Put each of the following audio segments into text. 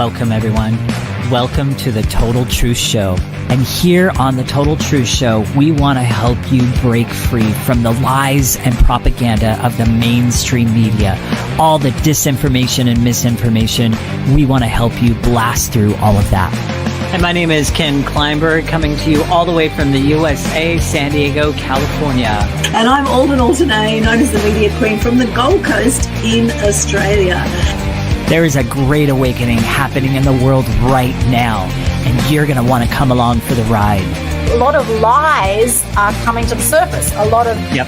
Welcome, everyone. Welcome to the Total Truth Show. And here on the Total Truth Show, we want to help you break free from the lies and propaganda of the mainstream media. All the disinformation and misinformation, we want to help you blast through all of that. And my name is Ken Kleinberg, coming to you all the way from the USA, San Diego, California. And I'm Aldwyn Altuney, known as the Media Queen from the Gold Coast in Australia. There is a great awakening happening in the world right now, and you're going to want to come along for the ride. A lot of lies are coming to the surface.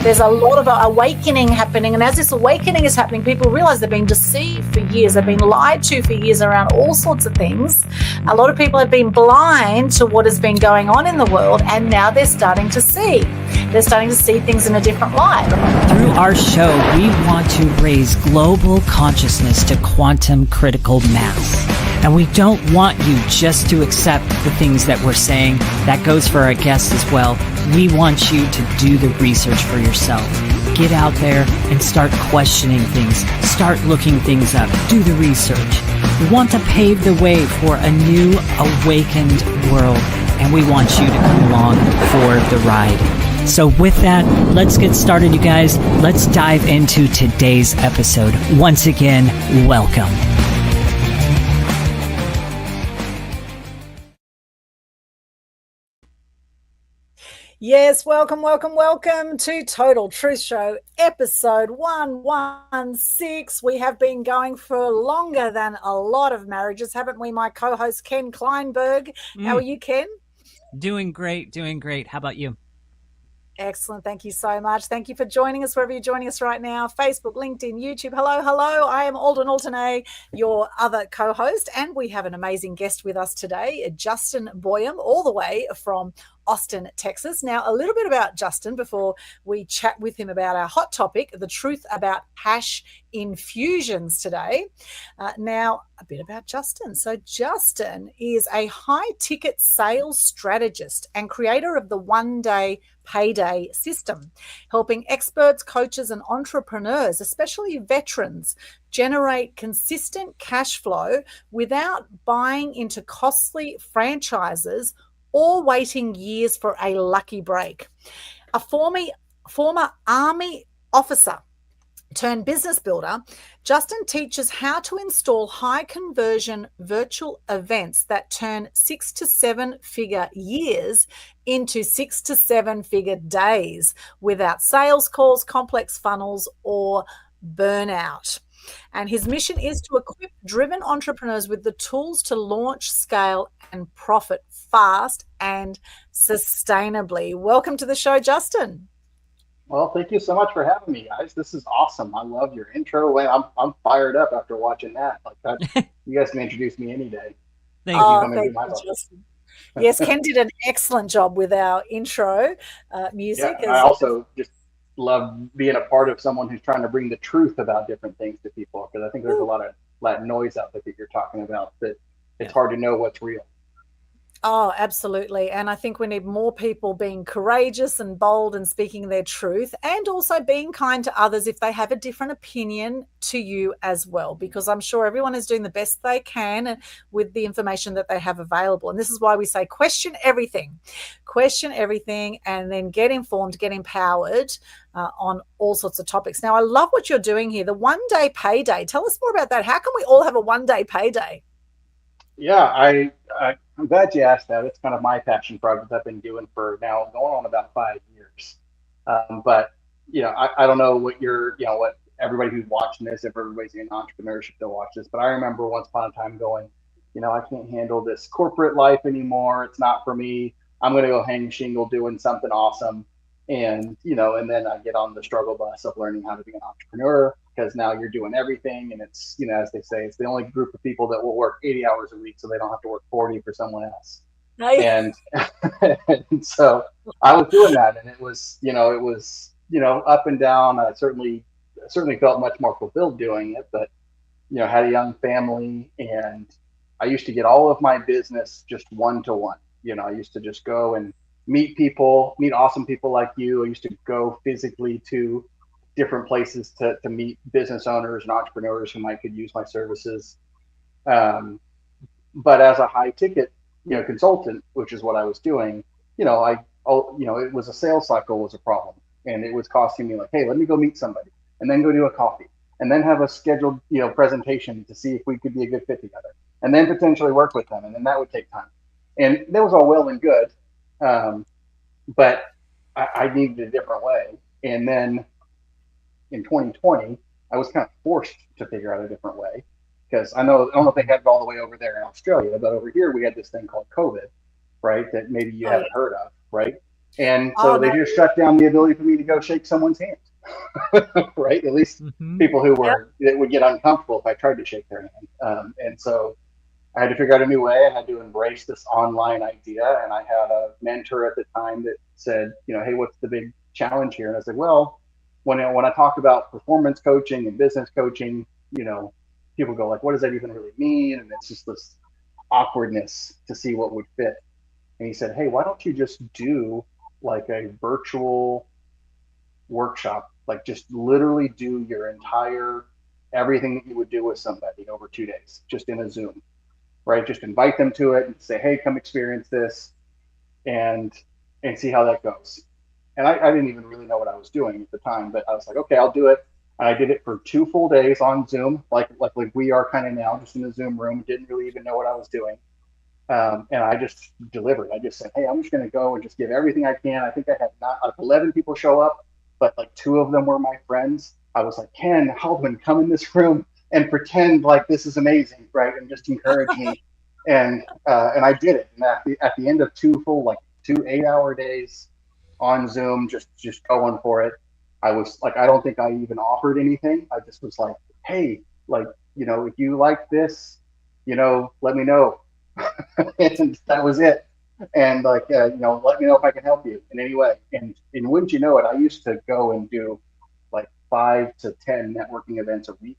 There's a lot of awakening happening, and as this awakening is happening, people realize they've been deceived for years. They've been lied to for years around all sorts of things. A lot of people have been blind to what has been going on in the world, and now they're starting to see. They're starting to see things in a different light. Through our show, we want to raise global consciousness to quantum critical mass. And we don't want you just to accept the things that we're saying. That goes for our guests as well. We want you to do the research for yourself. Get out there and start questioning things. Start looking things up. Do the research. We want to pave the way for a new awakened world. And we want you to come along for the ride. So with that, let's get started, you guys. Let's dive into today's episode. Once again, welcome. Yes, welcome to Total Truth Show, episode 116. We have been going for longer than a lot of marriages, haven't we? My co-host, Ken Kleinberg. How are you, Ken? Doing great. How about you? Excellent. Thank you so much. Thank you for joining us wherever you're joining us right now. Facebook, LinkedIn, YouTube. Hello. I am Aldwyn Altuney, your other co-host, and we have an amazing guest with us today, Justin Boyum, all the way from Austin, Texas. Now, a little bit about Justin before we chat with him about our hot topic, the truth about Cash Infusions today. Now, a bit about Justin. So Justin is a high-ticket sales strategist and creator of the one-day payday system, helping experts, coaches, and entrepreneurs, especially veterans, generate consistent cash flow without buying into costly franchises or waiting years for a lucky break. A former Army officer turned business builder, Justin teaches how to install high conversion virtual events that turn 6 to 7 figure years into 6 to 7 figure days without sales calls, complex funnels, or burnout. And his mission is to equip driven entrepreneurs with the tools to launch, scale, and profit fast and sustainably. Welcome to the show, Justin. Well, thank you so much for having me, guys. This is awesome. I love your intro. I'm fired up after watching that. You guys can introduce me any day. Thank you. Thank you, Justin. Yes, Ken did an excellent job with our intro music. Yeah, I also just love being a part of someone who's trying to bring the truth about different things to people, because I think there's a lot of noise out there that you're talking about that it's hard to know what's real. Oh, absolutely. And I think we need more people being courageous and bold and speaking their truth, and also being kind to others if they have a different opinion to you as well, because I'm sure everyone is doing the best they can with the information that they have available. And this is why we say question everything, and then get informed, get empowered on all sorts of topics. Now, I love what you're doing here, the one-day payday. Tell us more about that. How can we all have a one-day payday? Yeah, I'm glad you asked that. It's kind of my passion project I've been doing for now going on about 5 years. But I don't know what what everybody who's watching this, if everybody's in entrepreneurship, they'll watch this. But I remember once upon a time going, I can't handle this corporate life anymore. It's not for me. I'm going to go hang shingle doing something awesome. And then I get on the struggle bus of learning how to be an entrepreneur, because now you're doing everything. And it's, as they say, it's the only group of people that will work 80 hours a week so they don't have to work 40 for someone else. Nice. And so I was doing that, and it was up and down. I certainly felt much more fulfilled doing it, but, had a young family, and I used to get all of my business just one-to-one. I used to just go and meet awesome people like you. I used to go physically to different places to meet business owners and entrepreneurs who could use my services. But as a high ticket, consultant, which is what I was doing, it was a sales cycle was a problem, and it was costing me like, hey, let me go meet somebody, and then go do a coffee, and then have a scheduled, presentation to see if we could be a good fit together, and then potentially work with them, and then that would take time, and that was all well and good, but I needed a different way, and then in 2020, I was kind of forced to figure out a different way because I don't know if they had it all the way over there in Australia, but over here we had this thing called COVID, right? That maybe you haven't heard of, right? And so they just shut down the ability for me to go shake someone's hand, right? At least people who that would get uncomfortable if I tried to shake their hand. And so I had to figure out a new way. I had to embrace this online idea. And I had a mentor at the time that said, hey, what's the big challenge here? And I said, well, when I talk about performance coaching and business coaching, people go like, what does that even really mean? And it's just this awkwardness to see what would fit. And he said, hey, why don't you just do like a virtual workshop, like just literally do your entire everything that you would do with somebody over 2 days, just in a Zoom, right? Just invite them to it and say, hey, come experience this and see how that goes. And I didn't even really know what I was doing at the time, but I was like, okay, I'll do it. And I did it for 2 full days on Zoom, like we are kind of now, just in the Zoom room. Didn't really even know what I was doing. And I just delivered. I just said, hey, I'm just going to go and just give everything I can. I think I had not 11 people show up, but like 2 of them were my friends. I was like, Ken, Aldwyn, come in this room and pretend like this is amazing, right? And just encourage me. And I did it. And at the end of 2 full, 2 8-hour days on Zoom, just going for it, I was like, I don't think I even offered anything. I just was like, hey, if you like this, let me know. And that was it. And let me know if I can help you in any way. And wouldn't you know it, I used to go and do like 5 to 10 networking events a week.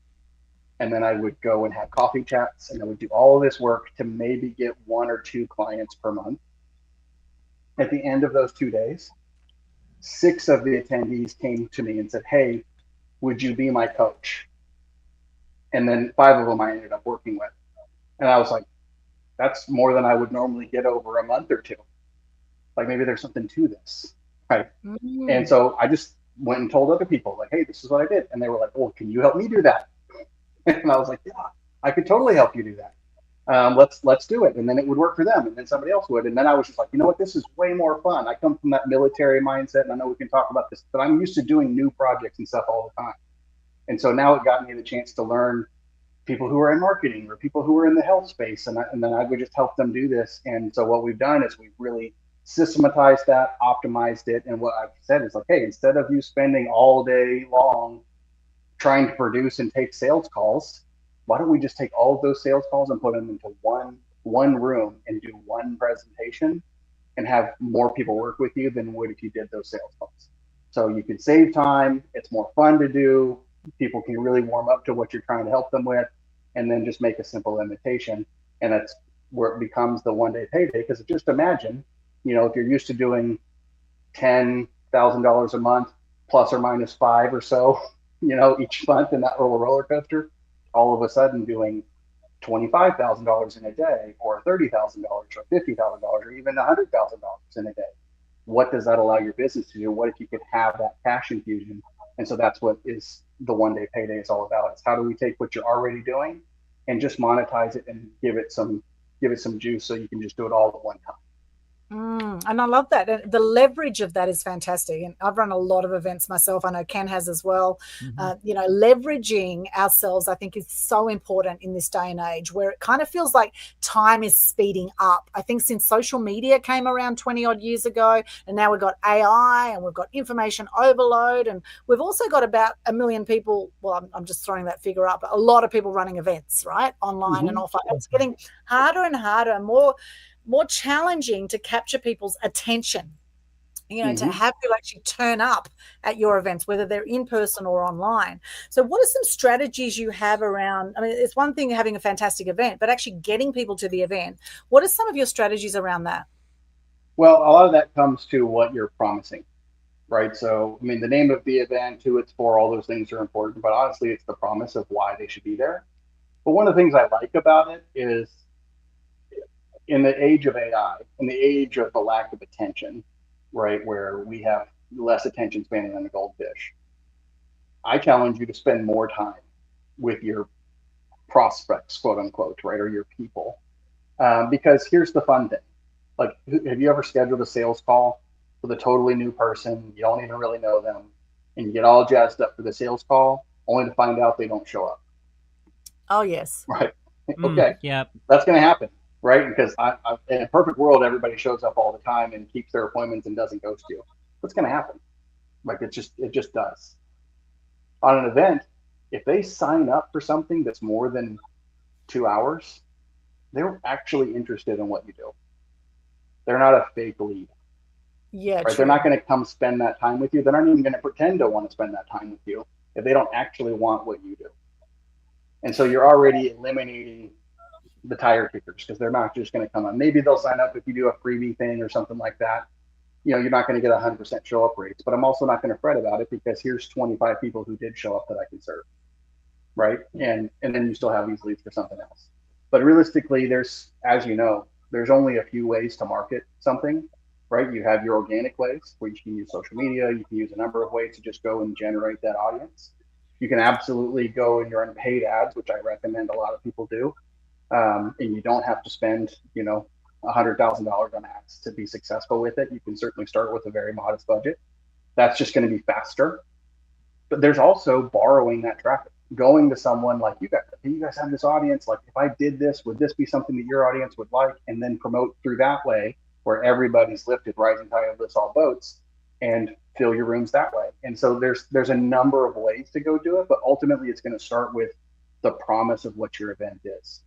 And then I would go and have coffee chats, and I would do all of this work to maybe get 1 or 2 clients per month. At the end of those 2 days, 6 of the attendees came to me and said, hey, would you be my coach? And then 5 of them I ended up working with. And I was like, that's more than I would normally get over a month or 2. Like maybe there's something to this, right? Mm-hmm. And so I just went and told other people like, hey, this is what I did. And they were like, well, can you help me do that? And I was like, yeah, I could totally help you do that. Let's do it. And then it would work for them, and then somebody else would. And then I was just like, you know what, this is way more fun. I come from that military mindset, and I know we can talk about this, but I'm used to doing new projects and stuff all the time. And so now it got me the chance to learn people who are in marketing or people who are in the health space. And then I would just help them do this. And so what we've done is we've really systematized that, optimized it. And what I've said is like, hey, instead of you spending all day long trying to produce and take sales calls, why don't we just take all of those sales calls and put them into one room and do one presentation and have more people work with you than would if you did those sales calls. So you can save time. It's more fun to do. People can really warm up to what you're trying to help them with, and then just make a simple invitation. And that's where it becomes the one-day payday. Because just imagine, if you're used to doing $10,000 a month, plus or minus 5 or so, each month in that little roller coaster, all of a sudden doing $25,000 in a day, or $30,000, or $50,000, or even $100,000 in a day. What does that allow your business to do? What if you could have that cash infusion? And so that's what is the one-day payday is all about. It's how do we take what you're already doing and just monetize it and give it some juice so you can just do it all at one time. And I love that. And the leverage of that is fantastic. And I've run a lot of events myself. I know Ken has as well. Mm-hmm. Leveraging ourselves, I think, is so important in this day and age where it kind of feels like time is speeding up. I think since social media came around 20 odd years ago, and now we've got AI and we've got information overload, and we've also got about 1 million people. Well, I'm just throwing that figure up, but a lot of people running events, right? Online mm-hmm. and offline. It's getting harder and harder and more challenging to capture people's attention, mm-hmm. to have people actually turn up at your events, whether they're in person or online. So what are some strategies you have around, it's one thing having a fantastic event, but actually getting people to the event. What are some of your strategies around that? Well, a lot of that comes to what you're promising, right? So, the name of the event, who it's for, all those things are important, but honestly, it's the promise of why they should be there. But one of the things I like about it is in the age of AI, in the age of the lack of attention, right, where we have less attention span than a goldfish, I challenge you to spend more time with your prospects, quote unquote, right, or your people. Because here's the fun thing. Like, have you ever scheduled a sales call with a totally new person? You don't even really know them, and you get all jazzed up for the sales call, only to find out they don't show up. Oh, yes. Right. Okay. Yep. That's going to happen, right? Because in a perfect world, everybody shows up all the time and keeps their appointments and doesn't ghost you. What's going to happen? Like, it just does. On an event, if they sign up for something that's more than 2 hours, they're actually interested in what you do. They're not a fake lead. Yeah, right? true. They're not going to come spend that time with you. They're not even going to pretend to want to spend that time with you if they don't actually want what you do. And so you're already eliminating the tire kickers because they're not just going to come on. Maybe they'll sign up if you do a freebie thing or something like that. You know, you're not going to get 100% show up rates, but I'm also not going to fret about it because here's 25 people who did show up that I can serve, right? And then you still have these leads for something else. But realistically, there's, as you know, there's only a few ways to market something, right? You have your organic ways where you can use social media. You can use a number of ways to just go and generate that audience. You can absolutely go in your unpaid ads, which I recommend a lot of people do. And you don't have to spend, you know, $100,000 on ads to be successful with it. You can certainly start with a very modest budget. That's just going to be faster. But there's also borrowing that traffic, going to someone like you guys. You guys have this audience. Like, if I did this, would this be something that your audience would like? And then promote through that way, where everybody's lifted, rising tide lifts all boats, and fill your rooms that way. And so there's a number of ways to go do it, but ultimately it's going to start with the promise of what your event is.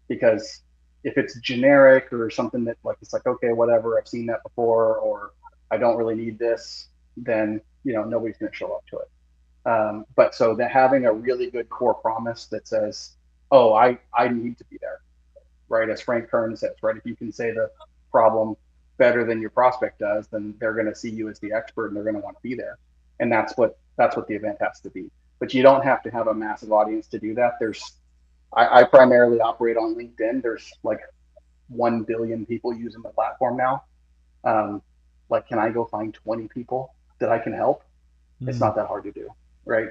Because if it's generic or something that, like, it's like, okay, whatever, I've seen that before, or I don't really need this, then, you know, nobody's going to show up to it. But so that having a really good core promise that says, oh, I need to be there, right? As Frank Kern says, right? If you can say the problem better than your prospect does, then they're going to see you as the expert and they're going to want to be there. And that's what the event has to be. But you don't have to have a massive audience to do that. I primarily operate on LinkedIn. There's like 1 billion people using the platform now. Like, can I go find 20 people that I can help? It's not that hard to do, right?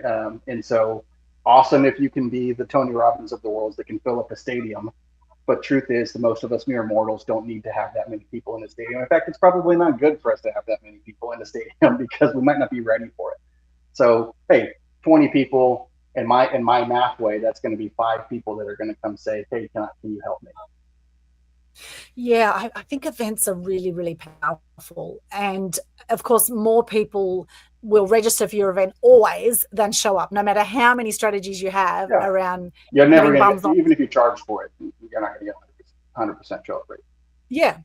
And so awesome if you can be the Tony Robbins of the world that can fill up a stadium. But truth is, the most of us mere mortals don't need to have that many people in the stadium. In fact, it's probably not good for us to have that many people in the stadium because we might not be ready for it. So, hey, 20 people. In my math way, that's going to be 5 people that are going to come say, hey, can you help me? Yeah, I think events are really, really powerful. And of course, more people will register for your event always than show up, no matter how many strategies you have around. You're never going to, even if you charge for it, you're not going to get 100% show up rate. Yeah.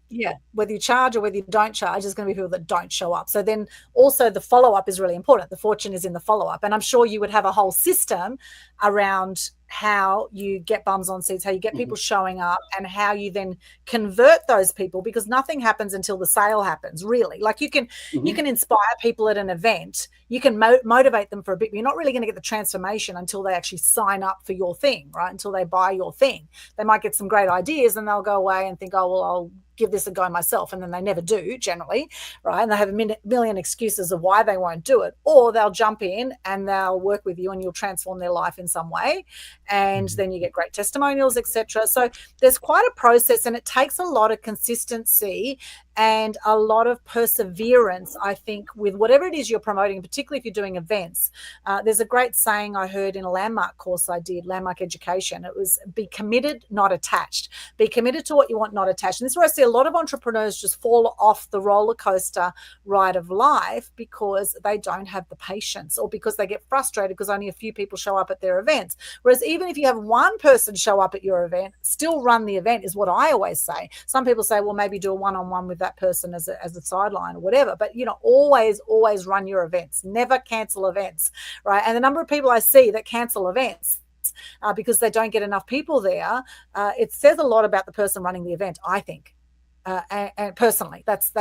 Whether you charge or whether you don't charge, there's going to be people that don't show up. So then also the follow-up is really important. The fortune is in the follow-up. And I'm sure you would have a whole system around how you get bums on seats, how you get people showing up, and how you then convert those people, because nothing happens until the sale happens, really. Like, you can inspire people at an event, you can motivate them for a bit, but you're not really going to get the transformation until they actually sign up for your thing, right? Until they buy your thing. They might get some great ideas and they'll go away and think, oh, well, I'll give this a go myself, and then they never do, generally, right? And they have a million excuses of why they won't do it, or they'll jump in and they'll work with you and you'll transform their life in some way, and then you get great testimonials, etc. So there's quite a process, and it takes a lot of consistency and a lot of perseverance, I think, with whatever it is you're promoting, particularly if you're doing events. There's a great saying I heard in a landmark course I did, landmark education. It was, be committed, not attached. Be committed to what you want, not attached. And this is where I see a lot of entrepreneurs just fall off the roller coaster ride of life because they don't have the patience, or because they get frustrated because only a few people show up at their events. Whereas even if you have one person show up at your event, still run the event, is what I always say. Some people say, well, maybe do a one-on-one with that person as a sideline or whatever, but always run your events. Never cancel events, right? And the number of people I see that cancel events because they don't get enough people there, it says a lot about the person running the event, I think. And personally, that's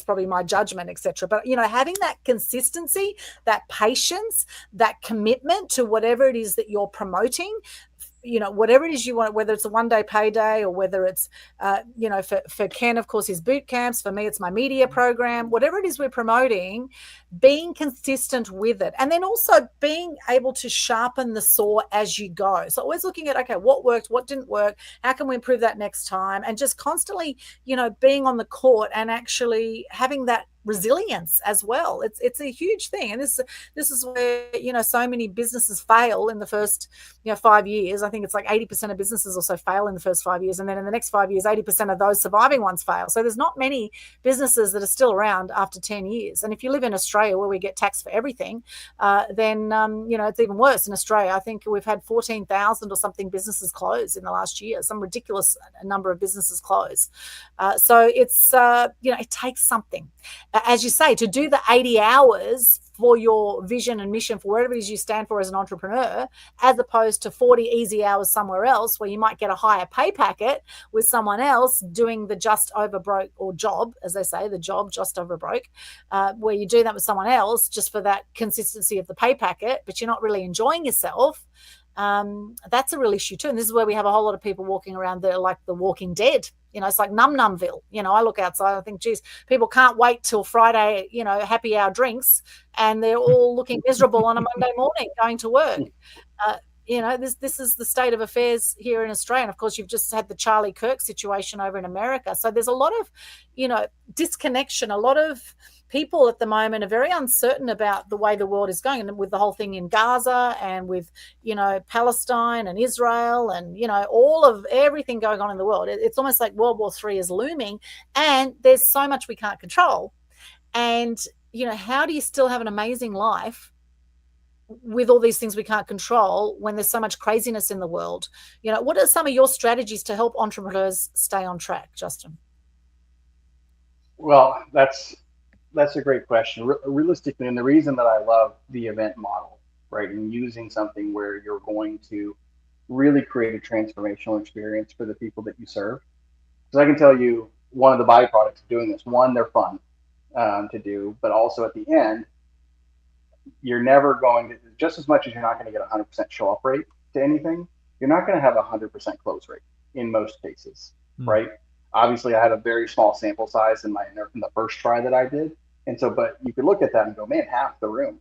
probably my judgment, etc. But having that consistency, that patience, that commitment to whatever it is that you're promoting, whatever it is you want, whether it's a one-day payday or whether it's, for Ken, of course, his boot camps. For me, it's my media program. Whatever it is we're promoting, being consistent with it. And then also being able to sharpen the saw as you go. So always looking at, okay, what worked, what didn't work, how can we improve that next time? And just constantly, being on the court and actually having that resilience as well. It's a huge thing. And this is where, so many businesses fail in the first 5 years. I think it's like 80% of businesses also fail in the first 5 years, and then in the next 5 years 80% of those surviving ones fail. So there's not many businesses that are still around after 10 years. And if you live in Australia where we get taxed for everything, then it's even worse. In Australia, I think we've had 14,000 or something businesses close in the last year. Some ridiculous number of businesses close. So it's it takes something, as you say, to do the 80 hours for your vision and mission for whatever it is you stand for as an entrepreneur, as opposed to 40 easy hours somewhere else where you might get a higher pay packet with someone else doing the just over broke, or job, as they say, the job just over broke, where you do that with someone else just for that consistency of the pay packet, but you're not really enjoying yourself. That's a real issue too. And this is where we have a whole lot of people walking around there like the Walking Dead. It's like Numville. I look outside, I think, geez, people can't wait till Friday, happy hour drinks, and they're all looking miserable on a Monday morning going to work. This is the state of affairs here in Australia. And of course, you've just had the Charlie Kirk situation over in America. So there's a lot of, disconnection. A lot of people at the moment are very uncertain about the way the world is going, and with the whole thing in Gaza and with, Palestine and Israel and, all of everything going on in the world. It's almost like World War III is looming, and there's so much we can't control. And, how do you still have an amazing life with all these things we can't control when there's so much craziness in the world? What are some of your strategies to help entrepreneurs stay on track, Justin? Well, that's a great question. Realistically, and the reason that I love the event model, right, and using something where you're going to really create a transformational experience for the people that you serve. Because I can tell you one of the byproducts of doing this, one, they're fun to do, but also at the end, you're never going to, just as much as you're not going to get 100% show up rate to anything, you're not going to have 100% close rate in most cases, right? Obviously, I had a very small sample size in the first try that I did. And so, but you could look at that and go, man, half the room,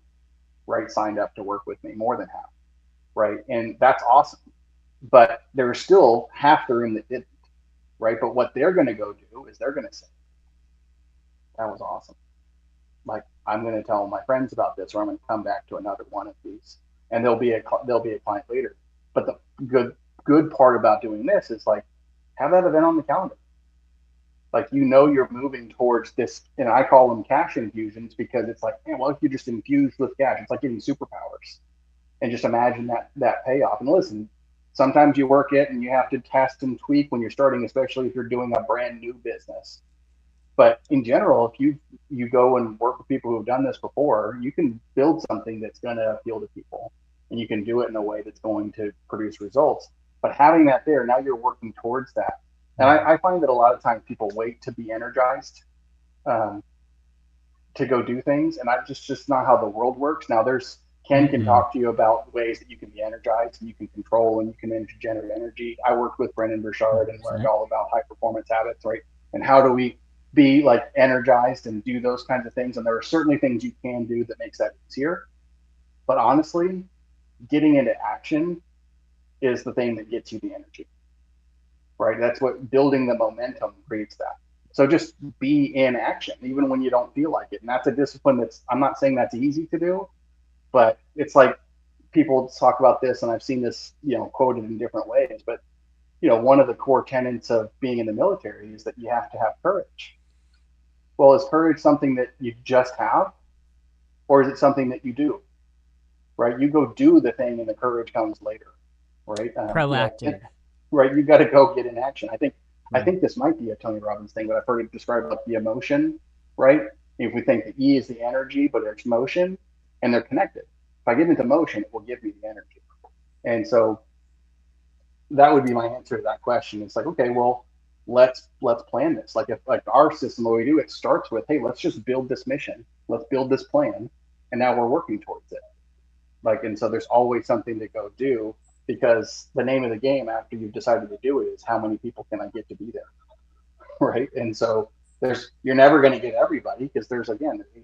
right, signed up to work with me, more than half, right? And that's awesome. But there was still half the room that didn't, right? But what they're going to go do is they're going to say, that was awesome. Like, I'm going to tell my friends about this, or I'm going to come back to another one of these, and they'll be a client later. But the good part about doing this is, like, have that event on the calendar. Like, you're moving towards this, and I call them cash infusions, because it's like, man, well, if you just infuse with cash, it's like getting superpowers. And just imagine that payoff. And listen, sometimes you work it and you have to test and tweak when you're starting, especially if you're doing a brand new business. But in general, if you go and work with people who've done this before, you can build something that's going to appeal to people, and you can do it in a way that's going to produce results. But having that there, now you're working towards that. And I find that a lot of times people wait to be energized to go do things, and that's just not how the world works. Now, Ken can talk to you about ways that you can be energized and you can control and you can generate energy. I worked with Brendan Burchard and learned all about high performance habits, right? And how do we be like energized and do those kinds of things? And there are certainly things you can do that makes that easier. But honestly, getting into action is the thing that gets you the energy, right? That's what building the momentum creates that. So just be in action, even when you don't feel like it. And that's a discipline I'm not saying that's easy to do, but it's like people talk about this, and I've seen this, quoted in different ways. But, one of the core tenets of being in the military is that you have to have courage. Well, is courage something that you just have, or is it something that you do, right? You go do the thing and the courage comes later, right? Proactive. Right. You got to go get in action. I think this might be a Tony Robbins thing, but I've heard it described like the emotion, right? If we think the E is the energy, but it's motion, and they're connected. If I get into motion, it will give me the energy. And so that would be my answer to that question. It's like, okay, well, let's plan this. Like, if like our system, what we do, it starts with, hey, let's just build this mission. Let's build this plan. And now we're working towards it. Like, and so there's always something to go do. because the name of the game after you've decided to do it is how many people can I get to be there, right? And so you're never going to get everybody because there's 8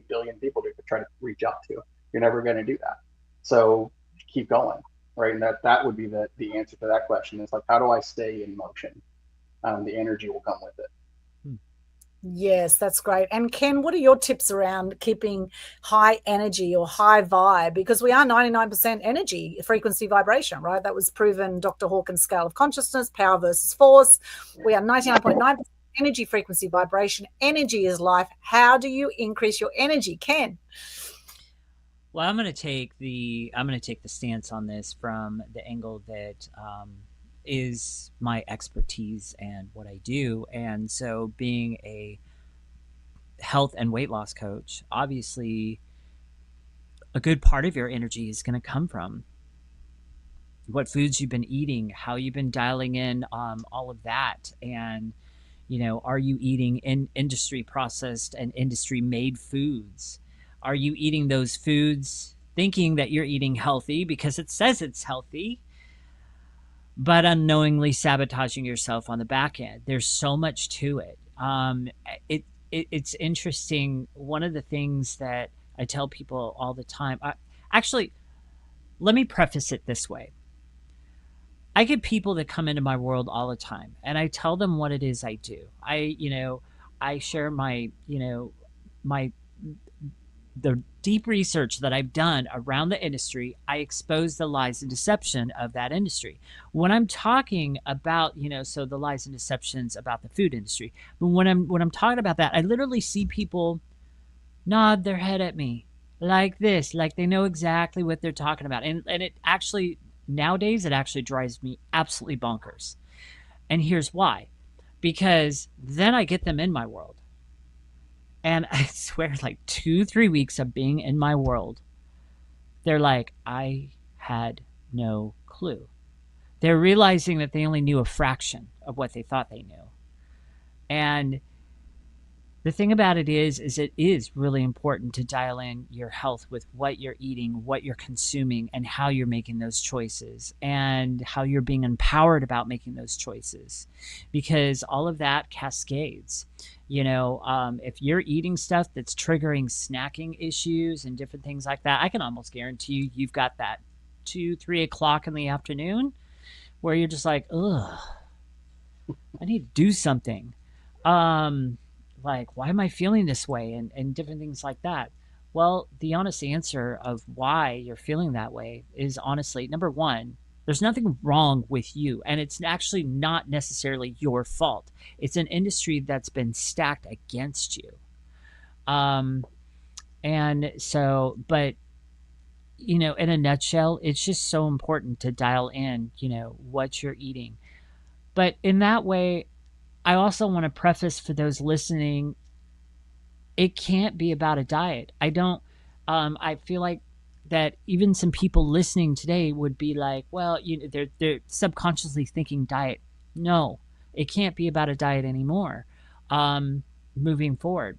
billion people to try to reach out to. You're never going to do that. So keep going, right? And that would be the answer to that question. Is like, how do I stay in motion? The energy will come with it. Yes, that's great. And Ken, what are your tips around keeping high energy or high vibe? Because we are 99% energy, frequency, vibration, right? That was proven Dr. Hawkins' scale of consciousness, power versus force. We are 99.9% energy, frequency, vibration. Energy is life. How do you increase your energy, Ken? Well, I'm going to take the stance on this from the angle that is my expertise and what I do. And so being a health and weight loss coach, obviously a good part of your energy is going to come from what foods you've been eating, how you've been dialing in all of that. And, are you eating industry processed and industry made foods? Are you eating those foods thinking that you're eating healthy because it says it's healthy, but unknowingly sabotaging yourself on the back end? There's so much to it. It's interesting. One of the things that I tell people all the time, actually, let me preface it this way. I get people that come into my world all the time, and I tell them what it is I do. I share the deep research that I've done around the industry. I expose the lies and deception of that industry. When I'm talking about, so the lies and deceptions about the food industry, but when I'm talking about that, I literally see people nod their head at me like this, like they know exactly what they're talking about. And it actually, nowadays, it actually drives me absolutely bonkers. And here's why. Because then I get them in my world. And I swear, like 2-3 weeks of being in my world, they're like, I had no clue. They're realizing that they only knew a fraction of what they thought they knew. And the thing about it is it is really important to dial in your health with what you're eating, what you're consuming, and how you're making those choices, and how you're being empowered about making those choices, because all of that cascades. If you're eating stuff that's triggering snacking issues and different things like that, I can almost guarantee you've got that 2-3 o'clock in the afternoon where you're just like, ugh, I need to do something. Like, why am I feeling this way? And different things like that. Well, the honest answer of why you're feeling that way is, honestly, number one, there's nothing wrong with you. And it's actually not necessarily your fault. It's an industry that's been stacked against you. And so, but, in a nutshell, it's just so important to dial in, what you're eating. But in that way, I also want to preface for those listening, it can't be about a diet. I feel like that even some people listening today would be like, well, they're subconsciously thinking diet. No, it can't be about a diet anymore moving forward,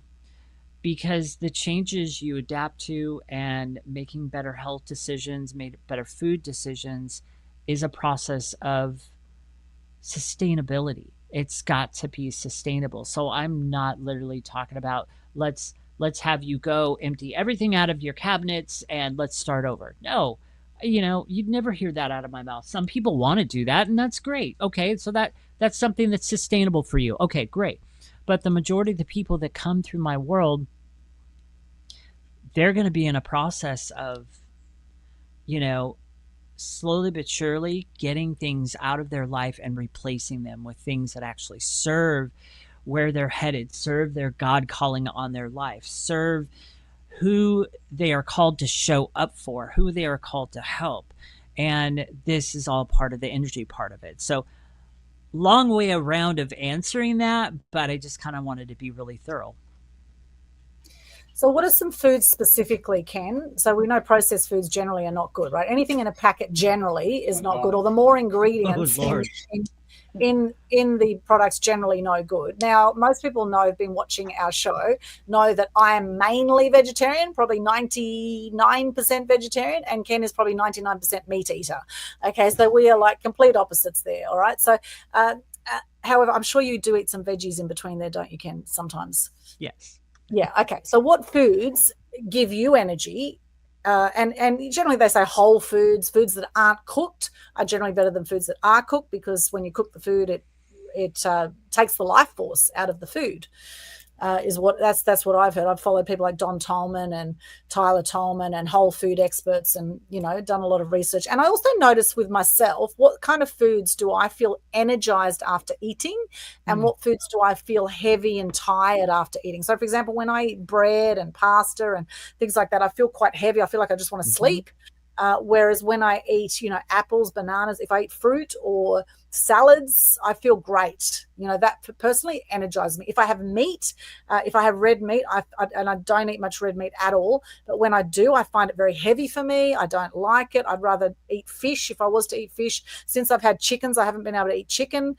because the changes you adapt to and making better health decisions, better food decisions is a process of sustainability. It's got to be sustainable. So I'm not literally talking about let's have you go empty everything out of your cabinets and let's start over. No, you'd never hear that out of my mouth. Some people want to do that, and that's great. Okay, so that's something that's sustainable for you. Okay, great. But the majority of the people that come through my world, they're going to be in a process of, slowly but surely getting things out of their life and replacing them with things that actually serve where they're headed, serve their God calling on their life, serve who they are called to show up for, who they are called to help. And this is all part of the energy part of it. So long way around of answering that, but I just kind of wanted to be really thorough. So what are some foods specifically, Ken? So we know processed foods generally are not good, right? Anything in a packet generally is not good, or the more ingredients in the products generally no good. Now, most people know, have been watching our show, know that I am mainly vegetarian, probably 99% vegetarian, and Ken is probably 99% meat eater. Okay, so we are like complete opposites there. All right. So, however, I'm sure you do eat some veggies in between there, don't you, Ken? Sometimes. Yes. Yeah. Okay. So, what foods give you energy? And generally they say whole foods that aren't cooked are generally better than foods that are cooked, because when you cook the food, it takes the life force out of the food. That's what I've heard. I've followed people like Don Tolman and Tyler Tolman and whole food experts, and done a lot of research. And I also noticed with myself, what kind of foods do I feel energized after eating, and what foods do I feel heavy and tired after eating. So, for example, when I eat bread and pasta and things like that, I feel quite heavy. I feel like I just want to sleep. Whereas when I eat, apples, bananas, if I eat fruit or salads, I feel great. That personally energizes me. If I have meat, if I have red meat, and I don't eat much red meat at all, but when I do, I find it very heavy for me. I don't like it. I'd rather eat fish. If I was to eat fish, since I've had chickens, I haven't been able to eat chicken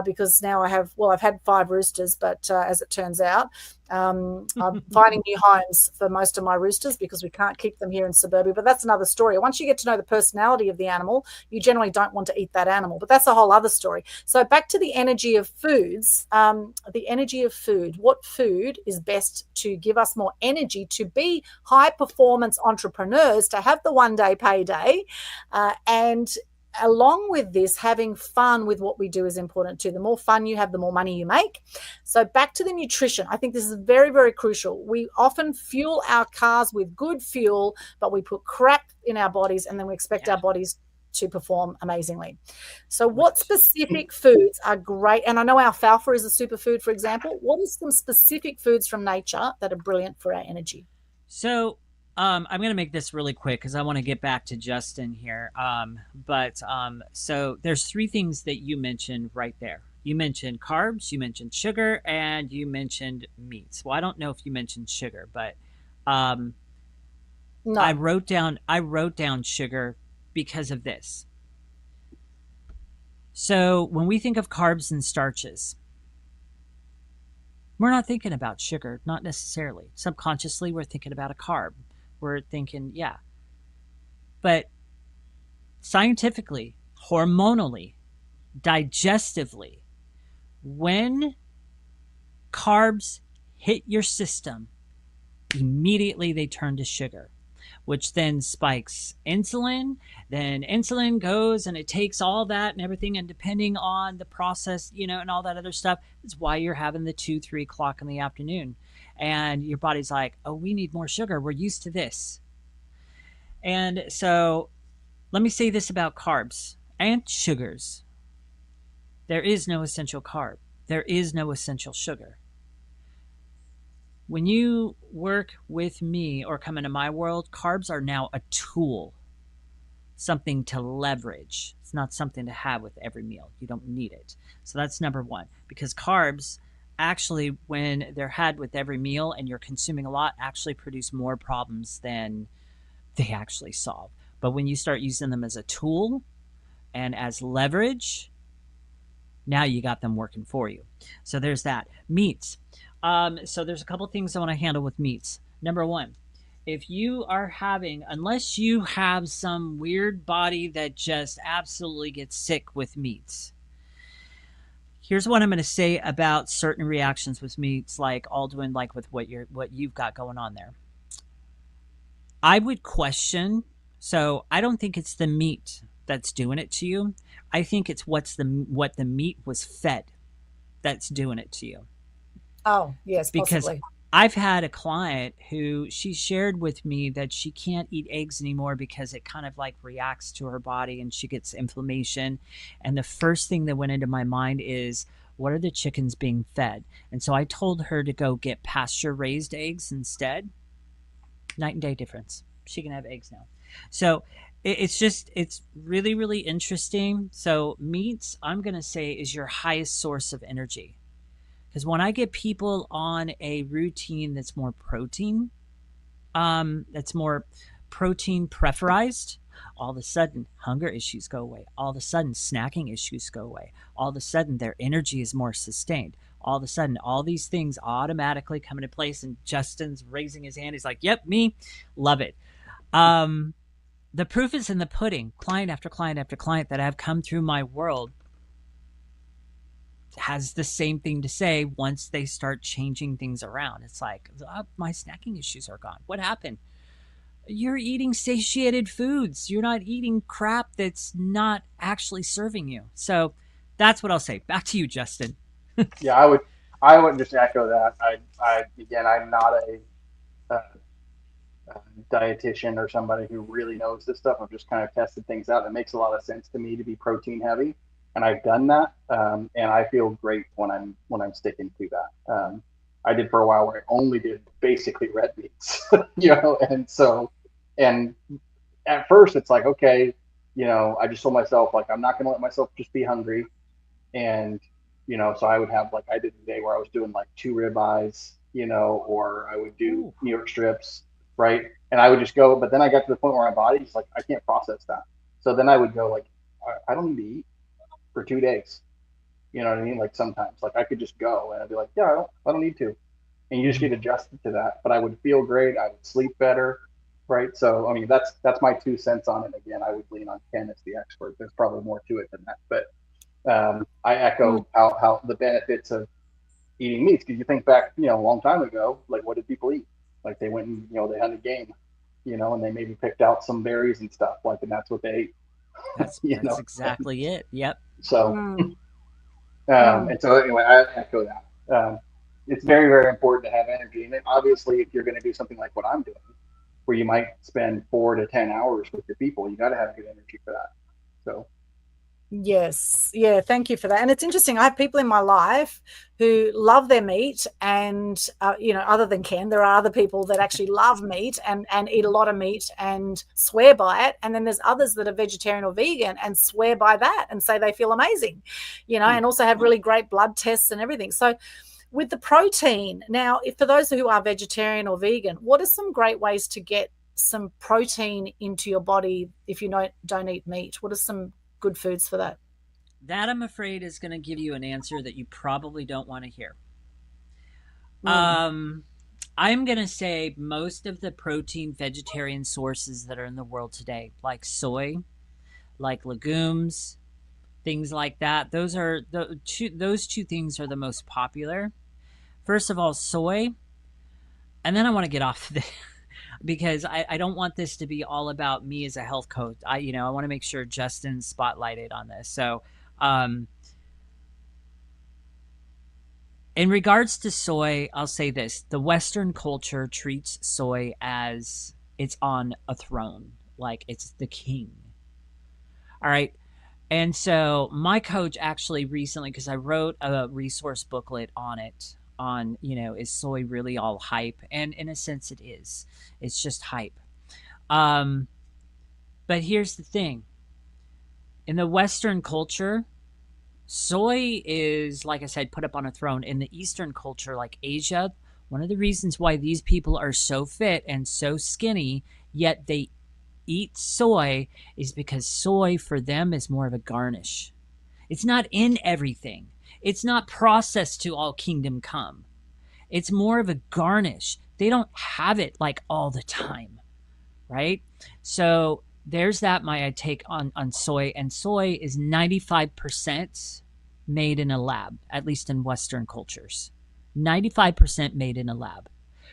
because now I've had 5 roosters, but as it turns out, I'm finding new homes for most of my roosters because we can't keep them here in suburbia. But that's another story. Once you get to know the personality of the animal, you generally don't want to eat that animal. But that's a whole other story. So back to the energy of foods. The energy of food. What food is best to give us more energy to be high performance entrepreneurs, to have the one-day payday, and along with this, having fun with what we do is important too. The more fun you have, the more money you make. So back to the nutrition. I think this is very, very crucial. We often fuel our cars with good fuel, but we put crap in our bodies, and then we expect our bodies to perform amazingly. So what specific foods are great? And I know alfalfa is a superfood, for example. What are some specific foods from nature that are brilliant for our energy? So I'm going to make this really quick because I want to get back to Justin here. So there's 3 things that you mentioned right there. You mentioned carbs, you mentioned sugar, and you mentioned meats. Well, I don't know if you mentioned sugar, but no. I wrote down sugar because of this. So when we think of carbs and starches, we're not thinking about sugar, not necessarily. Subconsciously, we're thinking about a carb. We're thinking, yeah. But scientifically, hormonally, digestively, when carbs hit your system, immediately they turn to sugar, which then spikes insulin. Then insulin goes and it takes all that and everything. And depending on the process, and all that other stuff, is why you're having the 2-3 o'clock in the afternoon. And your body's like, oh, we need more sugar. We're used to this. And so let me say this about carbs and sugars. There is no essential carb. There is no essential sugar. When you work with me or come into my world, carbs are now a tool, something to leverage. It's not something to have with every meal. You don't need it. So that's number 1, because carbs actually, when they're had with every meal and you're consuming a lot, actually produce more problems than they actually solve. But when you start using them as a tool and as leverage, now you got them working for you. So there's that. Meats. So there's a couple things I want to handle with meats. Number 1, if you are having, unless you have some weird body that just absolutely gets sick with meats, here's what I'm going to say about certain reactions with meats, like Aldwyn, like with what you've got going on there. I would question. So I don't think it's the meat that's doing it to you. I think it's what the meat was fed that's doing it to you. Oh, yes, because possibly. I've had a client who she shared with me that she can't eat eggs anymore because it kind of like reacts to her body and she gets inflammation. And the first thing that went into my mind is, what are the chickens being fed? And so I told her to go get pasture raised eggs instead. Night and day difference. She can have eggs now. So it's really, really interesting. So meats, I'm going to say, is your highest source of energy. Because when I get people on a routine that's more protein preferized, All of a sudden, hunger issues go away. All of a sudden, snacking issues go away. All of a sudden, their energy is more sustained. All of a sudden, all these things automatically come into place. And Justin's raising his hand. He's like, yep, me. Love it. The proof is in the pudding. Client after client after client that have come through my world has the same thing to say once they start changing things around. It's like, oh, my snacking issues are gone. What happened? You're eating satiated foods. You're not eating crap that's not actually serving you. So that's what I'll say. Back to you, Justin. Yeah, I would just echo that. Again, I'm not a dietitian or somebody who really knows this stuff. I've just kind of tested things out. It makes a lot of sense to me to be protein heavy, and I've done that, and I feel great when I'm sticking to that. I did for a while where I only did basically red meats, and at first it's like, okay, I just told myself, like, I'm not going to let myself just be hungry, and so I would have, like, I did a day where I was doing like 2 ribeyes, or I would do New York strips. Right. And I would just go, but then I got to the point where my body's like, I can't process that. So then I would go, like, I don't need to eat for 2 days. You know what I mean? Like, sometimes, like, I could just go and I'd be like, yeah, I don't need to. And you just get adjusted to that. But I would feel great. I would sleep better. Right. So, I mean, that's my 2 cents on it. Again, I would lean on Ken as the expert. There's probably more to it than that. But I echo how the benefits of eating meats, because you think back, a long time ago, like, what did people eat? Like, they went and, they hunted game, and they maybe picked out some berries and stuff, like, and that's what they ate. That's exactly it. Yep. So, and so anyway, I echo that. It's very, very important to have energy. And then obviously, if you're going to do something like what I'm doing, where you might spend 4 to 10 hours with your people, you got to have good energy for that. So. Yes. Yeah. Thank you for that. And it's interesting. I have people in my life who love their meat and, other than Ken, there are other people that actually love meat and eat a lot of meat and swear by it. And then there's others that are vegetarian or vegan and swear by that and say they feel amazing, and also have really great blood tests and everything. So with the protein now, if for those who are vegetarian or vegan, what are some great ways to get some protein into your body if you don't eat meat? What are some good foods for that? That, I'm afraid, is going to give you an answer that you probably don't want to hear. I'm going to say most of the protein vegetarian sources that are in the world today, like soy, like legumes, things like that, those two things are the most popular. First of all, soy, and then I want to get off the because I don't want this to be all about me as a health coach. I want to make sure Justin's spotlighted on this. So, in regards to soy, I'll say this. The Western culture treats soy as it's on a throne, like it's the king. All right. And so my coach actually recently, because I wrote a resource booklet on it, is soy really all hype? And in a sense it is. It's just hype. But here's the thing. In the Western culture, soy is, like I said, put up on a throne. In the Eastern culture, like Asia, one of the reasons why these people are so fit and so skinny, yet they eat soy, is because soy for them is more of a garnish. It's not in everything. It's not processed to all kingdom come. It's more of a garnish. They don't have it like all the time, right? So there's that, my take on soy. And soy is 95% made in a lab, at least in Western cultures. 95% made in a lab.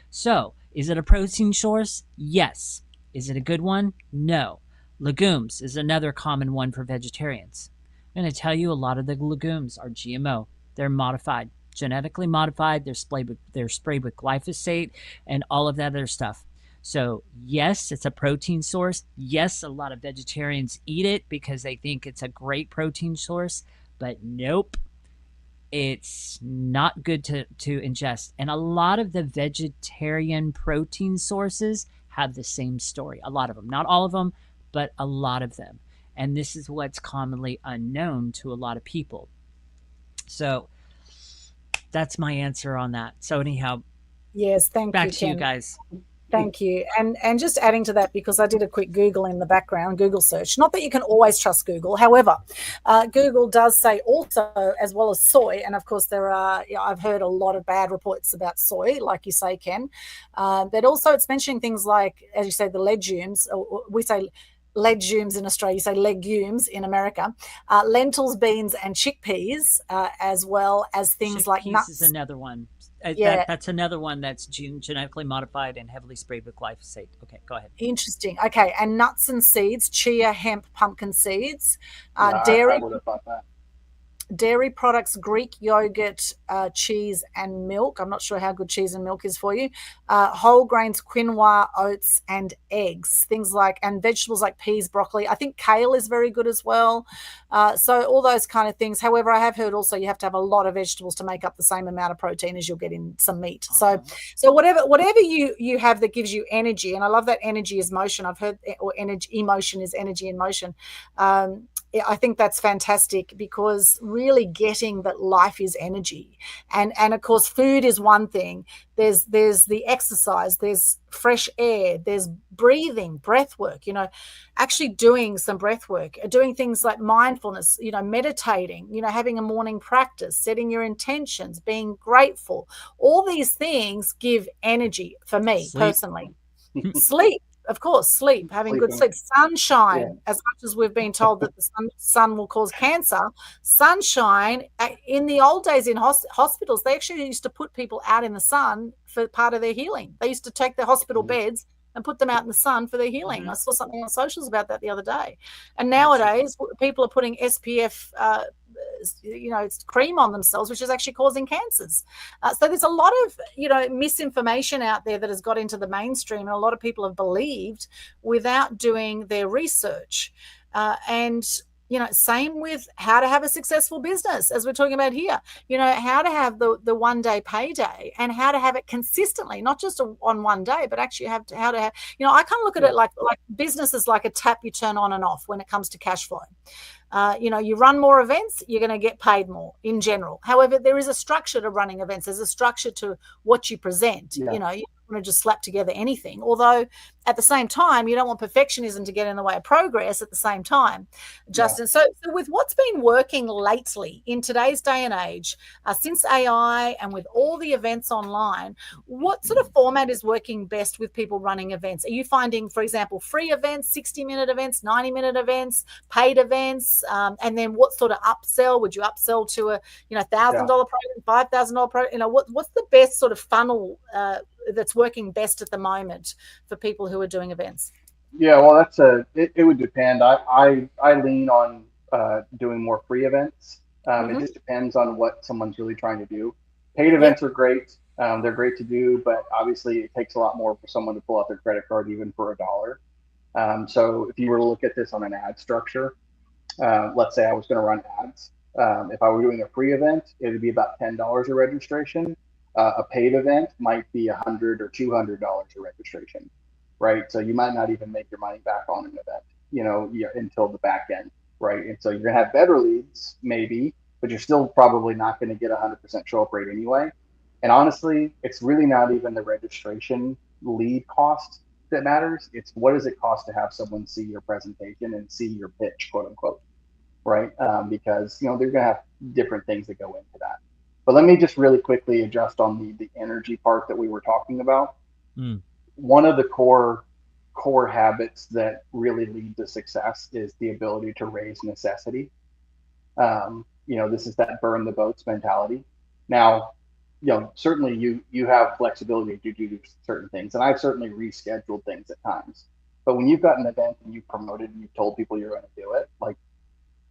So is it a protein source? Yes. Is it a good one? No. Legumes is another common one for vegetarians. I'm going to tell you, a lot of the legumes are GMO. They're modified, genetically modified. They're sprayed with glyphosate and all of that other stuff. So yes, it's a protein source. Yes, a lot of vegetarians eat it because they think it's a great protein source, but nope, it's not good to ingest. And a lot of the vegetarian protein sources have the same story. A lot of them, not all of them, but a lot of them. And this is what's commonly unknown to a lot of people. So that's my answer on that. So anyhow, yes, thank you. Back to you guys. Thank you. And just adding to that, because I did a quick Google in the background, Google search. Not that you can always trust Google. However, Google does say also, as well as soy, and of course there are, I've heard a lot of bad reports about soy, like you say, Ken. But also it's mentioning things like, as you say, the legumes. We say legumes in Australia, you say legumes in America, lentils, beans, and chickpeas, as well as things like nuts. Is another one. Yeah. That's another one that's genetically modified and heavily sprayed with glyphosate. Okay, go ahead. Interesting. Okay, and nuts and seeds, chia, hemp, pumpkin seeds, I dairy. would have thought that. Dairy products, Greek yogurt, cheese, and milk. I'm not sure how good cheese and milk is for you. Whole grains, quinoa, oats, and eggs. Things like, and vegetables like peas, broccoli. I think kale is very good as well. So all those kind of things. However, I have heard also you have to have a lot of vegetables to make up the same amount of protein as you'll get in some meat. So whatever you have that gives you energy, and I love that energy is motion. I've heard, or energy, emotion is energy in motion. I think that's fantastic, because really getting that life is energy, and of course food is one thing. There's the exercise, there's fresh air, there's breathing, breath work, actually doing some breath work, doing things like mindfulness, meditating, having a morning practice, setting your intentions, being grateful. All these things give energy for me personally. Sleep. Of course, sleep, having good sleep, sunshine, as much as we've been told that the sun will cause cancer, sunshine. In the old days in hospitals, they actually used to put people out in the sun for part of their healing. They used to take their hospital beds and put them out in the sun for their healing. I saw something on socials about that the other day. And nowadays, people are putting SPF it's cream on themselves, which is actually causing cancers. So there's a lot of misinformation out there that has got into the mainstream, and a lot of people have believed without doing their research. And same with how to have a successful business, as we're talking about here. How to have the one day payday, and how to have it consistently, not just on one day, but actually how to have. I kind of look at it like business is like a tap you turn on and off when it comes to cash flow. You run more events, you're going to get paid more in general. However, there is a structure to running events. There's a structure to what you present. You don't want to just slap together anything. Although at the same time, you don't want perfectionism to get in the way of progress at the same time, Justin. So with what's been working lately in today's day and age, since AI and with all the events online, what sort of format is working best with people running events? Are you finding, for example, free events, 60-minute events, 90-minute events, paid events? And then what sort of upsell? Would you upsell to a $1,000 program, $5,000 program? What's the best sort of funnel that's working best at the moment for people who are doing events? Yeah, well, it would depend. I lean on doing more free events. It just depends on what someone's really trying to do. Paid events are great. They're great to do, but obviously it takes a lot more for someone to pull out their credit card, even for $1. So if you were to look at this on an ad structure, let's say I was going to run ads. If I were doing a free event, it would be about $10 a registration. A paid event might be $100 or $200 a registration, right? So you might not even make your money back on an event, until the back end, right? And so you're going to have better leads, maybe, but you're still probably not going to get 100% show up rate anyway. And honestly, it's really not even the registration lead cost that matters. It's what does it cost to have someone see your presentation and see your pitch, quote unquote, right? Because they're going to have different things that go into that. But let me just really quickly adjust on the energy part that we were talking about. One of the core habits that really lead to success is the ability to raise necessity. This is that burn the boats mentality. Now, certainly you have flexibility to do certain things, and I've certainly rescheduled things at times. But when you've got an event and you've promoted and you've told people you're going to do it, like,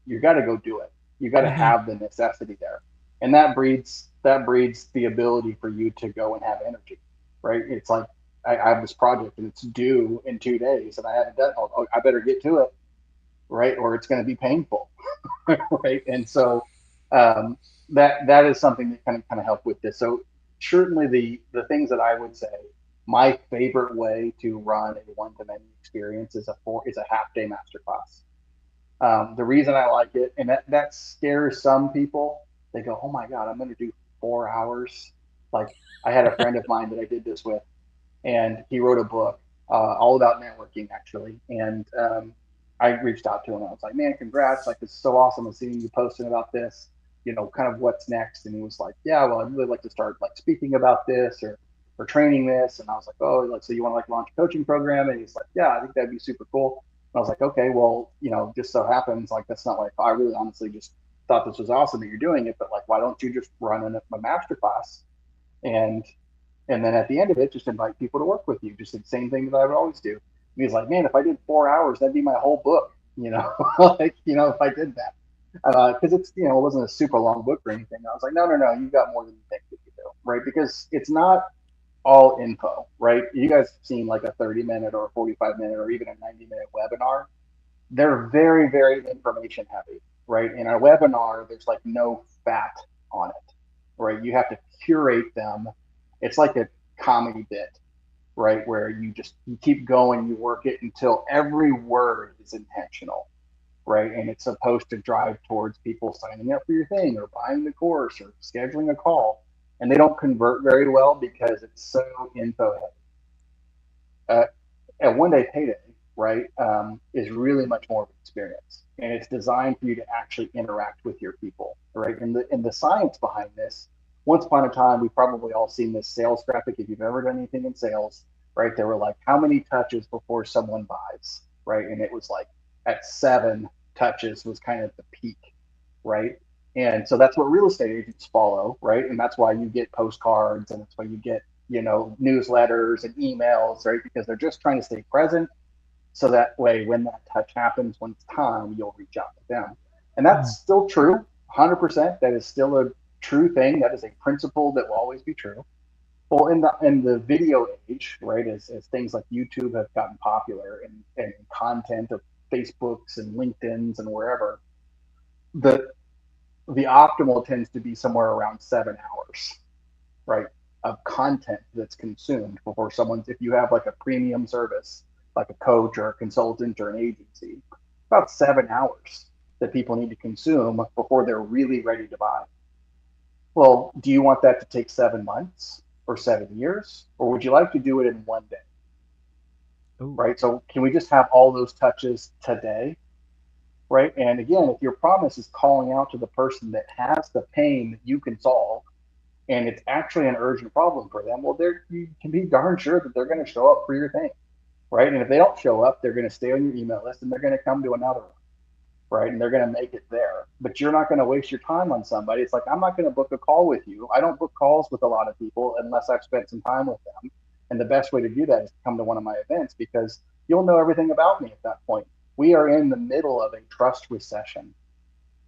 you got to go do it. You got to have the necessity there. And that breeds the ability for you to go and have energy, right? It's like, I have this project and it's due in 2 days and I haven't done it. I better get to it, right? Or it's going to be painful, right? And so that is something that kind of help with this. So certainly the things that I would say, my favorite way to run a one-to-many experience is a half-day masterclass. The reason I like it, and that scares some people. They go, oh my God, I'm going to do 4 hours. Like, I had a friend of mine that I did this with, and he wrote a book all about networking, actually. And I reached out to him. I was like, man, congrats. Like, it's so awesome seeing you posting about this, kind of what's next. And he was like, yeah, well, I'd really like to start like speaking about this or training this. And I was like, oh, like, so you want to like launch a coaching program? And he's like, yeah, I think that'd be super cool. And I was like, okay, well, just so happens, like, that's not like, I really honestly just thought this was awesome that you're doing it, but like, why don't you just run a master class and then at the end of it, just invite people to work with you. Just the same thing that I would always do. And he's like, man, if I did 4 hours, that'd be my whole book, like, if I did that. Because it's, it wasn't a super long book or anything. I was like, no, you've got more than you think that you do, right? Because it's not all info, right? You guys have seen like a 30-minute or a 45-minute or even a 90-minute webinar. They're very, very information heavy, right? In a webinar, there's like no fat on it, right? You have to curate them. It's like a comedy bit, right? Where you keep going, you work it until every word is intentional, right? And it's supposed to drive towards people signing up for your thing or buying the course or scheduling a call. And they don't convert very well because it's so info heavy. A one-day payday, right, is really much more of an experience. And it's designed for you to actually interact with your people, right? And the science behind this, once upon a time, we've probably all seen this sales graphic. If you've ever done anything in sales, right, they were like, how many touches before someone buys, right? And it was like at 7 touches was kind of the peak, right? And so that's what real estate agents follow, right? And that's why you get postcards, and that's why you get, newsletters and emails, right? Because they're just trying to stay present. So that way, when that touch happens, when it's time, you'll reach out to them. And that's still true, 100%. That is still a true thing. That is a principle that will always be true. Well, in the video age, right, as things like YouTube have gotten popular and content of Facebooks and LinkedIn's and wherever, the optimal tends to be somewhere around 7 hours, right, of content that's consumed before if you have like a premium service, like a coach or a consultant or an agency, about 7 hours that people need to consume before they're really ready to buy. Well, do you want that to take 7 months or 7 years, or would you like to do it in one day? Ooh. Right? So can we just have all those touches today? Right? And again, if your promise is calling out to the person that has the pain that you can solve, and it's actually an urgent problem for them, well, you can be darn sure that they're going to show up for your thing, right? And if they don't show up, they're going to stay on your email list and they're going to come to another one, right? And they're going to make it there. But you're not going to waste your time on somebody. It's like, I'm not going to book a call with you. I don't book calls with a lot of people unless I've spent some time with them. And the best way to do that is to come to one of my events, because you'll know everything about me at that point. We are in the middle of a trust recession,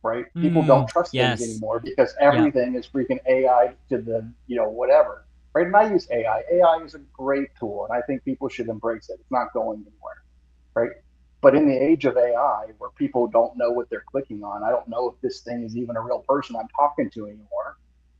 right? People don't trust things anymore because everything is freaking AI to the, whatever, right? And I use AI. AI is a great tool, and I think people should embrace it. It's not going anywhere, right? But in the age of AI, where people don't know what they're clicking on, I don't know if this thing is even a real person I'm talking to anymore.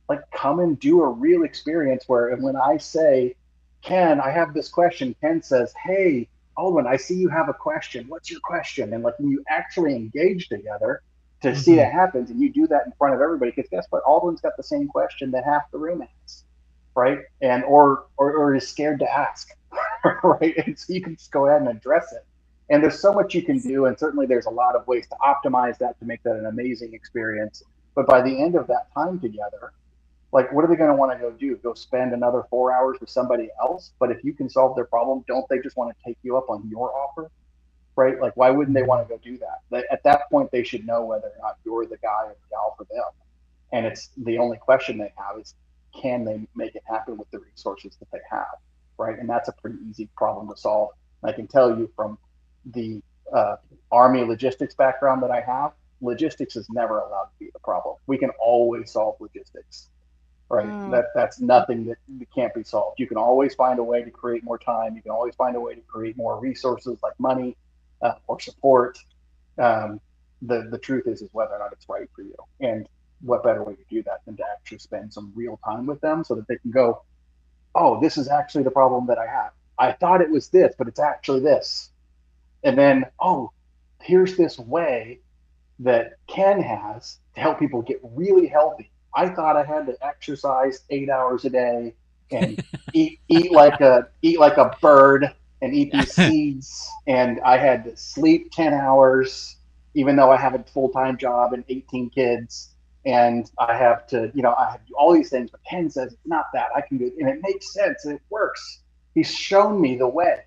Like, come and do a real experience where, when I say, Ken, I have this question, Ken says, hey, Aldwyn, I see you have a question. What's your question? And like, when you actually engage together to see that happens, and you do that in front of everybody, because guess what? Aldwyn's got the same question that half the room has, right? And or is scared to ask, right? And so you can just go ahead and address it. And there's so much you can do, and certainly there's a lot of ways to optimize that to make that an amazing experience. But by the end of that time together, like, what are they going to want to go do? Go spend another 4 hours with somebody else? But if you can solve their problem, don't they just want to take you up on your offer, right? Like, why wouldn't they want to go do that? At that point, they should know whether or not you're the guy or the gal for them. And it's the only question they have is, can they make it happen with the resources that they have, right? And that's a pretty easy problem to solve. And I can tell you from the Army logistics background that I have, logistics is never allowed to be the problem. We can always solve logistics. Right. That's nothing that can't be solved. You can always find a way to create more time. You can always find a way to create more resources like money or support. The truth is whether or not it's right for you. And what better way to do that than to actually spend some real time with them so that they can go, oh, this is actually the problem that I have. I thought it was this, but it's actually this. And then, oh, here's this way that Ken has to help people get really healthy. I thought I had to exercise 8 hours a day and eat like a bird and eat these seeds. And I had to sleep 10 hours, even though I have a full-time job and 18 kids. And I have to, I have to do all these things, but Ken says it's not that. I can do it. And it makes sense and it works. He's shown me the way.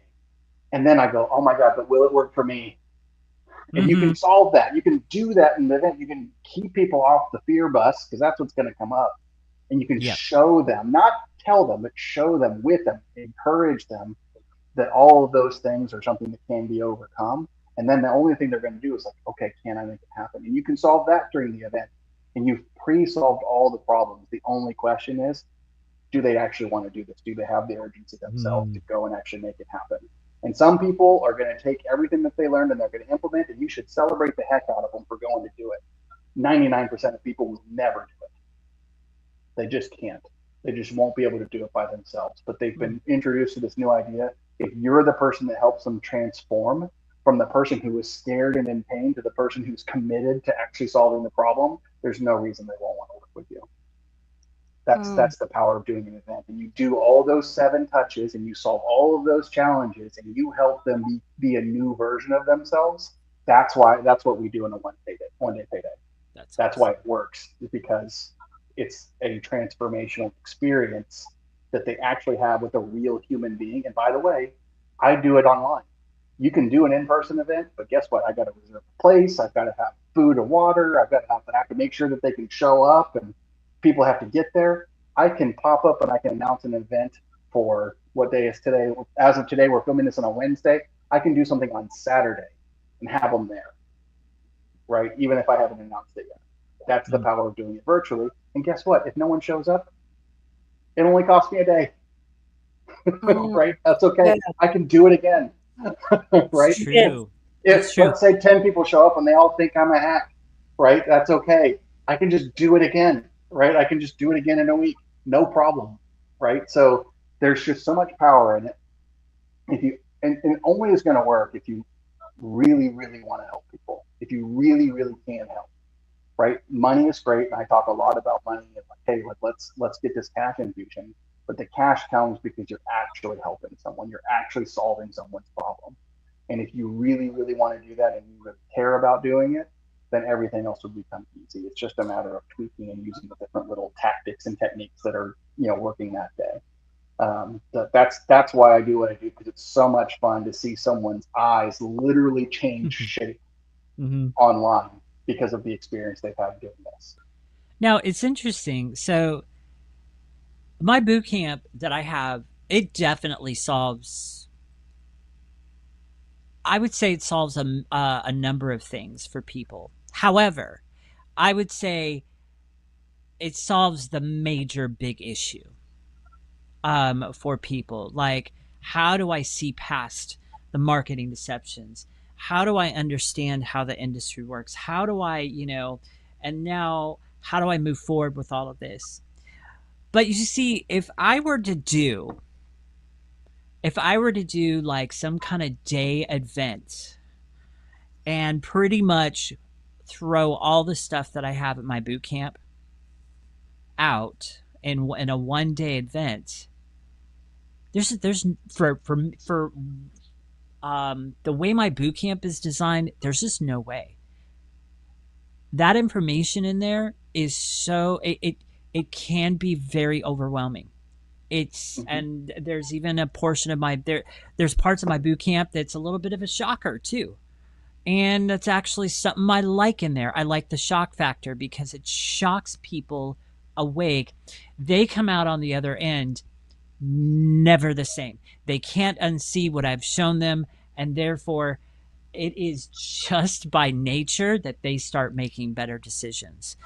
And then I go, oh my God, but will it work for me? And you can solve that. You can do that in the event. You can keep people off the fear bus, because that's what's going to come up. And you can show them, not tell them, but show them with them, encourage them that all of those things are something that can be overcome. And then the only thing they're going to do is like, okay, can I make it happen? And you can solve that during the event. And you've pre-solved all the problems. The only question is, do they actually want to do this? Do they have the urgency themselves to go and actually make it happen? And some people are going to take everything that they learned and they're going to implement, and you should celebrate the heck out of them for going to do it. 99% of people will never do it. They just can't. They just won't be able to do it by themselves. But they've been introduced to this new idea. If you're the person that helps them transform from the person who is scared and in pain to the person who's committed to actually solving the problem, there's no reason they won't want to work with you. That's the power of doing an event. And you do all those 7 touches and you solve all of those challenges and you help them be a new version of themselves. That's what we do in a one-day payday. That's why it works, is because it's a transformational experience that they actually have with a real human being. And by the way, I do it online. You can do an in-person event, but guess what? I got to reserve a place. I've got to have food and water. I have to make sure that they can show up, and people have to get there. I can pop up and I can announce an event for what day is today. As of today, we're filming this on a Wednesday. I can do something on Saturday and have them there, right? Even if I haven't announced it yet. That's the power of doing it virtually. And guess what? If no one shows up, it only costs me a day, right? That's okay. Yeah. I can do it again, right? True. If let's say 10 people show up and they all think I'm a hack, right? That's okay. I can just do it again, right? I can just do it again in a week, no problem, right? So there's just so much power in it. And it only is going to work if you really, really want to help people. If you really, really can help, right? Money is great, and I talk a lot about money. And like, hey, let's get this cash infusion. But the cash comes because you're actually helping someone. You're actually solving someone's problem. And if you really, really want to do that and you really care about doing it, then everything else will become easy. It's just a matter of tweaking and using the different little tactics and techniques that are, working that day. That's why I do what I do, because it's so much fun to see someone's eyes literally change shape online because of the experience they've had doing this. Now, it's interesting. So my boot camp that I have, it definitely solves, I would say it solves a number of things for people. However, I would say it solves the major big issue for people. Like, how do I see past the marketing deceptions? How do I understand how the industry works? How do I, and now how do I move forward with all of this? But you see, if I were to do like some kind of day event and pretty much throw all the stuff that I have at my boot camp out in a one-day event, there's for the way my boot camp is designed, there's just no way. That information in there is so it can be very overwhelming. And there's even a portion of there's parts of my boot camp that's a little bit of a shocker too. And that's actually something I like in there. I like the shock factor because it shocks people awake. They come out on the other end never the same. They can't unsee what I've shown them, and therefore it is just by nature that they start making better decisions.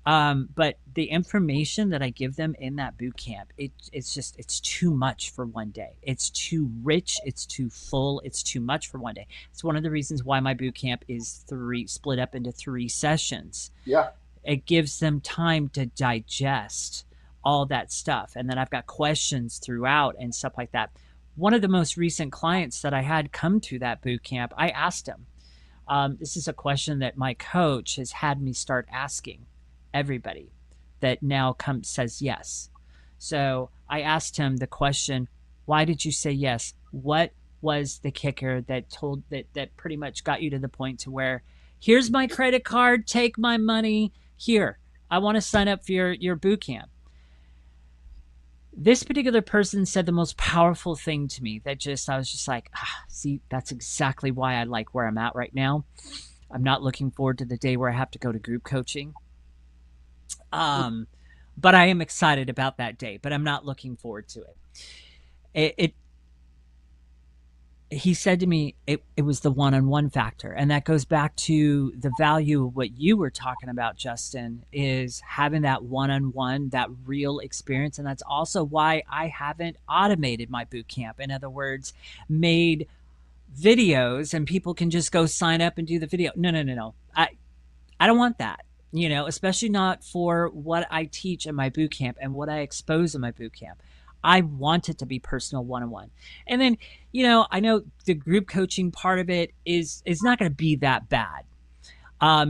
But the information that I give them in that boot camp, it's too much for one day. It's too rich. It's too full. It's too much for one day. It's one of the reasons why my boot camp is split up into 3 sessions. Yeah. It gives them time to digest all that stuff. And then I've got questions throughout and stuff like that. One of the most recent clients that I had come to that boot camp, I asked him, this is a question that my coach has had me start asking everybody that now says yes. So I asked him the question, why did you say yes? What was the kicker that pretty much got you to the point to where, here's my credit card, take my money, here, I want to sign up for your boot camp. This particular person said the most powerful thing to me that I was just like, see, that's exactly why I like where I'm at right now. I'm not looking forward to the day where I have to go to group coaching. But I am excited about that day, but I'm not looking forward to it. He said to me, it was the one-on-one factor. And that goes back to the value of what you were talking about, Justin, is having that one-on-one, that real experience. And that's also why I haven't automated my boot camp. In other words, made videos and people can just go sign up and do the video. No. I don't want that, especially not for what I teach in my boot camp and what I expose in my boot camp. I want it to be personal one-on-one. And then, I know the group coaching part of it is not going to be that bad.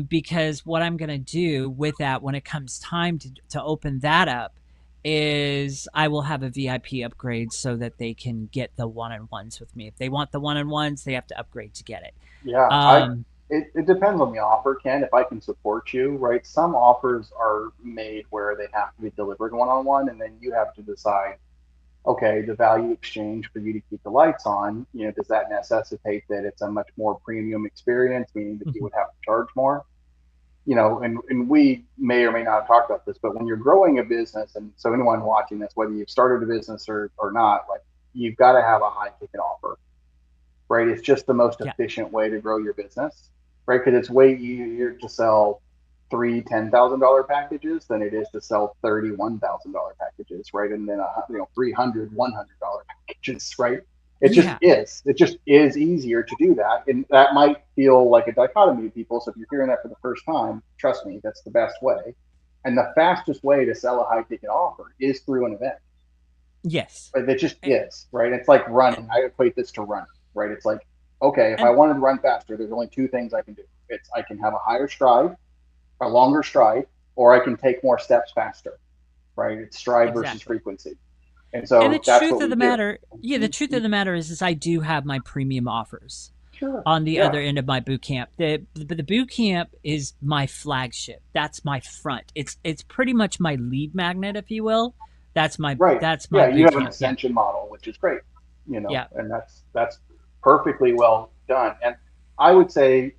Because what I'm going to do with that when it comes time to open that up is I will have a VIP upgrade so that they can get the one-on-ones with me. If they want the one-on-ones, they have to upgrade to get it. Yeah. It depends on the offer, Ken, if I can support you, right? Some offers are made where they have to be delivered one-on-one, and then you have to decide, okay, the value exchange for you to keep the lights on, does that necessitate that it's a much more premium experience, meaning that you would have to charge more? And we may or may not have talked about this, but when you're growing a business, and so anyone watching this, whether you've started a business or not, like, you've got to have a high ticket offer, right? It's just the most efficient way to grow your business, right? Because it's way easier to sell three $10,000 packages than it is to sell $31,000 packages, right? And then $300 $100 packages, right? It just is easier to do that, and that might feel like a dichotomy to people. So if you're hearing that for the first time, trust me, that's the best way. And the fastest way to sell a high ticket offer is through an event. Yes, right? It just is, right? It's like running. I equate this to running, right? It's like, okay, if I wanted to run faster, there's only two things I can do. I can have a higher stride, a longer stride, or I can take more steps faster, right? It's stride versus frequency. And so the truth of the matter, the truth of the matter is I do have my premium offers on the other end of my boot camp. The boot camp is my flagship. That's my front. It's pretty much my lead magnet, if you will. That's my That's my you have an ascension model, which is great, and that's perfectly well done. And I would say,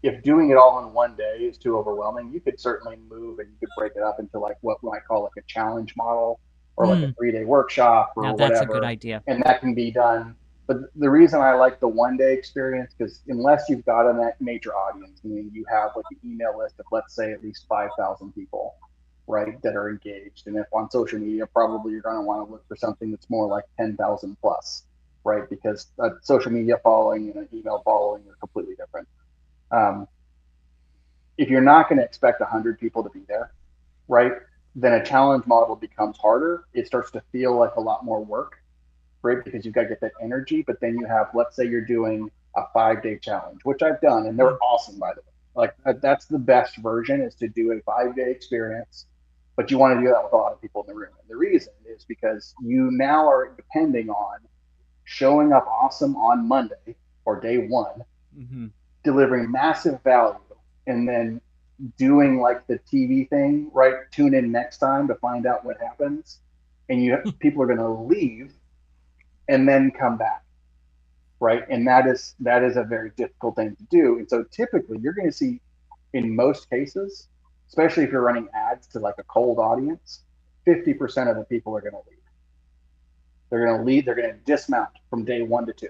if doing it all in one day is too overwhelming, you could certainly move and you could break it up into like what we might call like a challenge model or like a 3-day workshop or whatever. That's a good idea. And that can be done. But the reason I like the one-day experience, because unless you've got a major audience, meaning you have like an email list of, let's say, at least 5,000 people, right, that are engaged. And if on social media, probably you're going to want to look for something that's more like 10,000 plus, right? Because a social media following and an email following are completely different. If you're not going to expect 100 people to be there, right, then a challenge model becomes harder. It starts to feel like a lot more work, right? Because you've got to get that energy. But then you have, let's say you're doing a 5-day challenge, which I've done, and they're awesome, by the way. Like that's the best version, is to do a 5-day experience, but you want to do that with a lot of people in the room. And the reason is because you now are depending on showing up awesome on Monday or day one, delivering massive value, and then doing like the TV thing, right? Tune in next time to find out what happens. And people are going to leave and then come back, right? And that is a very difficult thing to do. And so typically you're going to see, in most cases, especially if you're running ads to like a cold audience, 50% of the people are going to leave. They're going to leave. They're going to dismount from day 1 to 2.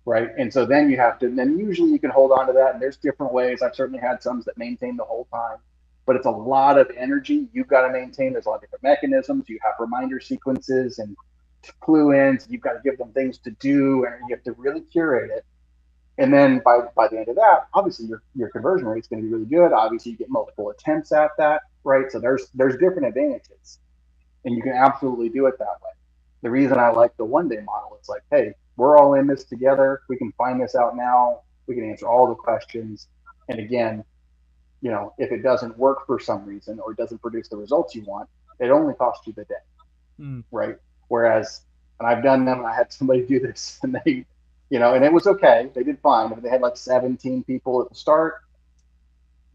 Right. And so then then usually you can hold on to that. And there's different ways. I've certainly had some that maintain the whole time, but it's a lot of energy you've got to maintain. There's a lot of different mechanisms. You have reminder sequences and clue ins. You've got to give them things to do, and you have to really curate it. And then by the end of that, obviously your conversion rate is going to be really good. Obviously you get multiple attempts at that. Right. So there's different advantages, and you can absolutely do it that way. The reason I like the 1-day model, it's like, hey, we're all in this together. We can find this out now. We can answer all the questions. And again, if it doesn't work for some reason or it doesn't produce the results you want, it only costs you the day. right? Whereas, and I've done them, and I had somebody do this, and they, and it was okay. They did fine, but they had like 17 people at the start,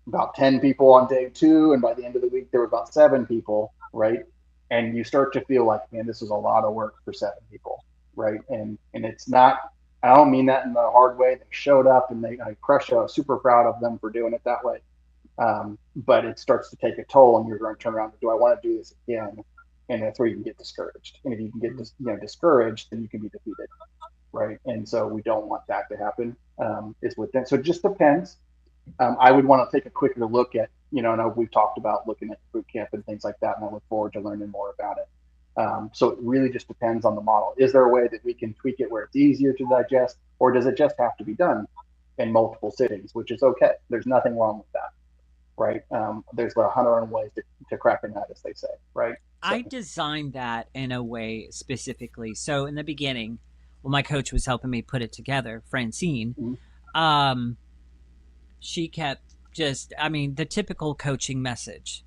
about 10 people on day 2, and by the end of the week, there were about 7 people, right? And you start to feel like, man, this is a lot of work for 7 people, right? And it's not. I don't mean that in the hard way. They showed up, and I crush. Super proud of them for doing it that way. But it starts to take a toll, and you're going to turn around and do I want to do this again? And that's where you can get discouraged. And if you can get discouraged, then you can be defeated, right? And so we don't want that to happen. Is with them. So it just depends. I would want to take a quicker look at, I know we've talked about looking at boot camp and things like that, and I look forward to learning more about it. So it really just depends on the model. Is there a way that we can tweak it where it's easier to digest, or does it just have to be done in multiple sittings, which is okay? There's nothing wrong with that, right? There's 100 ways to crack a nut, as they say, right? So. I designed that in a way specifically. So in the beginning, when my coach was helping me put it together, Francine, she kept the typical coaching message.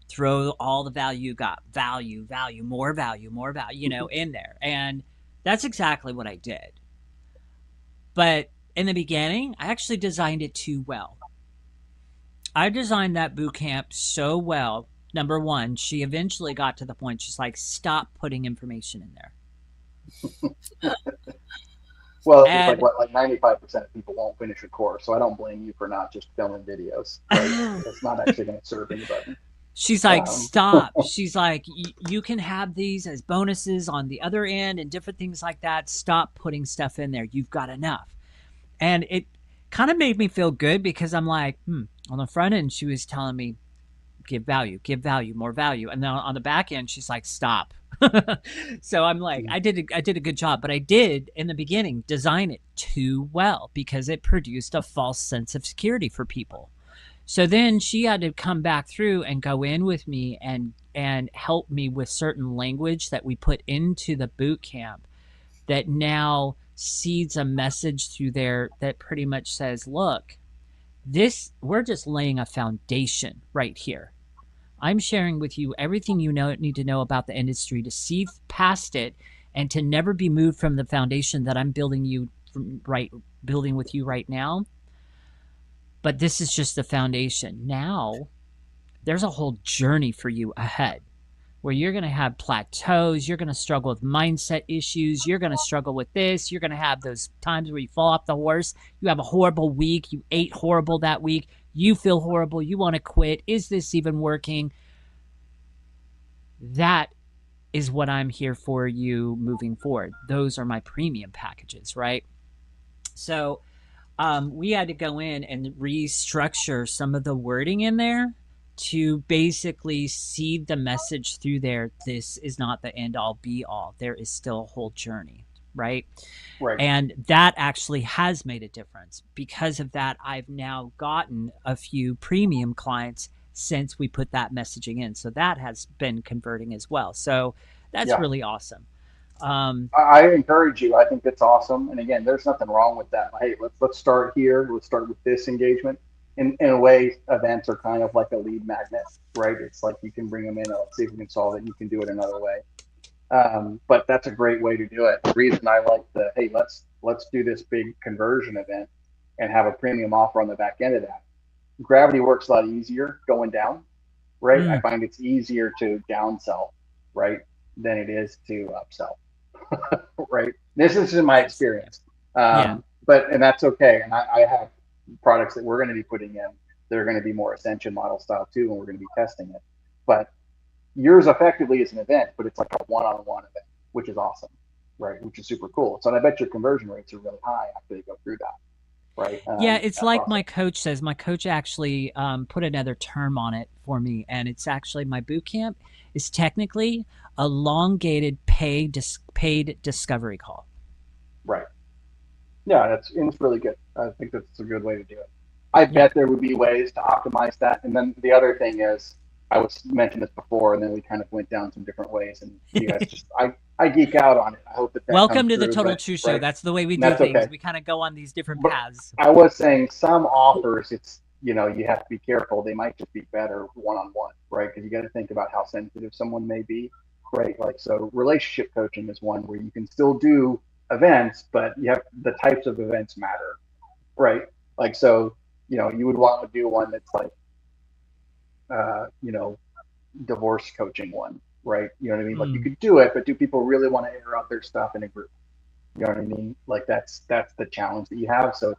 Throw all the value you got, value, more value, in there. And that's exactly what I did. But in the beginning, I actually designed it too well. I designed that boot camp so well. Number one, she eventually got to the point, she's like, stop putting information in there. Well, it's like 95% of people won't finish a course, so I don't blame you for not just filming videos. Right? It's not actually going to serve anybody. She's like, stop. She's like, you can have these as bonuses on the other end and different things like that. Stop putting stuff in there. You've got enough. And it kind of made me feel good because I'm like, on the front end, she was telling me, give value, more value. And then on the back end, she's like, stop. So I'm like, I did a good job, but I did in the beginning design it too well because it produced a false sense of security for people. So then she had to come back through and go in with me and help me with certain language that we put into the boot camp that now seeds a message through there that pretty much says, look, we're just laying a foundation right here. I'm sharing with you everything you need to know about the industry to see past it and to never be moved from the foundation that I'm building with you right now. But this is just the foundation. Now, there's a whole journey for you ahead where you're going to have plateaus. You're going to struggle with mindset issues. You're going to struggle with this. You're going to have those times where you fall off the horse. You have a horrible week. You ate horrible that week. You feel horrible. You want to quit. Is this even working? That is what I'm here for you moving forward. Those are my premium packages, right? So we had to go in and restructure some of the wording in there to basically seed the message through there. This is not the end all be all. There is still a whole journey, right? And that actually has made a difference. Because of that, I've now gotten a few premium clients since we put that messaging in. So that has been converting as well. So that's really awesome. I encourage you. I think that's awesome. And again, there's nothing wrong with that. Hey, let's start here. Let's start with this engagement. In a way, events are kind of like a lead magnet, right? It's like you can bring them in, let's see if we can solve it, and you can do it another way. But that's a great way to do it. The reason I like hey, let's do this big conversion event and have a premium offer on the back end of that. Gravity works a lot easier going down, right? I find it's easier to downsell, right, than it is to upsell, right? This is in my experience. And that's okay. And I have products that we're going to be putting in that are going to be more ascension model style too, and we're going to be testing it. But yours effectively is an event, but it's like a one-on-one event, which is awesome, right? Which is super cool. So I bet your conversion rates are really high after they go through that. Right. It's like my coach says. My coach actually put another term on it for me, and it's actually my boot camp is technically a elongated paid discovery call. Right. Yeah, it's really good. I think that's a good way to do it. I bet there would be ways to optimize that. And then the other thing is, I mentioned this before, and then we kind of went down some different ways, and you guys just I geek out on it. I hope that welcome to the Total True Show. Right? That's the way we do things. Okay. We kind of go on these different paths. I was saying some offers, it's you have to be careful. They might just be better one-on-one, right? Because you got to think about how sensitive someone may be. right? Like, so relationship coaching is one where you can still do events, but you have the types of events matter, right? Like, so, you would want to do one that's like, you know, divorce coaching one, right? You know what I mean? Like, you could do it, but do people really want to air out their stuff in a group? You know what I mean? Like, that's the challenge that you have. So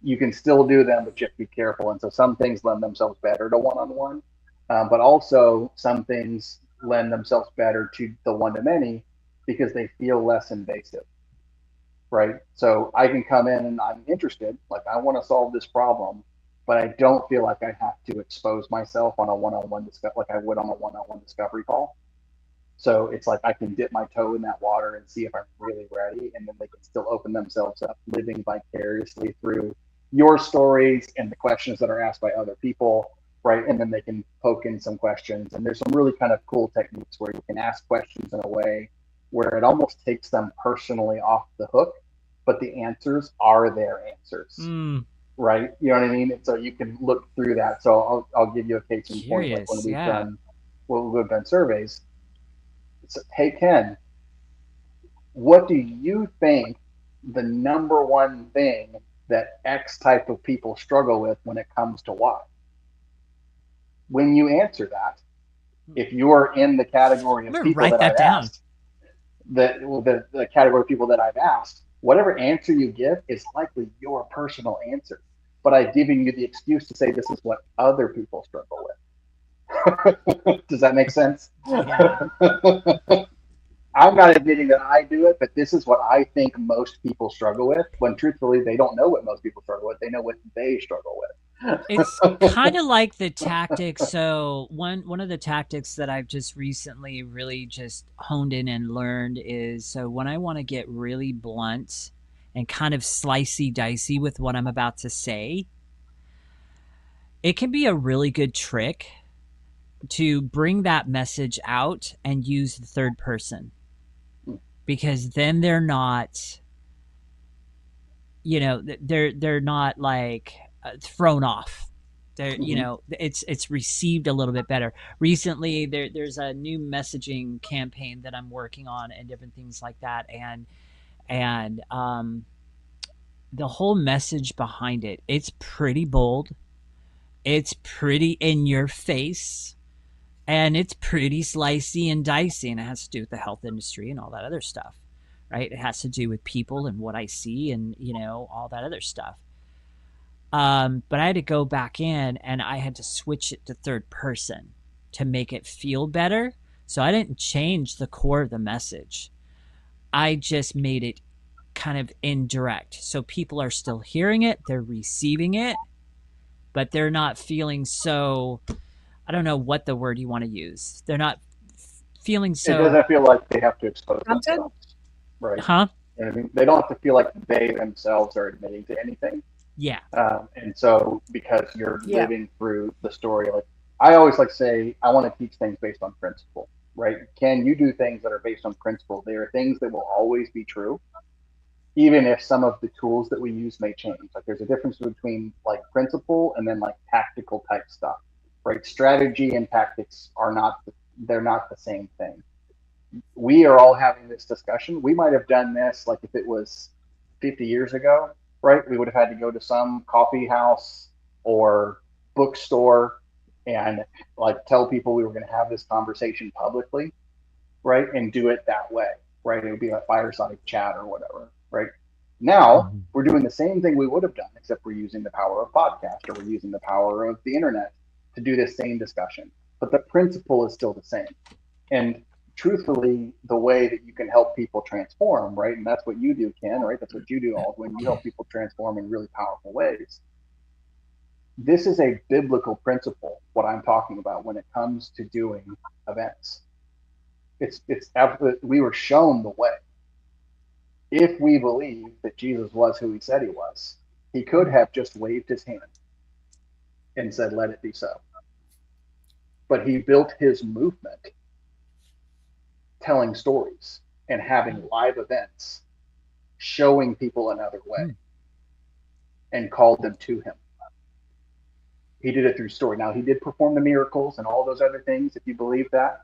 you can still do them, but you have to be careful. And so some things lend themselves better to one-on-one, but also some things lend themselves better to the one-to-many because they feel less invasive, right? So I can come in and I'm interested, like I want to solve this problem, but I don't feel like I have to expose myself on a one-on-one discuss like I would on a one-on-one discovery call. So it's like I can dip my toe in that water and see if I'm really ready, and then they can still open themselves up, living vicariously through your stories and the questions that are asked by other people, right? And then they can poke in some questions. And there's some really kind of cool techniques where you can ask questions in a way where it almost takes them personally off the hook, but the answers are their answers, right? You know what I mean? And so you can look through that. So I'll give you a case in point, like when we've done surveys. So, hey, Ken, what do you think the number one thing that X type of people struggle with when it comes to Y? When you answer that, if you're in the category of people that I've asked, the category of people that I've asked, whatever answer you give is likely your personal answer. But I've given you the excuse to say this is what other people struggle with. Does that make sense? Yeah. I'm not admitting that I do it, but this is what I think most people struggle with, when truthfully they don't know what most people struggle with. They know what they struggle with. It's kind of like the tactics. So one of the tactics that I've just recently really just honed in and learned is, so when I want to get really blunt and kind of slicey dicey with what I'm about to say, it can be a really good trick to bring that message out and use the third person, because then they're not, they're not like thrown off. They're, it's received a little bit better. Recently, there's a new messaging campaign that I'm working on and different things like that, and the whole message behind it, it's pretty bold, it's pretty in your face, and it's pretty slicey and dicey, and it has to do with the health industry and all that other stuff, right? It has to do with people and what I see and, all that other stuff. But I had to go back in and I had to switch it to third person to make it feel better. So I didn't change the core of the message. I just made it kind of indirect. So people are still hearing it, they're receiving it, but they're not feeling so... I don't know what the word you want to use. They're not feeling so... It doesn't feel like they have to expose themselves, right? Huh? You know what I mean? They don't have to feel like they themselves are admitting to anything. Yeah. And so because you're living through the story, like I always like to say, I want to teach things based on principle, right? Can you do things that are based on principle? They are things that will always be true, even if some of the tools that we use may change. Like there's a difference between like principle and then like tactical type stuff. Right, strategy and tactics they're not the same thing. We are all having this discussion. We might have done this like if it was 50 years ago, right? We would have had to go to some coffee house or bookstore and like tell people we were going to have this conversation publicly, right? And do it that way, right? It would be a fireside chat or whatever, right? Now we're doing the same thing we would have done, except we're using the power of podcast or we're using the power of the internet to do this same discussion, but the principle is still the same. And truthfully, the way that you can help people transform, right? And that's what you do, Ken, right? That's what you do, Aldwyn. You help people transform in really powerful ways. This is a biblical principle, what I'm talking about when it comes to doing events. It's we were shown the way. If we believe that Jesus was who he said he was, he could have just waved his hand and said, let it be so. But he built his movement telling stories and having live events, showing people another way, and called them to him. He did it through story. Now, he did perform the miracles and all those other things, if you believe that.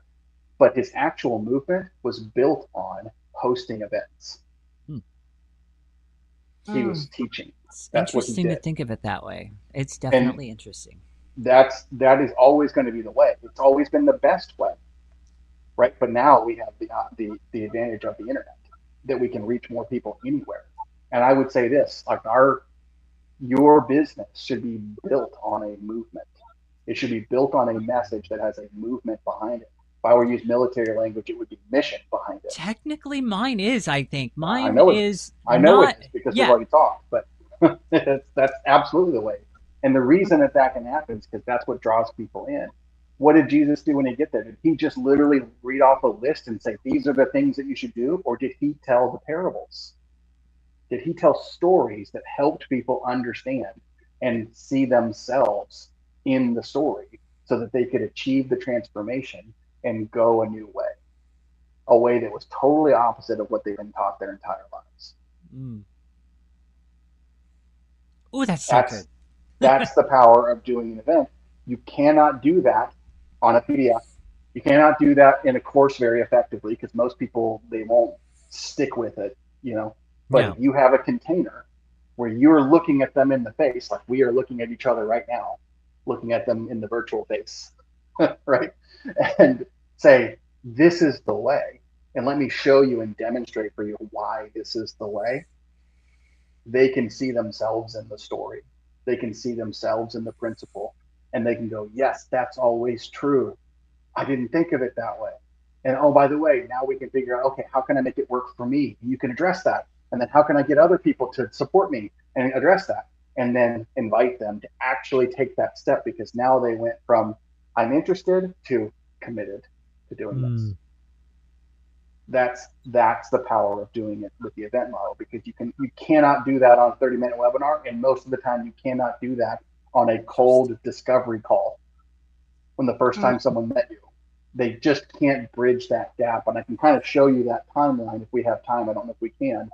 but his actual movement was built on hosting events. He was teaching. It's That's what he interesting to did. think of it that way. It's And definitely interesting. that is always going to be the way. It's always been the best way, right? But now we have the advantage of the internet, that we can reach more people anywhere. And I would say this, like your business should be built on a movement. It should be built on a message that has a movement behind it. If I were to use military language, it would be mission behind it. Technically, mine is, I think. I Mine know is I know not. it is because Yeah. we've already talked, but that's absolutely the way. And the reason that can happen is because that's what draws people in. What did Jesus do when he get there? Did he just literally read off a list and say, these are the things that you should do? Or did he tell the parables? Did he tell stories that helped people understand and see themselves in the story so that they could achieve the transformation and go a new way, a way that was totally opposite of what they've been taught their entire lives? Oh, that's so good. That's the power of doing an event. You cannot do that on a PDF. You cannot do that in a course very effectively because most people, they won't stick with it, But if you have a container where you're looking at them in the face, like we are looking at each other right now, looking at them in the virtual face, right? And say, this is the way. And let me show you and demonstrate for you why this is the way. They can see themselves in the story. They can see themselves in the principle. And they can go, yes, that's always true. I didn't think of it that way. And oh, by the way, now we can figure out, okay, how can I make it work for me? You can address that. And then how can I get other people to support me and address that? And then invite them to actually take that step, because now they went from I'm interested to committed to doing this. That's the power of doing it with the event model, because you cannot do that on a 30-minute webinar, and most of the time you cannot do that on a cold discovery call when the first time someone met you. They just can't bridge that gap. And I can kind of show you that timeline if we have time. I don't know if we can.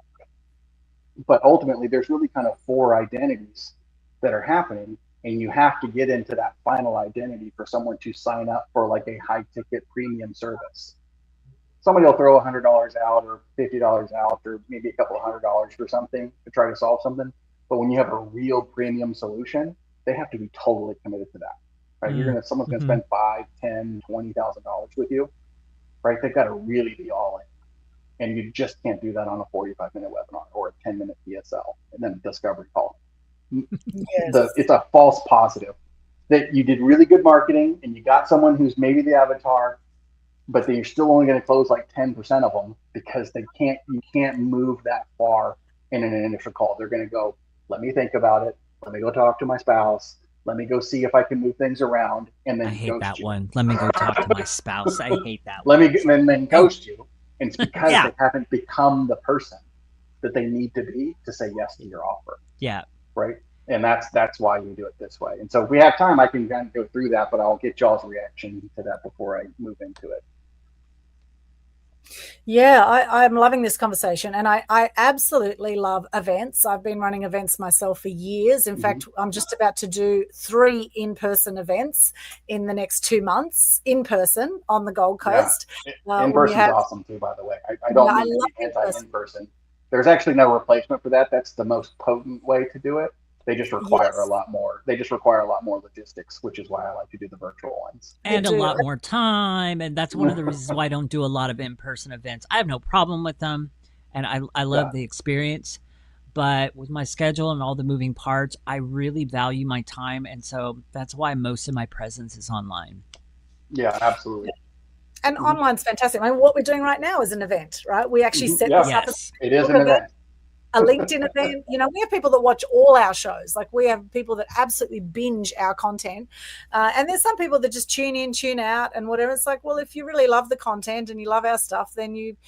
But ultimately, there's really kind of 4 identities that are happening, and you have to get into that final identity for someone to sign up for like a high-ticket premium service. Somebody will throw $100 out or $50 out or maybe a couple of $100 for something to try to solve something. But when you have a real premium solution, they have to be totally committed to that. Right? Someone's going to spend $5,000, $10,000, $20,000 with you. Right? They've got to really be all in. And you just can't do that on a 45-minute webinar or a 10-minute PSL and then a discovery call. Yes. It's a false positive that you did really good marketing and you got someone who's maybe the avatar, but then you're still only going to close like 10% of them because you can't move that far in an initial call. They're going to go, let me think about it. Let me go talk to my spouse. Let me go see if I can move things around. And then I hate that one. Let me go talk to my spouse. I hate that one. Then ghost you. And it's because they haven't become the person that they need to be to say yes to your offer. Yeah. Right. And that's why you do it this way. And so if we have time, I can kind of go through that, but I'll get y'all's reaction to that before I move into it. Yeah, I'm loving this conversation, and I absolutely love events. I've been running events myself for years. In fact, I'm just about to do 3 in-person events in the next 2 months, in person on the Gold Coast. Yeah. In-person is awesome too, by the way. I don't mean to be anti-in-person. There's actually no replacement for that. That's the most potent way to do it. They just require a lot more. They just require a lot more logistics, which is why I like to do the virtual ones. And a lot more time. And that's one of the reasons why I don't do a lot of in-person events. I have no problem with them, and I love the experience. But with my schedule and all the moving parts, I really value my time. And so that's why most of my presence is online. Yeah, absolutely. And online's fantastic. I mean, what we're doing right now is an event, right? We actually set this up. It is an event. A LinkedIn event. We have people that watch all our shows. Like, we have people that absolutely binge our content. And there's some people that just tune in, tune out and whatever. It's like, well, if you really love the content and you love our stuff, then you've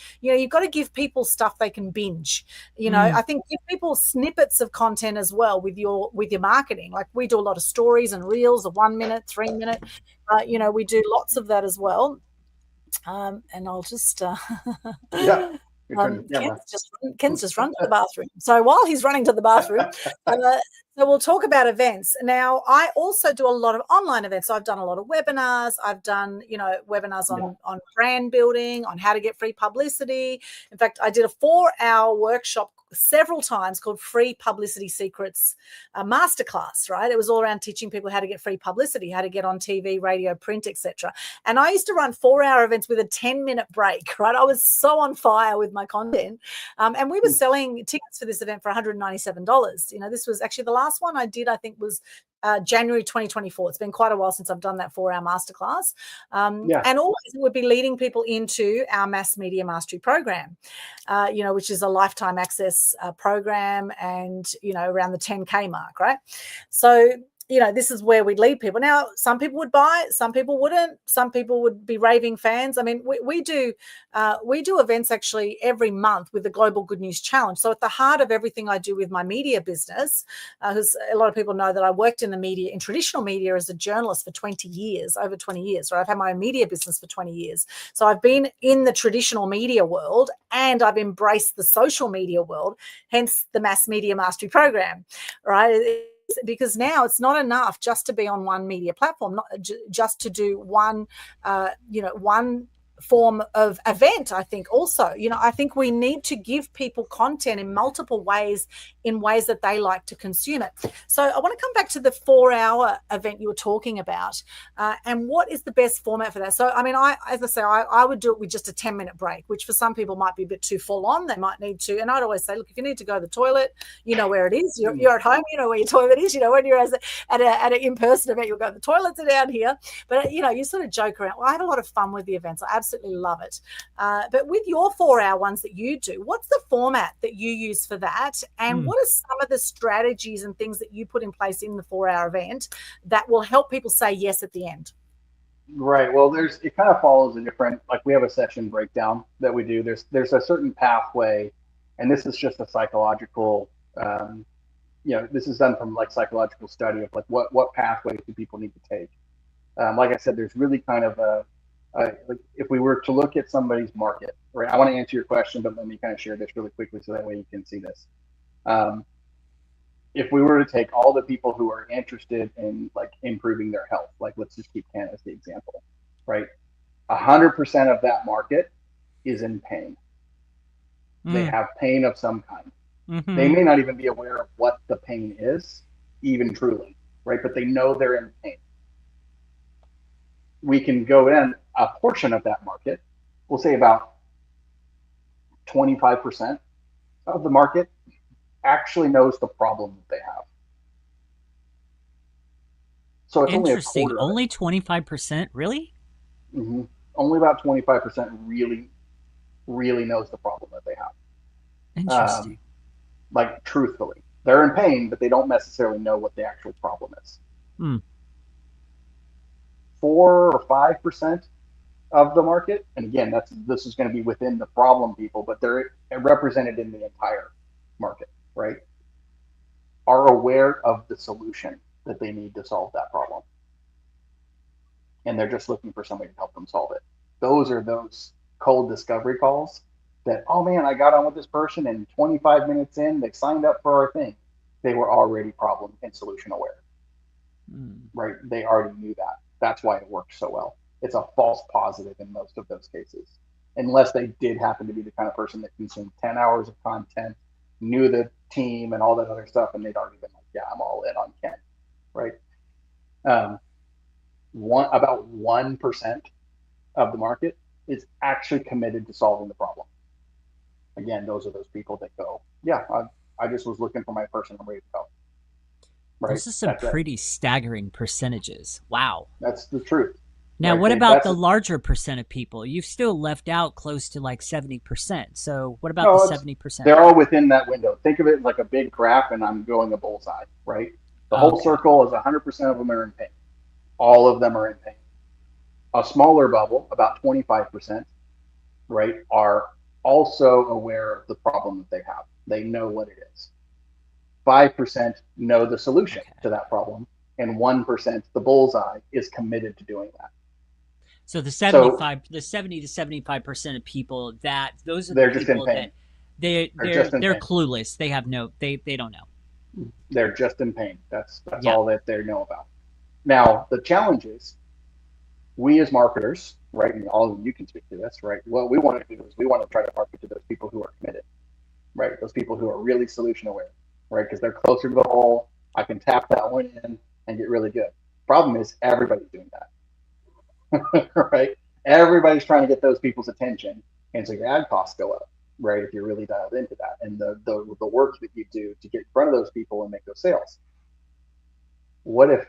got to give people stuff they can binge. I think give people snippets of content as well with your marketing. Like, we do a lot of stories and reels of 1 minute, 3 minute. We do lots of that as well. And I'll just Ken's just run to the bathroom. So while he's running to the bathroom, so we'll talk about events. Now, I also do a lot of online events. So I've done a lot of webinars. I've done, webinars on brand building, on how to get free publicity. In fact, I did a 4-hour workshop several times called Free Publicity Secrets Masterclass, right? It was all around teaching people how to get free publicity, how to get on TV, radio, print, etc. And I used to run 4-hour events with a 10-minute break, right? I was so on fire with my content. And we were selling tickets for this event for $197. This was actually the last one I did, I think, was January 2024. It's been quite a while since I've done that 4-hour masterclass. And always it would be leading people into our Mass Media Mastery program, which is a lifetime access program and, around the 10K mark, right? So, this is where we'd lead people. Now, some people would buy it, some people wouldn't, some people would be raving fans. I mean, we do events actually every month with the Global Good News Challenge. So at the heart of everything I do with my media business, because a lot of people know that I worked in traditional media as a journalist for 20 years, over 20 years, right? I've had my own media business for 20 years. So I've been in the traditional media world and I've embraced the social media world, hence the Mass Media Mastery program, right? Because now it's not enough just to be on one media platform, not just to do one form of event. I think also, I think we need to give people content in multiple ways, in ways that they like to consume it. So I want to come back to the 4-hour event you were talking about, and what is the best format for that? So, I mean, I would do it with just a 10-minute break, which for some people might be a bit too full on. They might need to, and I'd always say, look, if you need to go to the toilet, you know where it is. You're at home, you know where your toilet is. When you're at an in-person event, you'll go, the toilets are down here. But, you sort of joke around. Well, I have a lot of fun with the events. I absolutely love it. But with your 4-hour ones that you do, what's the format that you use for that? And what are some of the strategies and things that you put in place in the 4-hour event that will help people say yes at the end? Right. Well, it kind of follows a different, like we have a session breakdown that we do. There's a certain pathway, and this is just a psychological, this is done from like psychological study of like what pathways do people need to take. Like I said, there's really kind of like if we were to look at somebody's market, right? I want to answer your question, but let me kind of share this really quickly so that way you can see this. If we were to take all the people who are interested in like improving their health, like let's just keep Canada as the example, right? 100% of that market is in pain. They have pain of some kind. Mm-hmm. They may not even be aware of what the pain is, even truly, right? But they know they're in pain. We can go in a portion of that market, we'll say about 25% of the market actually knows the problem that they have. So it's interesting. Only 25%, really? Mm-hmm. Only about 25% really, really knows the problem that they have. Interesting. Like truthfully, they're in pain, but they don't necessarily know what the actual problem is. 4 or 5% of the market, and again, this is going to be within the problem people, but they're represented in the entire market, right? Are aware of the solution that they need to solve that problem, and they're just looking for somebody to help them solve it. Those are those cold discovery calls that, oh man, I got on with this person, and 25 minutes in, they signed up for our thing. They were already problem and solution aware, right? They already knew that. That's why it works so well. It's a false positive in most of those cases, unless they did happen to be the kind of person that consumed 10 hours of content, knew the team and all that other stuff, and they'd already been like, yeah, I'm all in on Ken, right? About 1% of the market is actually committed to solving the problem. Again, those are those people that go, yeah, I just was looking for my person, I'm ready to go. Right? Those are some pretty staggering percentages. Wow. That's the truth. Now, right? What about the larger percent of people? You've still left out close to like 70%. So what about the 70%? They're all within that window. Think of it like a big graph, and I'm going a bullseye, right? The whole circle is 100% of them are in pain. All of them are in pain. A smaller bubble, about 25%, right, are also aware of the problem that they have. They know what it is. 5% know the solution to that problem, and 1%, the bullseye, is committed to doing that. So the So 70 to 75% of people, that those are the they're just in people pain. that they're clueless. They have no, they don't know. They're just in pain. That's Yeah. all that they know about. Now the challenge is, we as marketers, right, and all of you can speak to this, right? What we want to do is we want to try to market to those people who are committed, right? Those people who are really solution aware, right? Because they're closer to the hole. I can tap that one in and get really good. Problem is, everybody's doing that, right? Everybody's trying to get those people's attention, and so your ad costs go up, right? If you're really dialed into that, and the work that you do to get in front of those people and make those sales. What if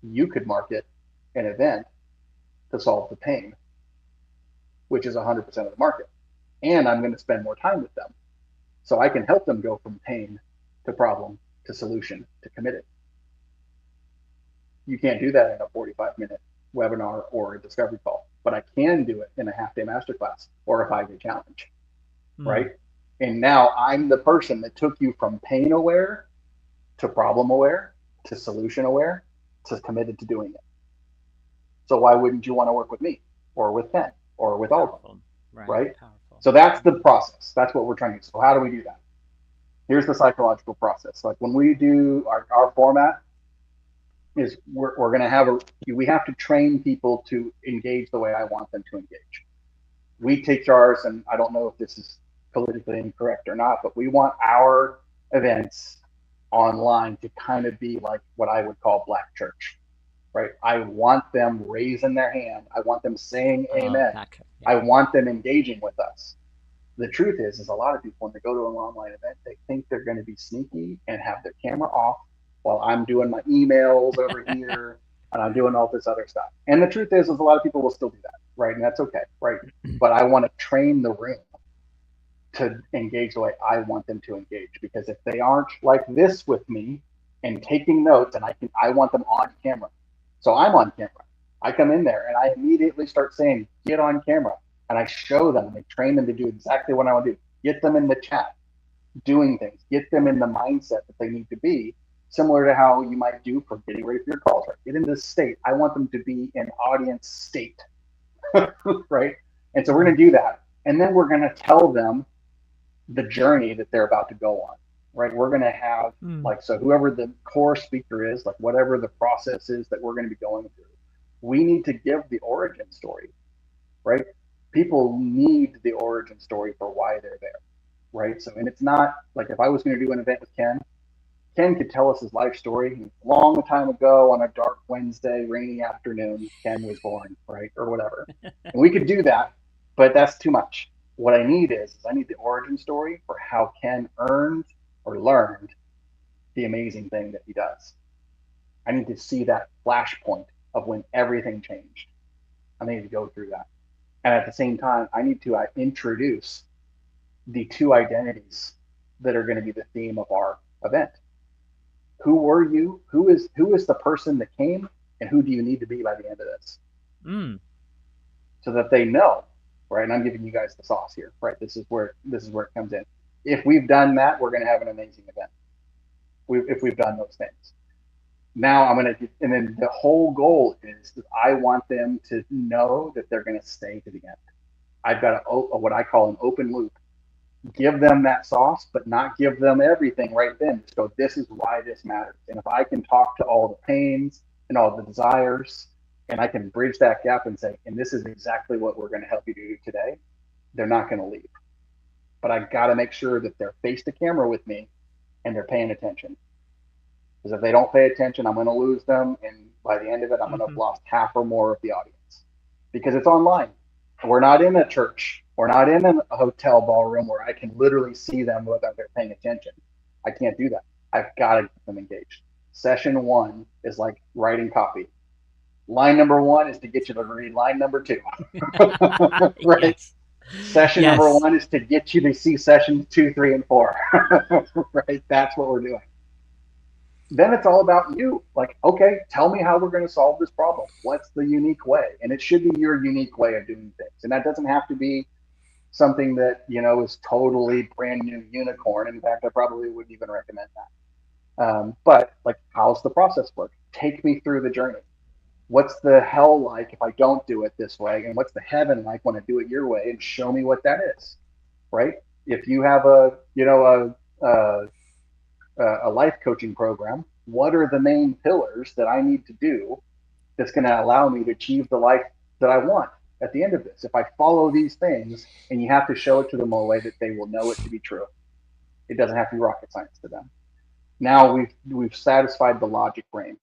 you could market an event to solve the pain, which is 100% of the market, and I'm going to spend more time with them, so I can help them go from pain to problem to solution to committed. You can't do that in a 45-minute webinar or a discovery call, but I can do it in a half-day masterclass or a 5-day challenge, right? And now I'm the person that took you from pain aware to problem aware to solution aware to committed to doing it. So why wouldn't you want to work with me or with Ken or with Aldwyn, right? Powerful. So that's the process. That's what we're trying to do. So how do we do that? Here's the psychological process. Like when we do our format is we're going to have we have to train people to engage the way I want them to engage. We take ours, and I don't know if this is politically incorrect or not, but we want our events online to kind of be like what I would call black church, right? I want them raising their hand. I want them saying amen. Yeah. I want them engaging with us. The truth is a lot of people, when they go to an online event, they think they're going to be sneaky and have their camera off while I'm doing my emails over here and I'm doing all this other stuff. And the truth is a lot of people will still do that, right? And that's okay, right? But I want to train the room to engage the way I want them to engage, because if they aren't like this with me and taking notes, and I want them on camera. So I'm on camera. I come in there and I immediately start saying, get on camera. And I show them, and I train them to do exactly what I want to do. Get them in the chat, doing things, get them in the mindset that they need to be, similar to how you might do for getting ready for your calls, right? Get into the state. I want them to be in audience state, right? And so we're going to do that. And then we're going to tell them the journey that they're about to go on, right? We're going to have so whoever the core speaker is, like whatever the process is that we're going to be going through, we need to give the origin story, right? People need the origin story for why they're there, right? So, and it's not like if I was going to do an event with Ken could tell us his life story. Long time ago on a dark Wednesday, rainy afternoon, Ken was born, right? Or whatever. And we could do that, but that's too much. What I need is I need the origin story for how Ken earned or learned the amazing thing that he does. I need to see that flashpoint of when everything changed. I need to go through that. And at the same time, I need to introduce the two identities that are going to be the theme of our event. Who were you? Who is the person that came, and who do you need to be by the end of this? So that they know, right? And I'm giving you guys the sauce here, right? This is where it comes in. If we've done that, we're going to have an amazing event. If we've done those things. Now and then the whole goal is that I want them to know that they're going to stay to the end. I've got what I call an open loop. Give them that sauce, but not give them everything right then. So this is why this matters. And if I can talk to all the pains and all the desires, and I can bridge that gap and say, and this is exactly what we're going to help you do today, they're not going to leave. But I got to make sure that they're face to camera with me and they're paying attention. Because if they don't pay attention, I'm going to lose them. And by the end of it, I'm going to have lost half or more of the audience, because it's online. We're not in a church. We're not in a hotel ballroom where I can literally see them without they're paying attention. I can't do that. I've got to get them engaged. Session 1 is like writing copy. Line number 1 is to get you to read line number 2. Right? Yes. Session number 1 is to get you to see sessions 2, 3, and 4. Right? That's what we're doing. Then it's all about you. Like, okay, tell me how we're going to solve this problem. What's the unique way? And it should be your unique way of doing things. And that doesn't have to be something that, is totally brand new unicorn. In fact, I probably wouldn't even recommend that. But like, how's the process work? Take me through the journey. What's the hell like if I don't do it this way? And what's the heaven like when I do it your way? And show me what that is, right? If you have a life coaching program, what are the main pillars that I need to do that's going to allow me to achieve the life that I want at the end of this? If I follow these things, and you have to show it to them in a way that they will know it to be true. It doesn't have to be rocket science to them. Now we've satisfied the logic brain.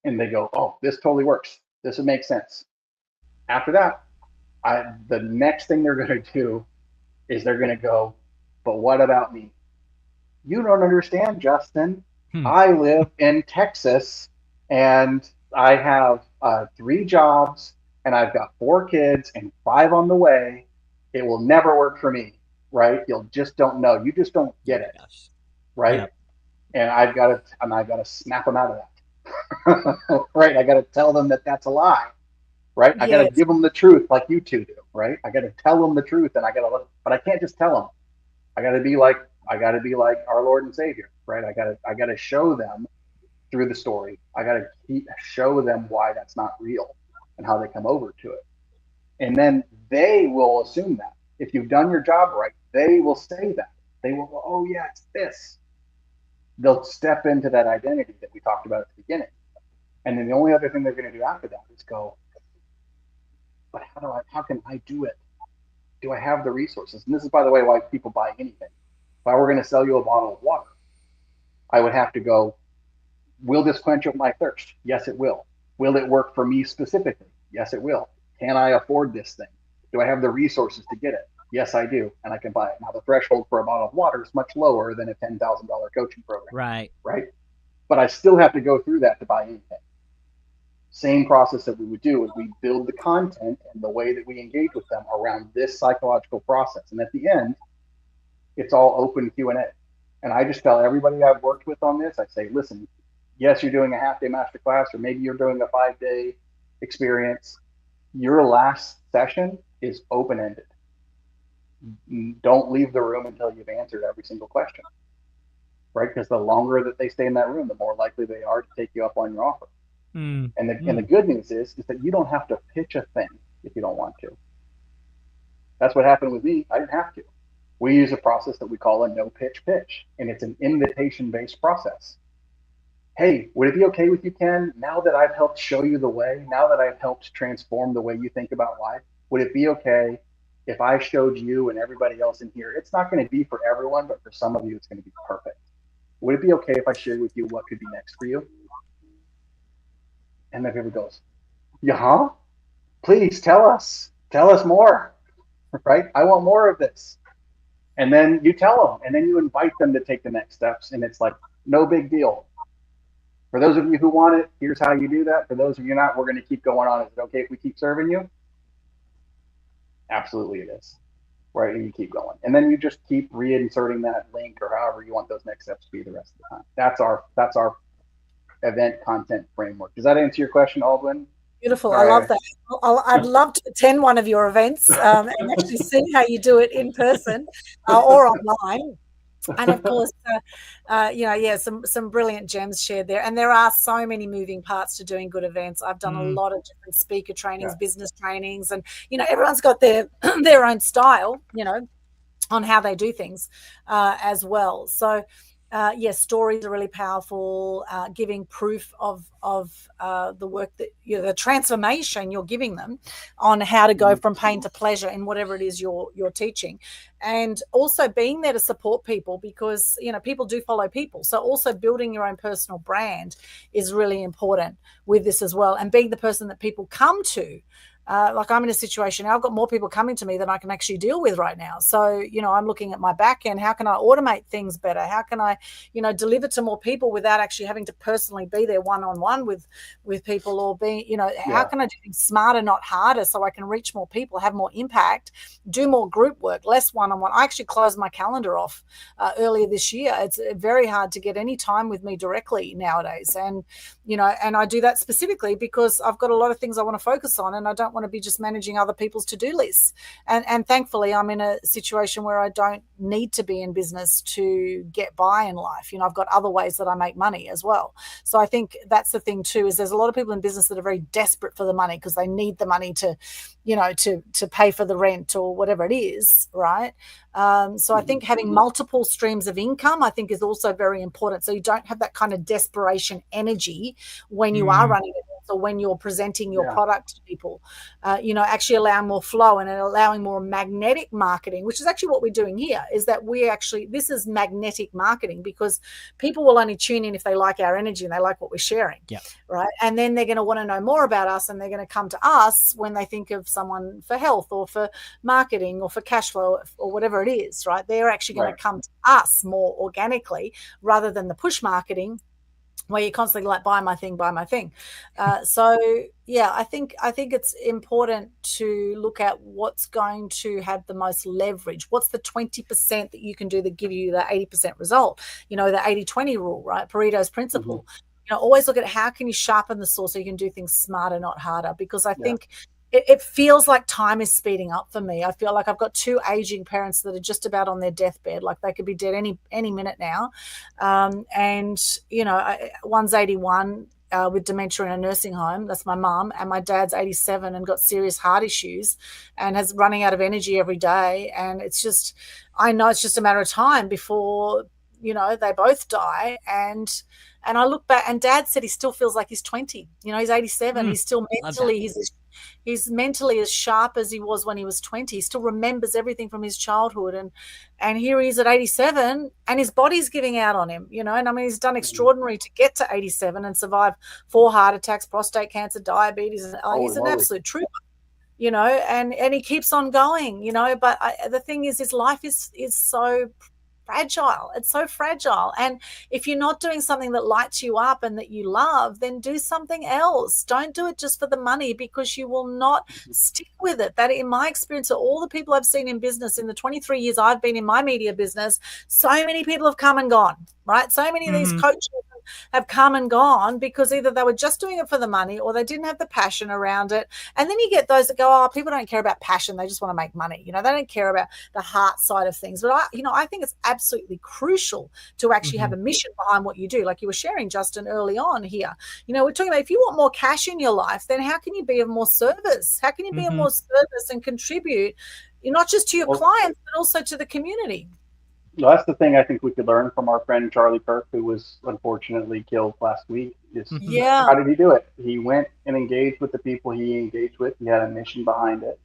And they go, oh, this totally works. This would make sense. After that, the next thing they're going to do is they're going to go, but what about me? You don't understand, Justin. I live in Texas, and I have 3 jobs, and I've got 4 kids and 5 on the way. It will never work for me, right? You'll just don't know. You just don't get it, right? Yep. And I've got to snap them out of that. Right, I got to tell them that that's a lie, right? I got to give them the truth like you two do, right? I got to tell them the truth, and but I can't just tell them. I got to be like our Lord and Savior, right? I got to show them through the story. I got to show them why that's not real and how they come over to it, and then they will assume that if you've done your job right, they will say that. They will go, oh yeah, it's this. They'll step into that identity that we talked about at the beginning. And then the only other thing they're going to do after that is go, but how can I do it? Do I have the resources? And this is, by the way, why people buy anything. If I were going to sell you a bottle of water, I would have to go, will this quench up my thirst? Yes, it will. Will it work for me specifically? Yes, it will. Can I afford this thing? Do I have the resources to get it? Yes, I do, and I can buy it. Now, the threshold for a bottle of water is much lower than a $10,000 coaching program. Right? But I still have to go through that to buy anything. Same process that we would do is we build the content and the way that we engage with them around this psychological process. And at the end, it's all open Q&A. And I just tell everybody I've worked with on this, I say, listen, yes, you're doing a half-day masterclass, or maybe you're doing a 5-day experience. Your last session is open-ended. Don't leave the room until you've answered every single question, right? Because the longer that they stay in that room, the more likely they are to take you up on your offer. And the good news is that you don't have to pitch a thing if you don't want to. That's what happened with me. I didn't have to. We use a process that we call a no pitch pitch, and it's an invitation-based process. Hey, would it be okay with you, Ken, now that I've helped show you the way, now that I've helped transform the way you think about life, would it be okay if I showed you and everybody else in here? It's not going to be for everyone, but for some of you, it's going to be perfect. Would it be okay if I shared with you what could be next for you? And then everybody goes, yeah, please tell us more, right? I want more of this. And then you tell them, and then you invite them to take the next steps. And it's like, no big deal. For those of you who want it, here's how you do that. For those of you not, we're going to keep going on. Is it okay if we keep serving you? Absolutely it is, right? And you keep going. And then you just keep reinserting that link or however you want those next steps to be the rest of the time. That's our event content framework. Does that answer your question, Aldwyn? Beautiful. Sorry. I love that. I'd love to attend one of your events and actually see how you do it in person or online. And of course, some brilliant gems shared there. And there are so many moving parts to doing good events. I've done a lot of different speaker trainings, business trainings, and, everyone's got their own style, on how they do things as well. So, stories are really powerful, giving proof of the work that the transformation you're giving them on how to go from pain to pleasure in whatever it is you're teaching. And also being there to support people, because, people do follow people. So also building your own personal brand is really important with this as well. And being the person that people come to. Like I'm in a situation now, I've got more people coming to me than I can actually deal with right now. So, I'm looking at my back end. How can I automate things better? How can I, deliver to more people without actually having to personally be there one-on-one with people, or be, how can I do things smarter, not harder, so I can reach more people, have more impact, do more group work, less one-on-one. I actually closed my calendar off earlier this year. It's very hard to get any time with me directly nowadays. And, and I do that specifically because I've got a lot of things I want to focus on, and I don't want want to be just managing other people's to-do lists. And thankfully, I'm in a situation where I don't need to be in business to get by in life. I've got other ways that I make money as well. So I think that's the thing too, is there's a lot of people in business that are very desperate for the money because they need the money to, to pay for the rent or whatever it is, right? So I think having multiple streams of income, I think, is also very important. So you don't have that kind of desperation energy when you are running it, or when you're presenting your product to people. Actually allowing more flow and allowing more magnetic marketing, which is actually what we're doing here, is that this is magnetic marketing, because people will only tune in if they like our energy and they like what we're sharing. Right. And then they're going to want to know more about us, and they're going to come to us when they think of someone for health or for marketing or for cash flow or whatever it is, right? They're actually going to come to us more organically rather than the push marketing where you're constantly like, buy my thing. So yeah, I think it's important to look at what's going to have the most leverage. What's the 20% that you can do that give you the 80% result? The 80-20 rule, right? Pareto's principle. Always look at how can you sharpen the saw so you can do things smarter, not harder, because I think it feels like time is speeding up for me. I feel like I've got two aging parents that are just about on their deathbed, like they could be dead any minute now. One's 81 with dementia in a nursing home. That's my mum. And my dad's 87 and got serious heart issues and has running out of energy every day. And I know it's just a matter of time before, they both die. And I look back, and Dad said he still feels like he's 20. He's 87. He's still mentally, he's mentally as sharp as he was when he was 20. He still remembers everything from his childhood. And here he is at 87, and his body's giving out on him, and I mean, he's done extraordinary to get to 87 and survive 4 heart attacks, prostate cancer, diabetes. He's an absolute trooper, and he keeps on going, but the thing is, his life is so fragile. It's so fragile. And if you're not doing something that lights you up and that you love, then do something else. Don't do it just for the money, because you will not stick with it. That, in my experience, of all the people I've seen in business in the 23 years I've been in my media business, so many people have come and gone, right? So many of these coaches have come and gone because either they were just doing it for the money or they didn't have the passion around it. And then you get those that go, oh, people don't care about passion. They just want to make money. They don't care about the heart side of things. But I think it's absolutely crucial to actually have a mission behind what you do. Like you were sharing, Justin, early on here, we're talking about, if you want more cash in your life, then how can you be of more service? How can you be of more service and contribute, not just to your clients, but also to the community? Well, that's the thing I think we could learn from our friend Charlie Kirk, who was unfortunately killed last week. How did he do it? He went and engaged with the people he engaged with. He had a mission behind it.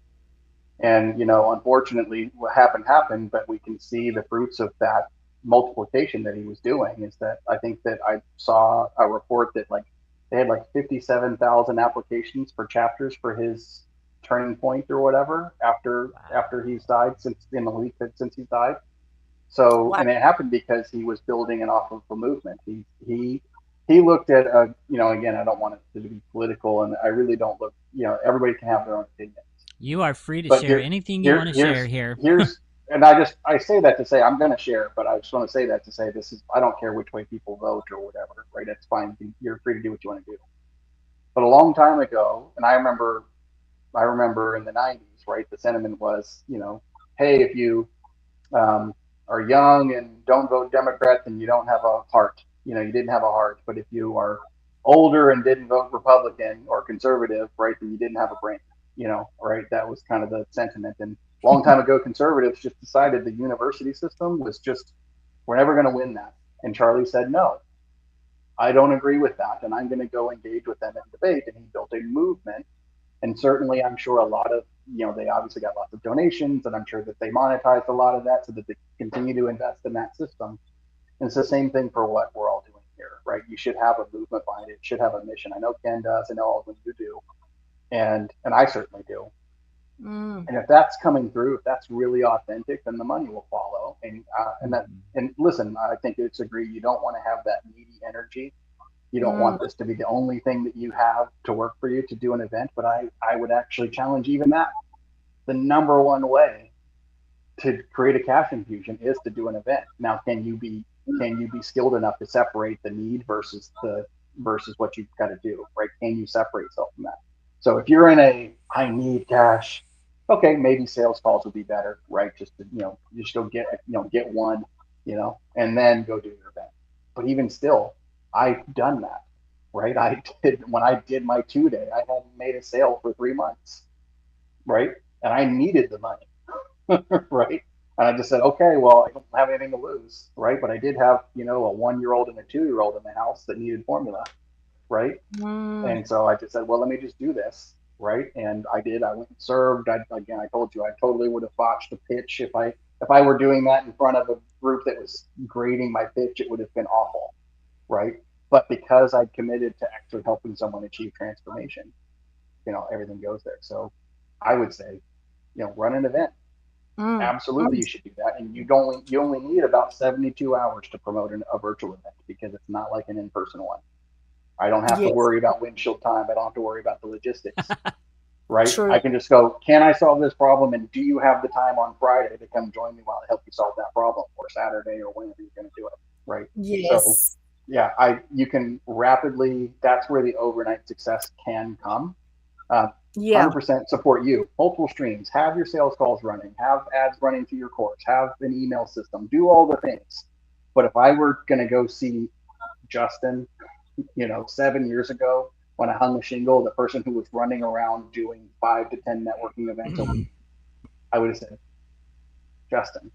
And, unfortunately, what happened, but we can see the fruits of that multiplication that he was doing. Is that I think that I saw a report that they had 57,000 applications for chapters for his turning point or whatever after he's died, since he's died. So, and it happened because he was building it off of a movement. He looked at again, I don't want it to be political, and I really don't look. Everybody can have their own opinions. You are free to share anything you want to share here. And I say that to say I'm going to share, but I just want to say that to say I don't care which way people vote or whatever, right? That's fine. You're free to do what you want to do. But a long time ago, and I remember in the 90s, right? The sentiment was, hey, if you are young and don't vote Democrat, then you don't have a heart. You didn't have a heart. But if you are older and didn't vote Republican or conservative, right, then you didn't have a brain. Right? That was kind of the sentiment. And a long time ago, conservatives just decided the university system was we're never going to win that. And Charlie said, no, I don't agree with that. And I'm going to go engage with them in debate. And he built a movement. And certainly, I'm sure a lot of, they obviously got lots of donations, and I'm sure that they monetized a lot of that so that they continue to invest in that system. And it's the same thing for what we're all doing here, right? You should have a movement behind it. It should have a mission. I know Ken does. I know Aldwyn, you do. And I certainly do. And if that's coming through, if that's really authentic, then the money will follow. And listen, I think it's agreed. You don't want to have that needy energy. You don't want this to be the only thing that you have to work for you to do an event. But I would actually challenge even that. The number one way to create a cash infusion is to do an event. Now, can you be skilled enough to separate the need versus what you've got to do, right? Can you separate yourself from that? So if you're in I need cash, okay, maybe sales calls would be better, right? Just to, just go get one, and then go do your event. But even still, I've done that, right? When I did my 2-day, I hadn't made a sale for 3 months, right? And I needed the money, right? And I just said, okay, well, I don't have anything to lose, right? But I did have, a 1-year-old and a 2-year-old in the house that needed formula, right? And so I just said, well, let me just do this, right? And I did. I went and served. I told you, I totally would have botched a pitch if I were doing that in front of a group that was grading my pitch. It would have been awful, right? But because I committed to actually helping someone achieve transformation, everything goes there. So I would say, run an event. Absolutely, you should do that. And you only need about 72 hours to promote a virtual event, because it's not like an in-person one. I don't have to worry about windshield time. I don't have to worry about the logistics, right? True. I can just go, can I solve this problem? And do you have the time on Friday to come join me while I help you solve that problem, or Saturday, or whenever you're going to do it, right? Yes. So, yeah, you can rapidly, that's where the overnight success can come. 100% support you. Multiple streams, have your sales calls running, have ads running to your course, have an email system, do all the things. But if I were going to go see Justin, 7 years ago when I hung a shingle, the person who was running around doing 5 to 10 networking events a week, I would have said, Justin,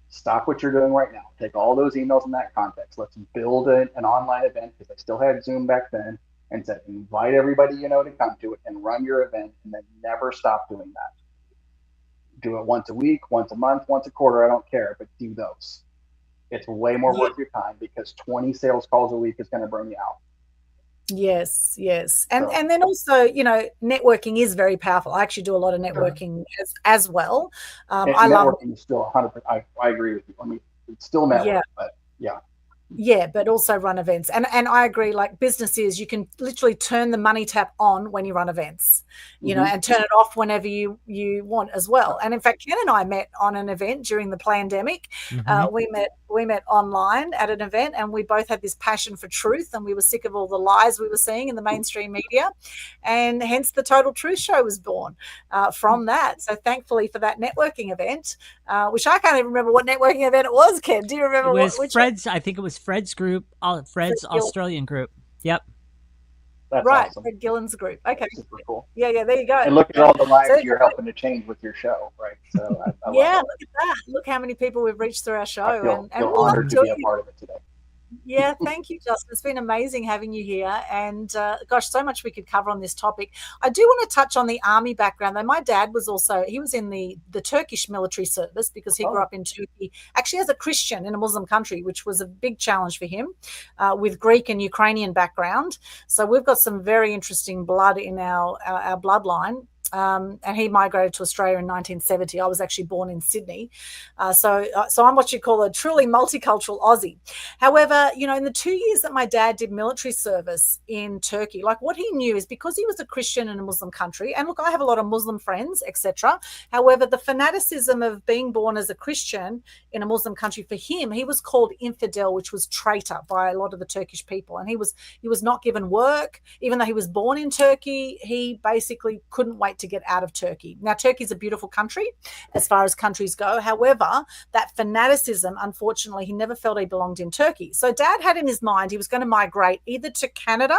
stop what you're doing right now. Take all those emails in that context. Let's build an online event, because I still had Zoom back then, and said, invite everybody to come to it and run your event, and then never stop doing that. Do it once a week, once a month, once a quarter, I don't care, but do those. It's way more worth your time, because 20 sales calls a week is going to burn you out. Yes. And then also, networking is very powerful. I actually do a lot of networking as well. I love networking is still 100%. I agree with you. I mean, it's still networking, but yeah. Yeah, but also run events. And I agree, like businesses, you can literally turn the money tap on when you run events, and turn it off whenever you want as well. And in fact, Ken and I met on an event during the pandemic. We met online at an event, and we both had this passion for truth, and we were sick of all the lies we were seeing in the mainstream media. And hence the Total Truth Show was born from that. So thankfully for that networking event, which I can't even remember what networking event it was, Ken. Do you remember which Fred's? I think it was Fred's group, Fred's Australian group. Yep. That's right, awesome. Fred Gillen's group. Okay. Super cool. Yeah, there you go. And look at all the lives you're helping to change with your show, right? So I love look at that. Look how many people we've reached through our show. I feel honored to be a part of it today. Yeah, thank you, Justin. It's been amazing having you here. And gosh, so much we could cover on this topic. I do want to touch on the army background, though. My dad was he was in the Turkish military service, because he grew up in Turkey, actually as a Christian in a Muslim country, which was a big challenge for him, with Greek and Ukrainian background. So we've got some very interesting blood in our bloodline. And he migrated to Australia in 1970. I was actually born in Sydney. So I'm what you call a truly multicultural Aussie. However, in the 2 years that my dad did military service in Turkey, like what he knew is, because he was a Christian in a Muslim country, and look, I have a lot of Muslim friends, etc. However, the fanaticism of being born as a Christian in a Muslim country, for him, he was called infidel, which was traitor by a lot of the Turkish people. And he was not given work. Even though he was born in Turkey, he basically couldn't wait to get out of Turkey. Now, Turkey is a beautiful country as far as countries go. However, that fanaticism, unfortunately, he never felt he belonged in Turkey. So Dad had in his mind he was going to migrate either to Canada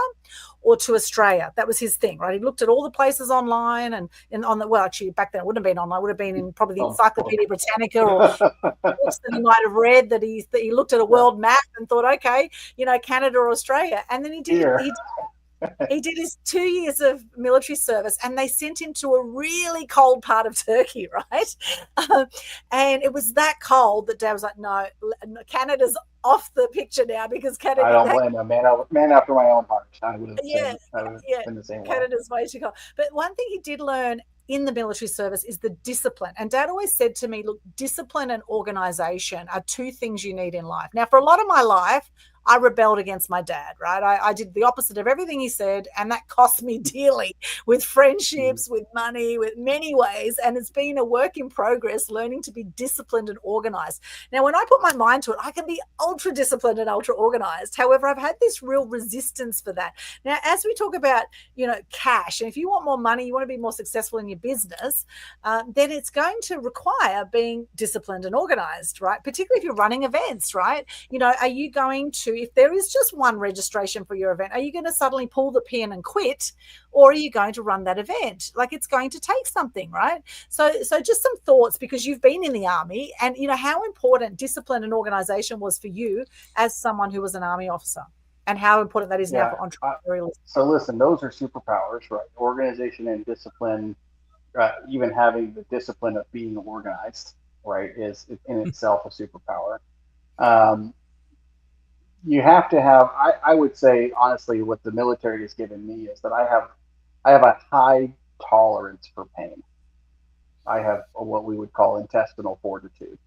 or to Australia. That was his thing, right? He looked at all the places online and actually back then it wouldn't have been online. It would have been in probably the Encyclopedia Britannica or books that he might have read, that he looked at a world map and thought, okay, Canada or Australia. And then he did his 2 years of military service, and they sent him to a really cold part of Turkey, right? And it was that cold that Dad was like, no, Canada's off the picture now, because Canada. I don't blame him, man after my own heart. I would have been the same way. Canada's way too cold. But one thing he did learn in the military service is the discipline. And Dad always said to me, look, discipline and organization are two things you need in life. Now, for a lot of my life, I rebelled against my dad, right? I did the opposite of everything he said, and that cost me dearly with friendships, with money, with many ways. And it's been a work in progress, learning to be disciplined and organized. Now, when I put my mind to it, I can be ultra disciplined and ultra organized. However, I've had this real resistance for that. Now, as we talk about, cash, and if you want more money, you want to be more successful in your business, then it's going to require being disciplined and organized, right? Particularly if you're running events, right? Are you going to, if there is just one registration for your event, are you going to suddenly pull the pin and quit? Or are you going to run that event? Like, it's going to take something, right? So just some thoughts, because you've been in the army, and how important discipline and organization was for you as someone who was an army officer, and how important that is now for entrepreneurial. So listen, those are superpowers, right? Organization and discipline, even having the discipline of being organized, right, is in itself a superpower. You have to have, I would say, honestly, what the military has given me is that I have a high tolerance for pain. I have what we would call intestinal fortitude,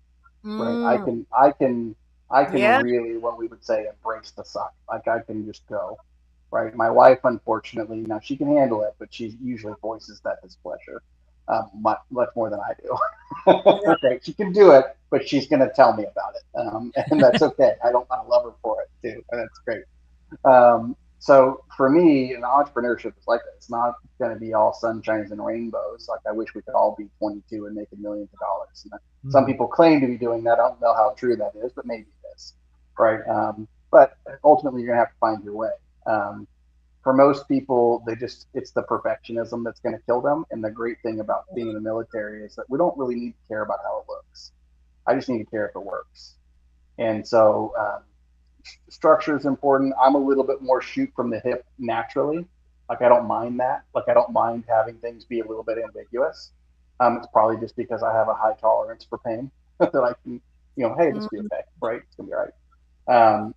right? I can really, what we would say, embrace the suck. Like, I can just go, right? My wife, unfortunately, now she can handle it, but she usually voices that displeasure much more than I do. Okay, she can do it, but she's going to tell me about it, and that's okay. I love her for it too, and that's great. So for me, an entrepreneurship is like that. It's not going to be all sunshines and rainbows. Like, I wish we could all be 22 and making millions of dollars. And some people claim to be doing that. I don't know how true that is, but maybe it is, right? But ultimately, you're going to have to find your way. For most people, it's the perfectionism that's going to kill them. And the great thing about being in the military is that we don't really need to care about how it looks. I just need to care if it works. And so structure is important. I'm a little bit more shoot from the hip naturally. Like, I don't mind that. Like, I don't mind having things be a little bit ambiguous. It's probably just because I have a high tolerance for pain that I can, hey, this will be okay, right? It's going to be all right.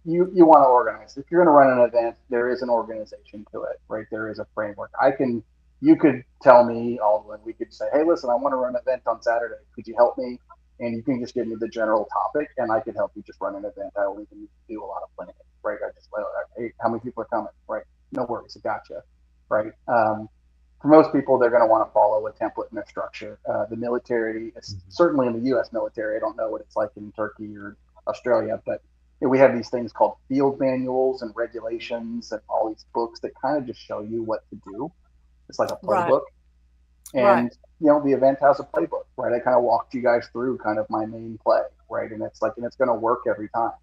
You want to organize. If you're going to run an event, there is an organization to it, right? There is a framework. You could tell me, Aldwyn, we could say, hey, listen, I want to run an event on Saturday. Could you help me? And you can just give me the general topic, and I can help you just run an event. I don't even need to do a lot of planning, right? I just hey, how many people are coming, right? No worries, I gotcha, right? For most people, they're going to want to follow a template and a structure. The military, certainly in the U.S. military, I don't know what it's like in Turkey or Australia, but we have these things called field manuals and regulations and all these books that kind of just show you what to do. It's like a playbook. Right. And, the event has a playbook, right? I kind of walked you guys through kind of my main play, right? And it's going to work every time.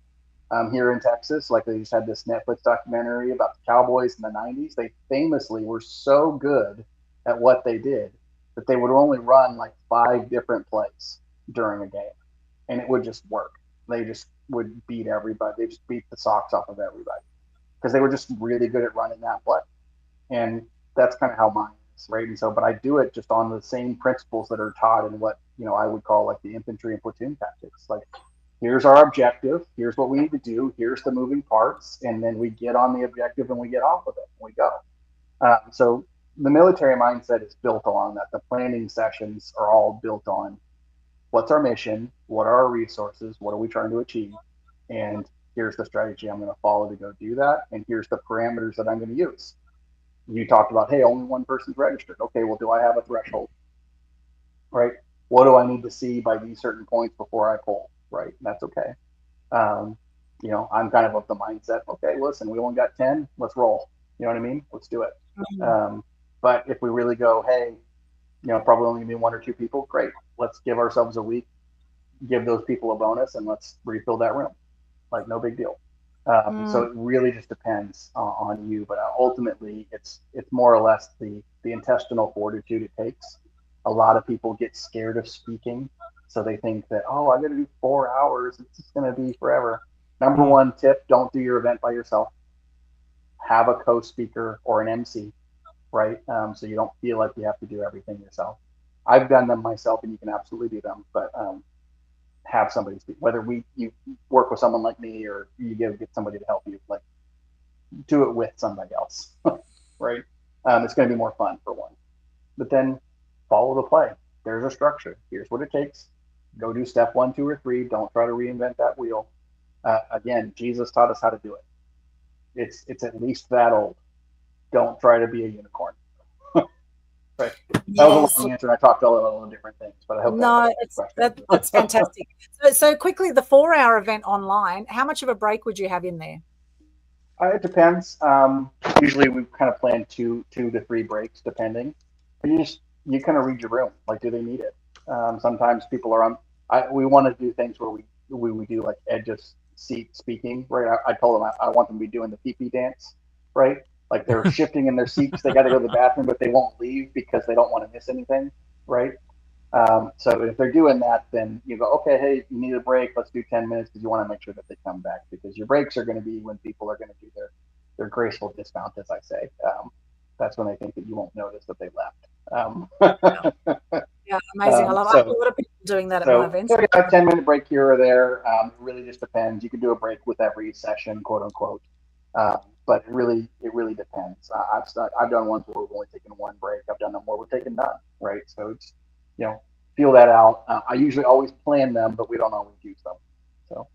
Here in Texas, like, they just had this Netflix documentary about the Cowboys in the 90s. They famously were so good at what they did that they would only run like 5 different plays during a game, and it would just work. They just would beat everybody. They just beat the socks off of everybody because they were just really good at running that play. And that's kind of how mine is, right? And so, but I do it just on the same principles that are taught in what, I would call like the infantry and platoon tactics. Like, here's our objective. Here's what we need to do. Here's the moving parts. And then we get on the objective and we get off of it and we go. So the military mindset is built on that. The planning sessions are all built on what's our mission, what are our resources, what are we trying to achieve, and here's the strategy I'm going to follow to go do that, and here's the parameters that I'm going to use. You talked about, hey, only one person's registered. Okay, well, do I have a threshold? Right? What do I need to see by these certain points before I pull? Right? That's okay. I'm kind of the mindset, okay, listen, we only got 10, let's roll. You know what I mean? Let's do it. But if we really go, hey, probably only gonna be 1 or 2 people, great. Let's give ourselves a week, give those people a bonus, and let's refill that room. Like, no big deal. So it really just depends on you, but ultimately it's more or less the intestinal fortitude it takes. A lot of people get scared of speaking, so they think that, I got to do 4 hours. It's just going to be forever. Number one tip, don't do your event by yourself. Have a co-speaker or an MC, right? So you don't feel like you have to do everything yourself. I've done them myself, and you can absolutely do them, but have somebody speak. Whether you work with someone like me or you get somebody to help you, like, do it with somebody else, right? It's going to be more fun for one. But then follow the play. There's a structure. Here's what it takes. Go do step 1, 2, or 3. Don't try to reinvent that wheel. Again, Jesus taught us how to do it. It's at least that old. Don't try to be a unicorn. Right. That was Yes. a long answer. And I talked all about different things, but I hope No, that's question. fantastic. So quickly, the 4-hour event online, how much of a break would you have in there? It depends. Usually we kind of plan two to three breaks, depending. But you kind of read your room. Like, do they need it? Sometimes people are on. We want to do things where we do like edge of seat speaking. Right. I told them I want them to be doing the pee-pee dance. Right. Like they're shifting in their seats. They got to go to the bathroom, but they won't leave because they don't want to miss anything. Right. So if they're doing that, then you go, okay, hey, you need a break. Let's do 10 minutes because you want to make sure that they come back, because your breaks are going to be when people are going to do their graceful dismount, as I say. That's when they think that you won't notice that they left. Yeah, amazing. I love it. I have a lot of people doing that at my events. So a 10-minute break here or there. It really just depends. You can do a break with every session, quote unquote. But it really depends. I've done ones where we've only taken one break. I've done them where we're taking none. Right. So it's, feel that out. I usually always plan them, but we don't always use them. So.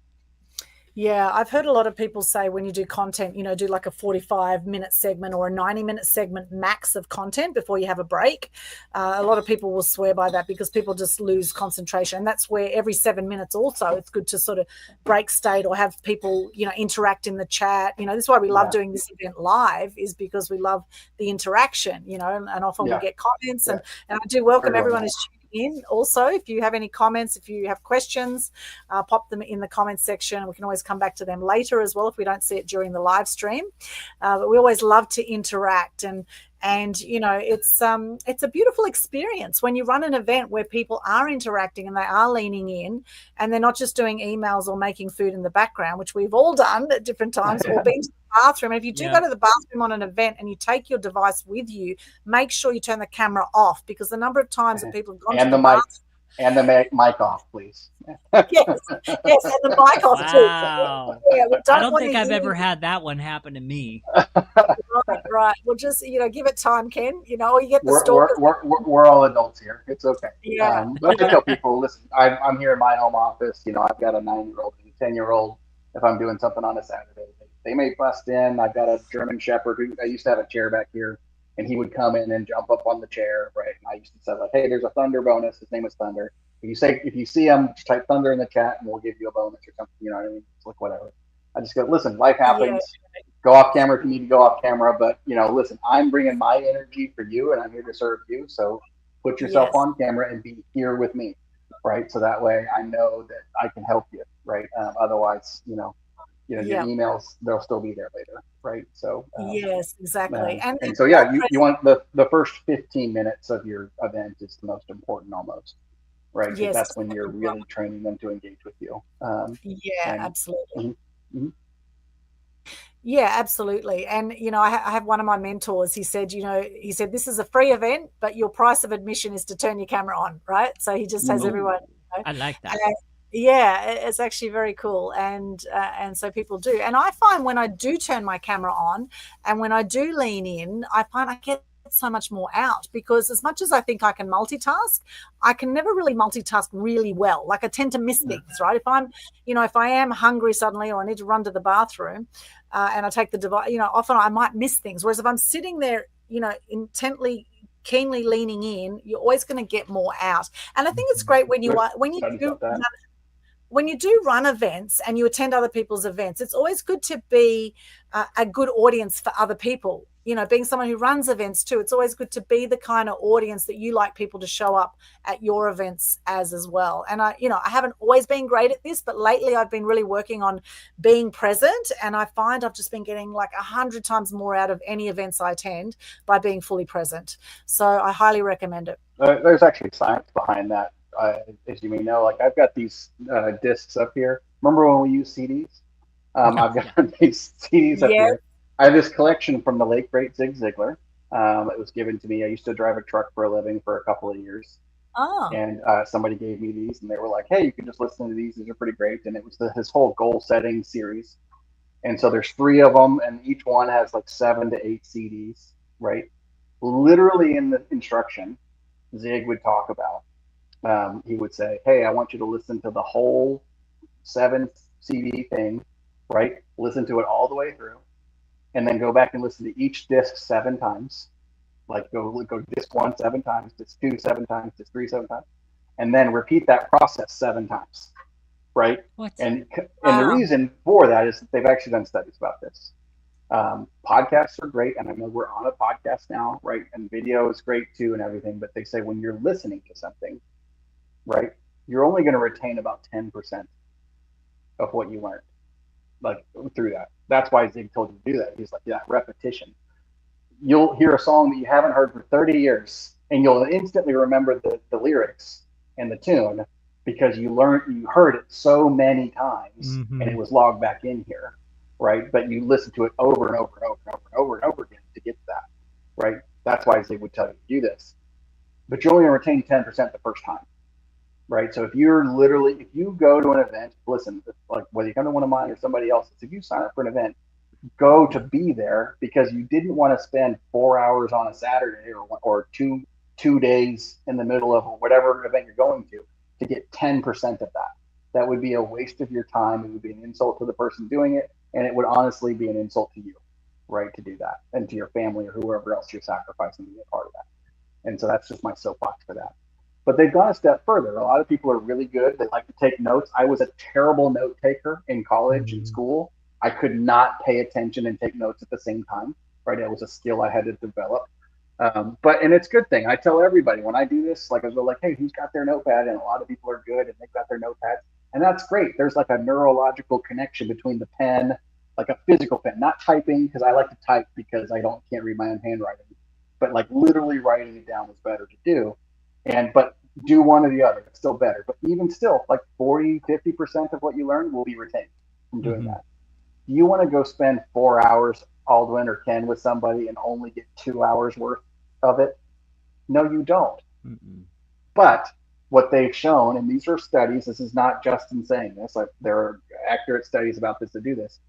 Yeah, I've heard a lot of people say when you do content, do like a 45-minute segment or a 90-minute segment max of content before you have a break. A lot of people will swear by that because people just lose concentration. And that's where every 7 minutes also, it's good to sort of break state or have people, interact in the chat. This is why we love doing this event live, is because we love the interaction, and often we get comments. And I do welcome everyone who's tuning in. Also, if you have any comments, if you have questions, pop them in the comments section. We can always come back to them later as well if we don't see it during the live stream. But we always love to interact, and it's a beautiful experience when you run an event where people are interacting and they are leaning in, and they're not just doing emails or making food in the background, which we've all done at different times, or been to the bathroom. And if you do go to the bathroom on an event and you take your device with you, make sure you turn the camera off, because the number of times that people have gone to the bathroom. And the mic off, please. yes, and the mic off wow. too. Yeah, I don't think I've ever had that one happen to me. Right. Well, just give it time, Ken. Or you get the we're all adults here. It's okay. Yeah. But I tell people, listen, I'm here in my home office. I've got a 9-year-old and a 10-year-old. If I'm doing something on a Saturday, they may bust in. I've got a German Shepherd who I used to have a chair back here, and he would come in and jump up on the chair, right? And I used to say, like, hey, there's a Thunder bonus. His name is Thunder. If you see him, just type Thunder in the chat, and we'll give you a bonus or something. You know what I mean? It's like whatever. I just go, listen, life happens. Yeah. Go off camera if you need to go off camera. But listen, I'm bringing my energy for you, and I'm here to serve you. So put yourself on camera and be here with me, right? So that way I know that I can help you, right? Otherwise, your emails, they'll still be there later, right? So yes, exactly. And so you want the first 15 minutes of your event is the most important, almost, right? Yes, that's when you're really training them to engage with you. Absolutely. Mm-hmm. Yeah, absolutely. And I have one of my mentors. He said, this is a free event, but your price of admission is to turn your camera on, right? So he just has everyone. I like that. Yeah, it's actually very cool, and so people do. And I find when I do turn my camera on and when I do lean in, I find I get so much more out, because as much as I think I can multitask, I can never really multitask really well. Like, I tend to miss things, right? If I am hungry suddenly, or I need to run to the bathroom, and I take the device, often I might miss things. Whereas if I'm sitting there, intently, keenly leaning in, you're always going to get more out. And I think it's great when you do run events and you attend other people's events, it's always good to be a good audience for other people. Being someone who runs events too, it's always good to be the kind of audience that you like people to show up at your events as well. And I haven't always been great at this, but lately I've been really working on being present, and I find I've just been getting like 100 times more out of any events I attend by being fully present. So I highly recommend it. There's actually science behind that. As you may know, like, I've got these discs up here. Remember when we used CDs? I've got these CDs up here. I have this collection from the late great Zig Ziglar. It was given to me. I used to drive a truck for a living for a couple of years. Oh. And somebody gave me these, and they were like, hey, you can just listen to these. These are pretty great. And it was his whole goal setting series. And so there's 3 of them, and each one has like 7 to 8 CDs, right? Literally in the instruction, Zig would talk about. He would say, hey, I want you to listen to the whole 7 CD thing, right? Listen to it all the way through, and then go back and listen to each disc 7 times. Like go disc 1 7 times, disc 2 7 times, disc 3 7 times, and then repeat that process 7 times, right? What? And the reason for that is that they've actually done studies about this. Podcasts are great, and I know we're on a podcast now, right? And video is great too, and everything. But they say when you're listening to something, right, you're only going to retain about 10% of what you learned, like through that. That's why Zig told you to do that. He's like, that repetition. You'll hear a song that you haven't heard for 30 years, and you'll instantly remember the lyrics and the tune because you heard it so many times, and it was logged back in here. Right, but you listen to it over and over and over and over and over and over again to get to that, right? That's why they would tell you to do this. But you're only going to retain 10% the first time, right? So if you go to an event, listen, like whether you come to one of mine or somebody else's, if you sign up for an event, go to be there because you didn't want to spend 4 hours on a Saturday or two days in the middle of whatever event you're going to get 10% of that. That would be a waste of your time. It would be an insult to the person doing it. And it would honestly be an insult to you, right, to do that, and to your family or whoever else you're sacrificing to be a part of that. And so that's just my soapbox for that. But they've gone a step further. A lot of people are really good. They like to take notes. I was a terrible note taker in college and school. I could not pay attention and take notes at the same time, right? It was a skill I had to develop. And it's a good thing. I tell everybody when I do this, like I go like, hey, who's got their notepad? And a lot of people are good and they've got their notepads. And that's great. There's like a neurological connection between the pen, like a physical pen, not typing, because I like to type because I can't read my own handwriting. But like literally writing it down was better to do. But do one or the other. It's still better. But even still, like 40, 50% of what you learn will be retained from doing that. You want to go spend 4 hours, Aldwyn or Ken, with somebody and only get 2 hours worth of it? No, you don't. But what they've shown, and these are studies, this is not Justin saying this, like there are accurate studies about this to do this.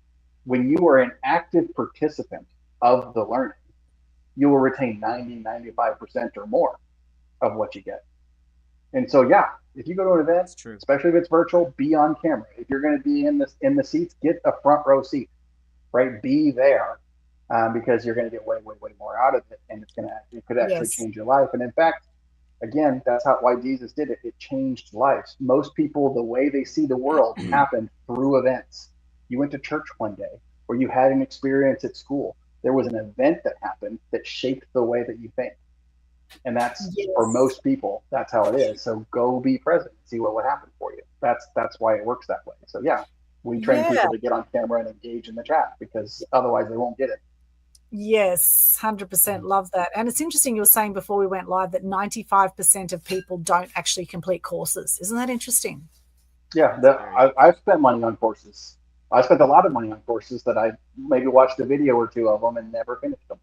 When you are an active participant of the learning, you will retain 90, 95% or more of what you get. And so, yeah, if you go to an event, especially if it's virtual, be on camera. If you're going to be in the seats, get a front row seat, right? Be there because you're going to get way, way, way more out of it, and it could actually change your life. And in fact, again, that's why Jesus did it. It changed lives. Most people, the way they see the world happened through events. You went to church one day, or you had an experience at school. There was an event that happened that shaped the way that you think. And that's for most people, that's how it is. So go be present, see what would happen for you. That's why it works that way. So yeah, we train people to get on camera and engage in the chat because otherwise they won't get it. Yes, 100% love that. And it's interesting you were saying before we went live that 95% of people don't actually complete courses. Isn't that interesting? Yeah, I've spent money on courses. I spent a lot of money on courses that I maybe watched a video or two of them and never finished them,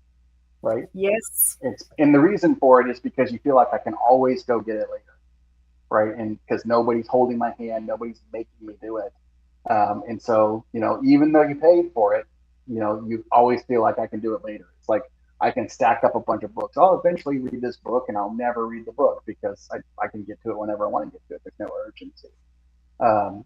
right? Yes. And the reason for it is because you feel like I can always go get it later, right? And because nobody's holding my hand, nobody's making me do it. And so, even though you paid for it, you always feel like I can do it later. It's like I can stack up a bunch of books. I'll eventually read this book and I'll never read the book because I can get to it whenever I want to get to it. There's no urgency.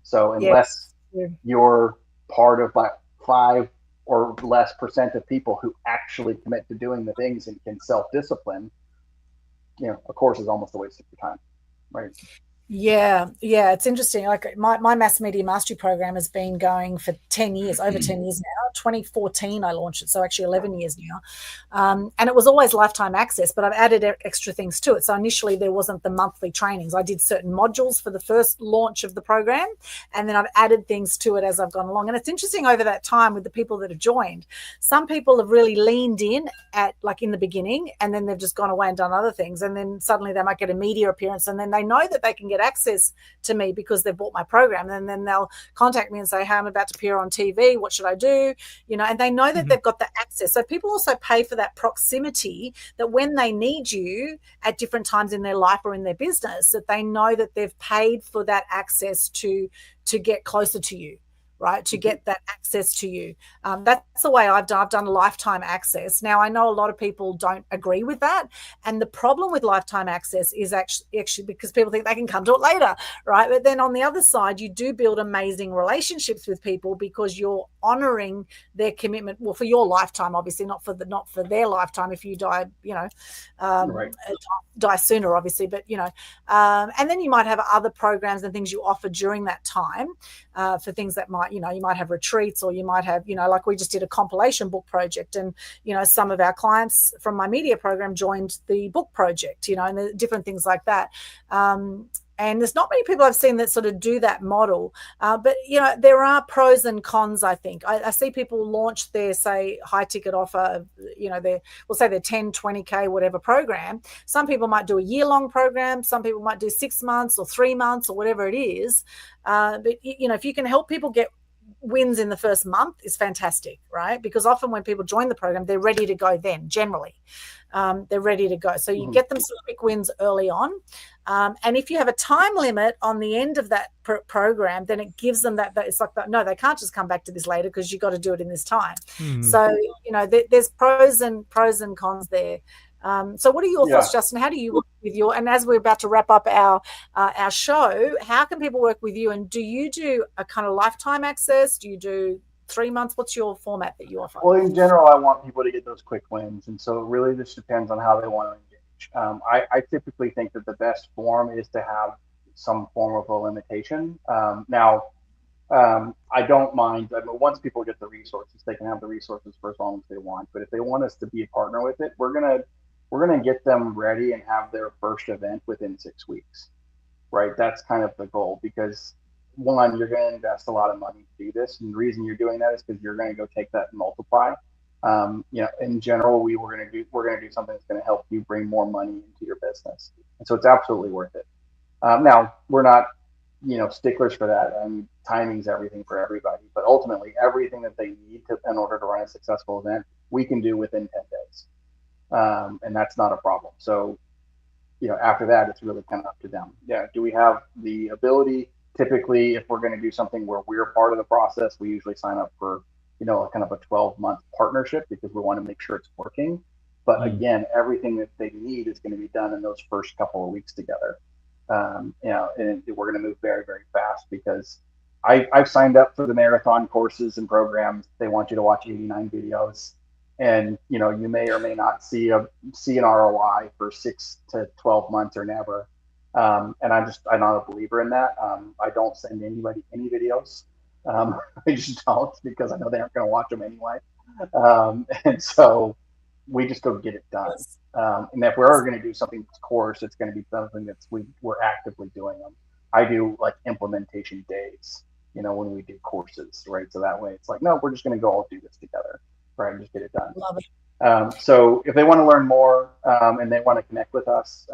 So unless you're part of like 5 or less % of people who actually commit to doing the things and can self-discipline, a course is almost a waste of your time, right? Yeah, it's interesting. Like my mass media mastery program has been going for 10 years, over 10 years now. 2014 I launched it, so actually 11 years now. And it was always lifetime access, but I've added extra things to it. So initially there wasn't the monthly trainings. I did certain modules for the first launch of the program, and then I've added things to it as I've gone along. And it's interesting over that time with the people that have joined. Some people have really leaned in in the beginning, and then they've just gone away and done other things. And then suddenly they might get a media appearance, and then they know that they can get access to me because they've bought my program, and then they'll contact me and say, hey, I'm about to appear on TV, what should I do? And they know that they've got the access. So people also pay for that proximity, that when they need you at different times in their life or in their business, that they know that they've paid for that access to get closer to you, right, to get that access to you. That's the way I've done lifetime access. Now, I know a lot of people don't agree with that. And the problem with lifetime access is actually because people think they can come to it later, right? But then on the other side, you do build amazing relationships with people because you're honoring their commitment. Well, for your lifetime, obviously, not for their lifetime. If you die, Right. die sooner, obviously, but and then you might have other programs and things you offer during that time for things that might, you might have retreats, or you might have, like we just did a compilation book project, and some of our clients from my media program joined the book project, and the different things like that. And there's not many people I've seen that sort of do that model. But, there are pros and cons, I think. I see people launch their, say, high ticket offer, we'll say their 10, 20K, whatever program. Some people might do a year-long program. Some people might do 6 months or 3 months or whatever it is. But, if you can help people get wins in the first month, is fantastic, right? Because often when people join the program, they're ready to go then, generally. They're ready to go. So you get them some quick wins early on. And if you have a time limit on the end of that program, then it gives them that it's like, no, they can't just come back to this later because you've got to do it in this time. So, there's pros and cons there. So what are your thoughts, Justin? How do you work with and as we're about to wrap up our show, how can people work with you? And do you do a kind of lifetime access? Do you do 3 months? What's your format that you offer? Well, in general, I want people to get those quick wins. And so it really just depends on how they want to engage. I typically think that the best form is to have some form of a limitation. Now, I don't mind. Once people get the resources, they can have the resources for as long as they want. But if they want us to be a partner with it, we're gonna get them ready and have their first event within 6 weeks, right? That's kind of the goal, because one, you're going to invest a lot of money to do this, and the reason you're doing that is because you're going to go take that and multiply. In general, we're going to do something that's going to help you bring more money into your business, and so it's absolutely worth it. Now, we're not, sticklers for that. Timing's everything for everybody, but ultimately, everything that they need in order to run a successful event, we can do within 10 days, and that's not a problem. So, after that, it's really kind of up to them. Yeah, do we have the ability? Typically, if we're going to do something where we're part of the process, we usually sign up for, kind of a 12-month partnership, because we want to make sure it's working. But again, everything that they need is going to be done in those first couple of weeks together. And we're going to move very, very fast, because I've signed up for the marathon courses and programs. They want you to watch 89 videos, and you may or may not see an ROI for 6 to 12 months or never. And I'm not a believer in that. I don't send anybody any videos. I just don't, because I know they aren't going to watch them anyway. And so we just go get it done. And if we're going to do something that's course, it's going to be something that's we're actively doing them. I do like implementation days, when we do courses, right? So that way it's like, no, we're just going to go all do this together, right? And just get it done. Love it. So if they want to learn more and they want to connect with us,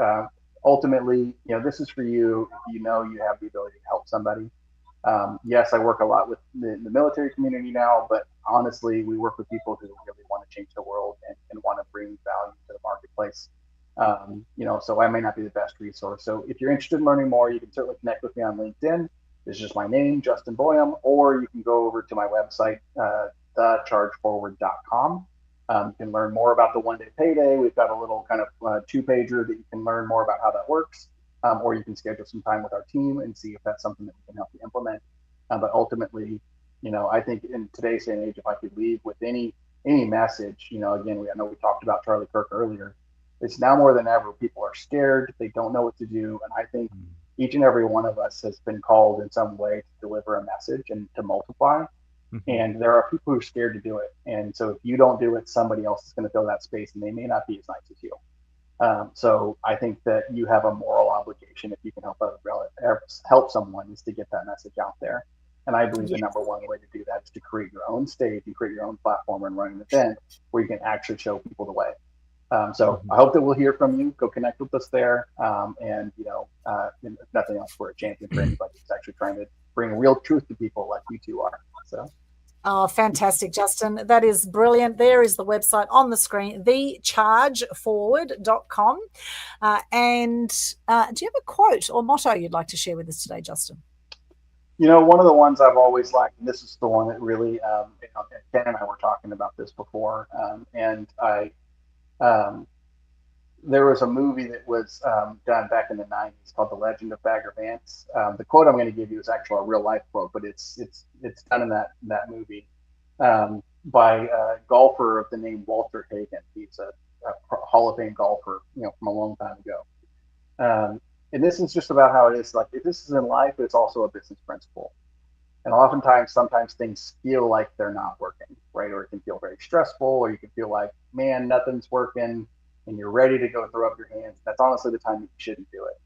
ultimately, this is for you. If you have the ability to help somebody. Yes, I work a lot with the military community now, but honestly, we work with people who really want to change the world and want to bring value to the marketplace. So I may not be the best resource. So if you're interested in learning more, you can certainly connect with me on LinkedIn. It's just my name, Justin Boyum, or you can go over to my website, thechargeforward.com. You can learn more about the one-day payday. We've got a little kind of two-pager that you can learn more about how that works, or you can schedule some time with our team and see if that's something that we can help you implement. But ultimately, I think in today's day and age, if I could leave with any message, again, I know we talked about Charlie Kirk earlier. It's now more than ever. People are scared. They don't know what to do. And I think each and every one of us has been called in some way to deliver a message and to multiply. And there are people who are scared to do it. And so if you don't do it, somebody else is going to fill that space, and they may not be as nice as you. So I think that you have a moral obligation, if you can help someone, is to get that message out there. And I believe the number one way to do that is to create your own stage and create your own platform and run an event where you can actually show people the way. So I hope that we'll hear from you. Go connect with us there. And if nothing else, we're a champion for anybody who's actually trying to bring real truth to people like you two are. So. Oh, fantastic, Justin. That is brilliant. There is the website on the screen, thechargeforward.com. And do you have a quote or motto you'd like to share with us today, Justin? One of the ones I've always liked, and this is the one that really, Ken and I were talking about this before, and um, there was a movie that was done back in the '90s called The Legend of Bagger Vance. The quote I'm going to give you is actually a real life quote, but it's done in that movie by a golfer of the name Walter Hagen. He's a Hall of Fame golfer, from a long time ago. And this is just about how it is. Like, if this is in life, it's also a business principle. And sometimes things feel like they're not working, right? Or it can feel very stressful, or you can feel like, man, nothing's working, and you're ready to go throw up your hands. That's honestly the time you shouldn't do it.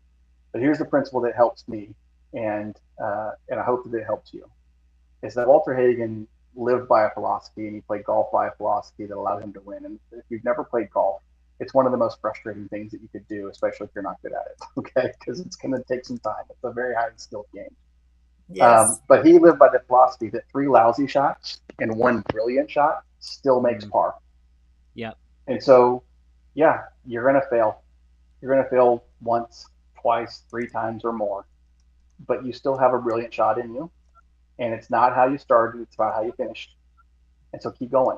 But here's the principle that helps me, and I hope that it helps you. Is that Walter Hagen lived by a philosophy, and he played golf by a philosophy that allowed him to win. And if you've never played golf, it's one of the most frustrating things that you could do, especially if you're not good at it, okay? Because it's going to take some time. It's a very highly skilled game. Yes. But he lived by the philosophy that 3 lousy shots and 1 brilliant shot still makes par. Yep. And so, yeah, you're going to fail. You're going to fail once, twice, 3 times or more. But you still have a brilliant shot in you. And it's not how you started, it's about how you finished. And so keep going,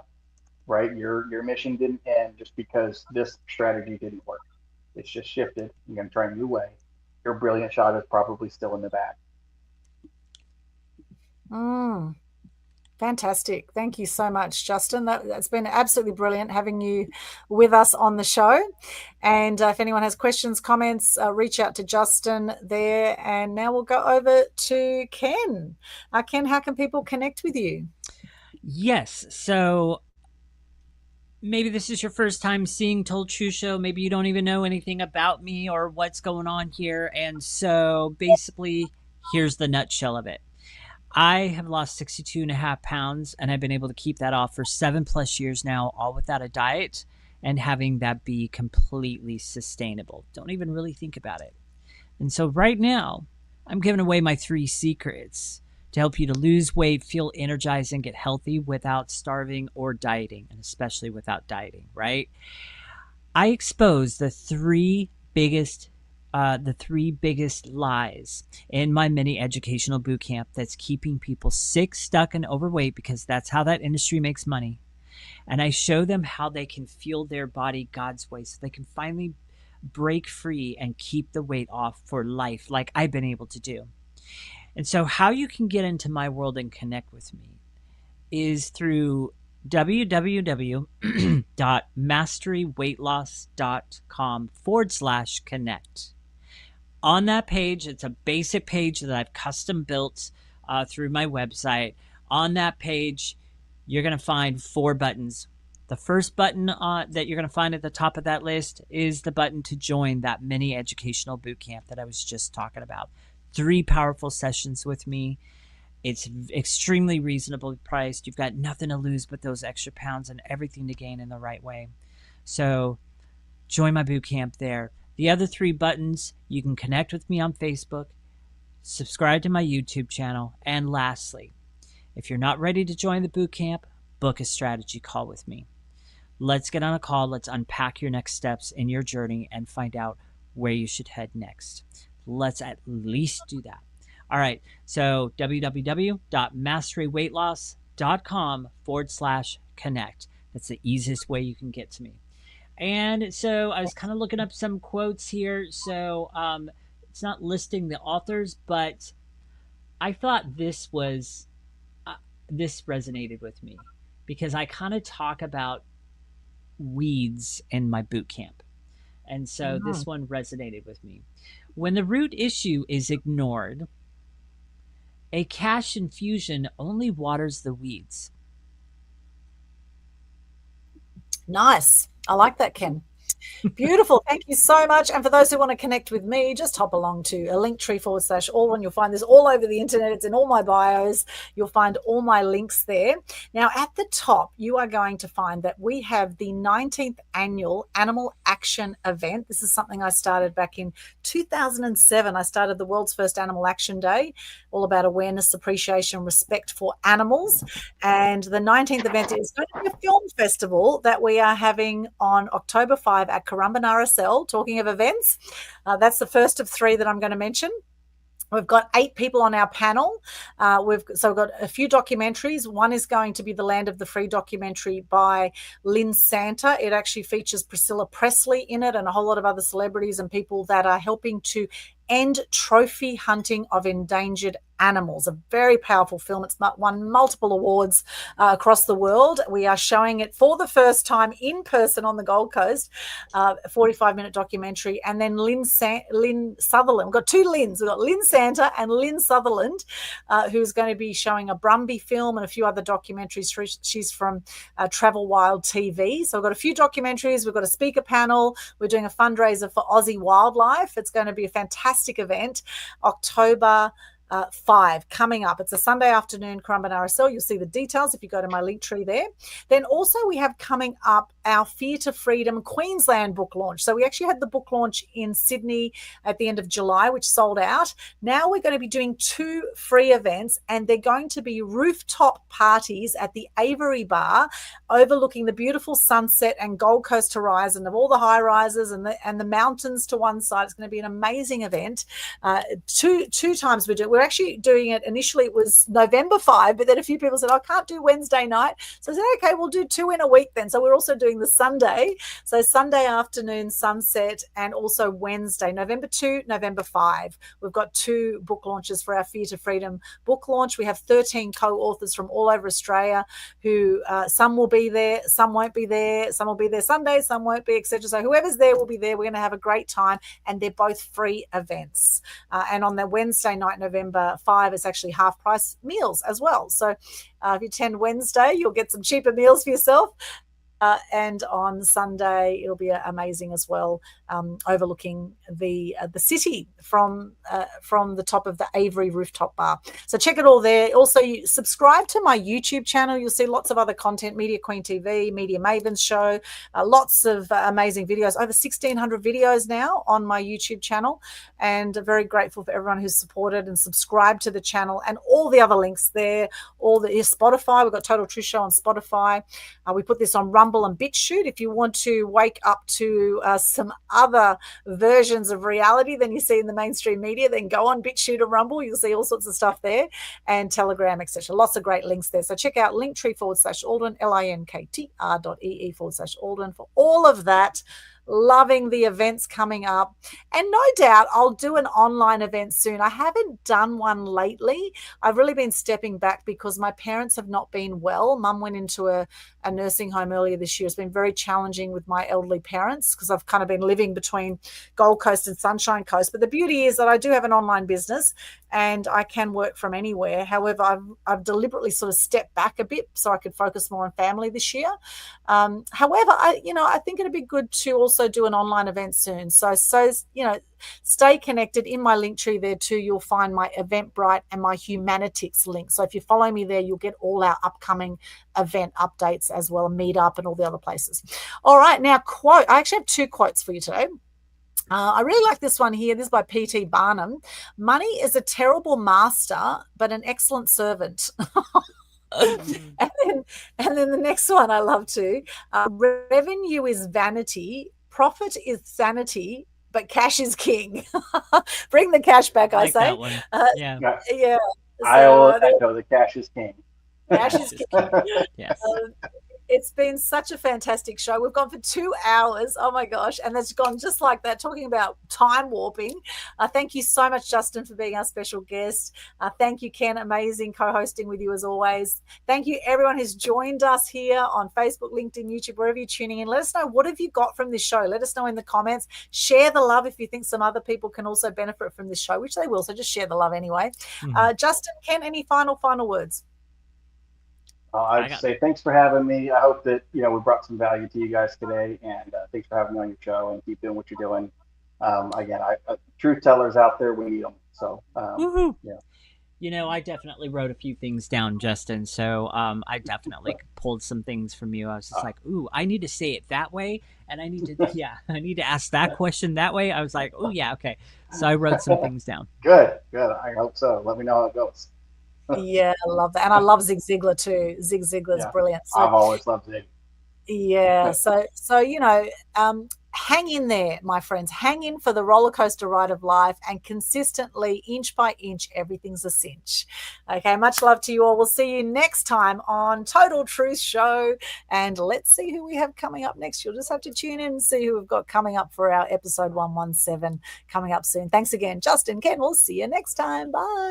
right? Your mission didn't end just because this strategy didn't work. It's just shifted. You're going to try a new way. Your brilliant shot is probably still in the bag. Fantastic. Thank you so much, Justin. That's been absolutely brilliant having you with us on the show. And if anyone has questions, comments, reach out to Justin there. And now we'll go over to Ken. Ken, how can people connect with you? Yes. So maybe this is your first time seeing Told True Show. Maybe you don't even know anything about me or what's going on here. And so basically, here's the nutshell of it. I have lost 62.5 pounds, and I've been able to keep that off for 7+ years now, all without a diet and having that be completely sustainable. Don't even really think about it. And so right now, I'm giving away my 3 secrets to help you to lose weight, feel energized, and get healthy without starving or dieting, and especially without dieting, right? I expose the three biggest lies in my mini educational boot camp that's keeping people sick, stuck, and overweight, because that's how that industry makes money. And I show them how they can fuel their body God's way so they can finally break free and keep the weight off for life, like I've been able to do. And so how you can get into my world and connect with me is through www.masteryweightloss.com/connect. On that page, it's a basic page that I've custom built through my website. On that page, you're going to find 4 buttons. The first button that you're going to find at the top of that list is the button to join that mini educational boot camp that I was just talking about. 3 powerful sessions with me. It's extremely reasonably priced. You've got nothing to lose but those extra pounds and everything to gain in the right way. So join my boot camp there. The other 3 buttons, you can connect with me on Facebook, subscribe to my YouTube channel, and lastly, if you're not ready to join the boot camp, book a strategy call with me. Let's get on a call. Let's unpack your next steps in your journey and find out where you should head next. Let's at least do that. All right. So www.masteryweightloss.com/connect. That's the easiest way you can get to me. And so I was kind of looking up some quotes here. So it's not listing the authors, but I thought this resonated with me because I kind of talk about weeds in my boot camp. And so this one resonated with me. When the root issue is ignored, a cash infusion only waters the weeds. Nice. I like that, Ken. Beautiful. Thank you so much. And for those who want to connect with me, just hop along to a linktree/Aldwyn. You'll find this all over the internet. It's in all my bios. You'll find all my links there. Now, at the top, you are going to find that we have the 19th annual Animal Action event. This is something I started back in 2007. I started the world's first Animal Action Day, all about awareness, appreciation, respect for animals. And the 19th event is going to be a film festival that we are having on October 5 at Currumbin RSL. Talking of events, that's the first of 3 that I'm going to mention. We've got 8 people on our panel. We've got a few documentaries. One is going to be the Land of the Free documentary by Lynn Santa. It actually features Priscilla Presley in it and a whole lot of other celebrities and people that are helping to end trophy hunting of endangered animals. A very powerful film. It's won multiple awards across the world. We are showing it for the first time in person on the Gold Coast, a 45-minute documentary. And then Lynn Sutherland. We've got 2 Lyns. We've got Lynn Santa and Lynn Sutherland, who's going to be showing a Brumby film and a few other documentaries. She's from Travel Wild TV. So we've got a few documentaries. We've got a speaker panel. We're doing a fundraiser for Aussie Wildlife. It's going to be a fantastic event. October 5 coming up. It's a Sunday afternoon, Currumbin RSL. You'll see the details if you go to my link tree there. Then also we have coming up our Fear to Freedom Queensland book launch. So we actually had the book launch in Sydney at the end of July, which sold out. Now we're going to be doing 2 free events, and they're going to be rooftop parties at the Avery Bar overlooking the beautiful sunset and Gold Coast horizon of all the high rises and the mountains to one side. It's going to be an amazing event. Two times we do it. We're actually doing it. Initially it was November 5, but then a few people said, I can't do Wednesday night. So I said, okay, we'll do 2 in a week then. So we're also doing the Sunday. So Sunday afternoon sunset, and also Wednesday, November 2, November 5. We've got 2 book launches for our Fear to Freedom book launch. We have 13 co-authors from all over Australia who some will be there, some won't be there, some will be there Sunday, some won't be, etc. So whoever's there will be there. We're going to have a great time, and they're both free events. And on the Wednesday night, November 5, it's actually half price meals as well. So if you attend Wednesday, you'll get some cheaper meals for yourself. And on Sunday, it'll be amazing as well, overlooking the city from the top of the Avery rooftop bar. So check it all there. Also, you subscribe to my YouTube channel. You'll see lots of other content, Media Queen TV, Media Mavens Show, lots of amazing videos, over 1,600 videos now on my YouTube channel, and very grateful for everyone who's supported and subscribed to the channel, and all the other links there, all the Spotify. We've got Total Truth Show on Spotify. We put this on Rumble and BitChute. If you want to wake up to some other versions of reality than you see in the mainstream media, then go on BitChute or Rumble. You'll see all sorts of stuff there, and Telegram, etc. Lots of great links there. So check out linktree/Aldwyn, linktr.ee/Aldwyn for all of that. Loving the events coming up, and no doubt I'll do an online event soon. I haven't done one lately. I've really been stepping back because my parents have not been well. Mum went into a nursing home earlier this year. It's been very challenging with my elderly parents because I've kind of been living between Gold Coast and Sunshine Coast. But the beauty is that I do have an online business and I can work from anywhere. However, I've deliberately sort of stepped back a bit so I could focus more on family this year. However, I think it'd be good to also do an online event soon. So stay connected. In my link tree there too, you'll find my Eventbrite and my Humanitics link. So if you follow me there, you'll get all our upcoming event updates as well, Meetup and all the other places. All right, now quote. I actually have 2 quotes for you today. I really like this one here. This is by P.T. Barnum. Money is a terrible master, but an excellent servant. And then the next one I love too. Revenue is vanity, profit is sanity, but cash is king. Bring the cash back, I say. That one. Yeah. Yeah. I will echo the cash is king. Cash is king. Yes. It's been such a fantastic show. We've gone for 2 hours. Oh my gosh. And it's gone just like that, talking about time warping. Thank you so much, Justin, for being our special guest. Thank you, Ken. Amazing co-hosting with you as always. Thank you, everyone who's joined us here on Facebook, LinkedIn, YouTube, wherever you're tuning in. Let us know, what have you got from this show? Let us know in the comments. Share the love if you think some other people can also benefit from this show, which they will. So just share the love anyway. Justin, Ken, any final words? I'd say thanks for having me. I hope that we brought some value to you guys today, and thanks for having me on your show, and keep doing what you're doing. Again, truth tellers out there, we need them. So yeah. I definitely wrote a few things down, Justin. So I definitely pulled some things from you. I was just like, ooh, I need to say it that way, and I need to ask that question that way. I was like, oh yeah, okay. So I wrote some things down. Good. I hope so. Let me know how it goes. Yeah, I love that. And I love Zig Ziglar too. Zig Ziglar's brilliant. So, I've always loved Zig. Yeah. So hang in there, my friends. Hang in for the roller coaster ride of life, and consistently, inch by inch, everything's a cinch. Okay, much love to you all. We'll see you next time on Total Truth Show, and let's see who we have coming up next. You'll just have to tune in and see who we've got coming up for our episode 117 coming up soon. Thanks again, Justin, Ken. We'll see you next time. Bye.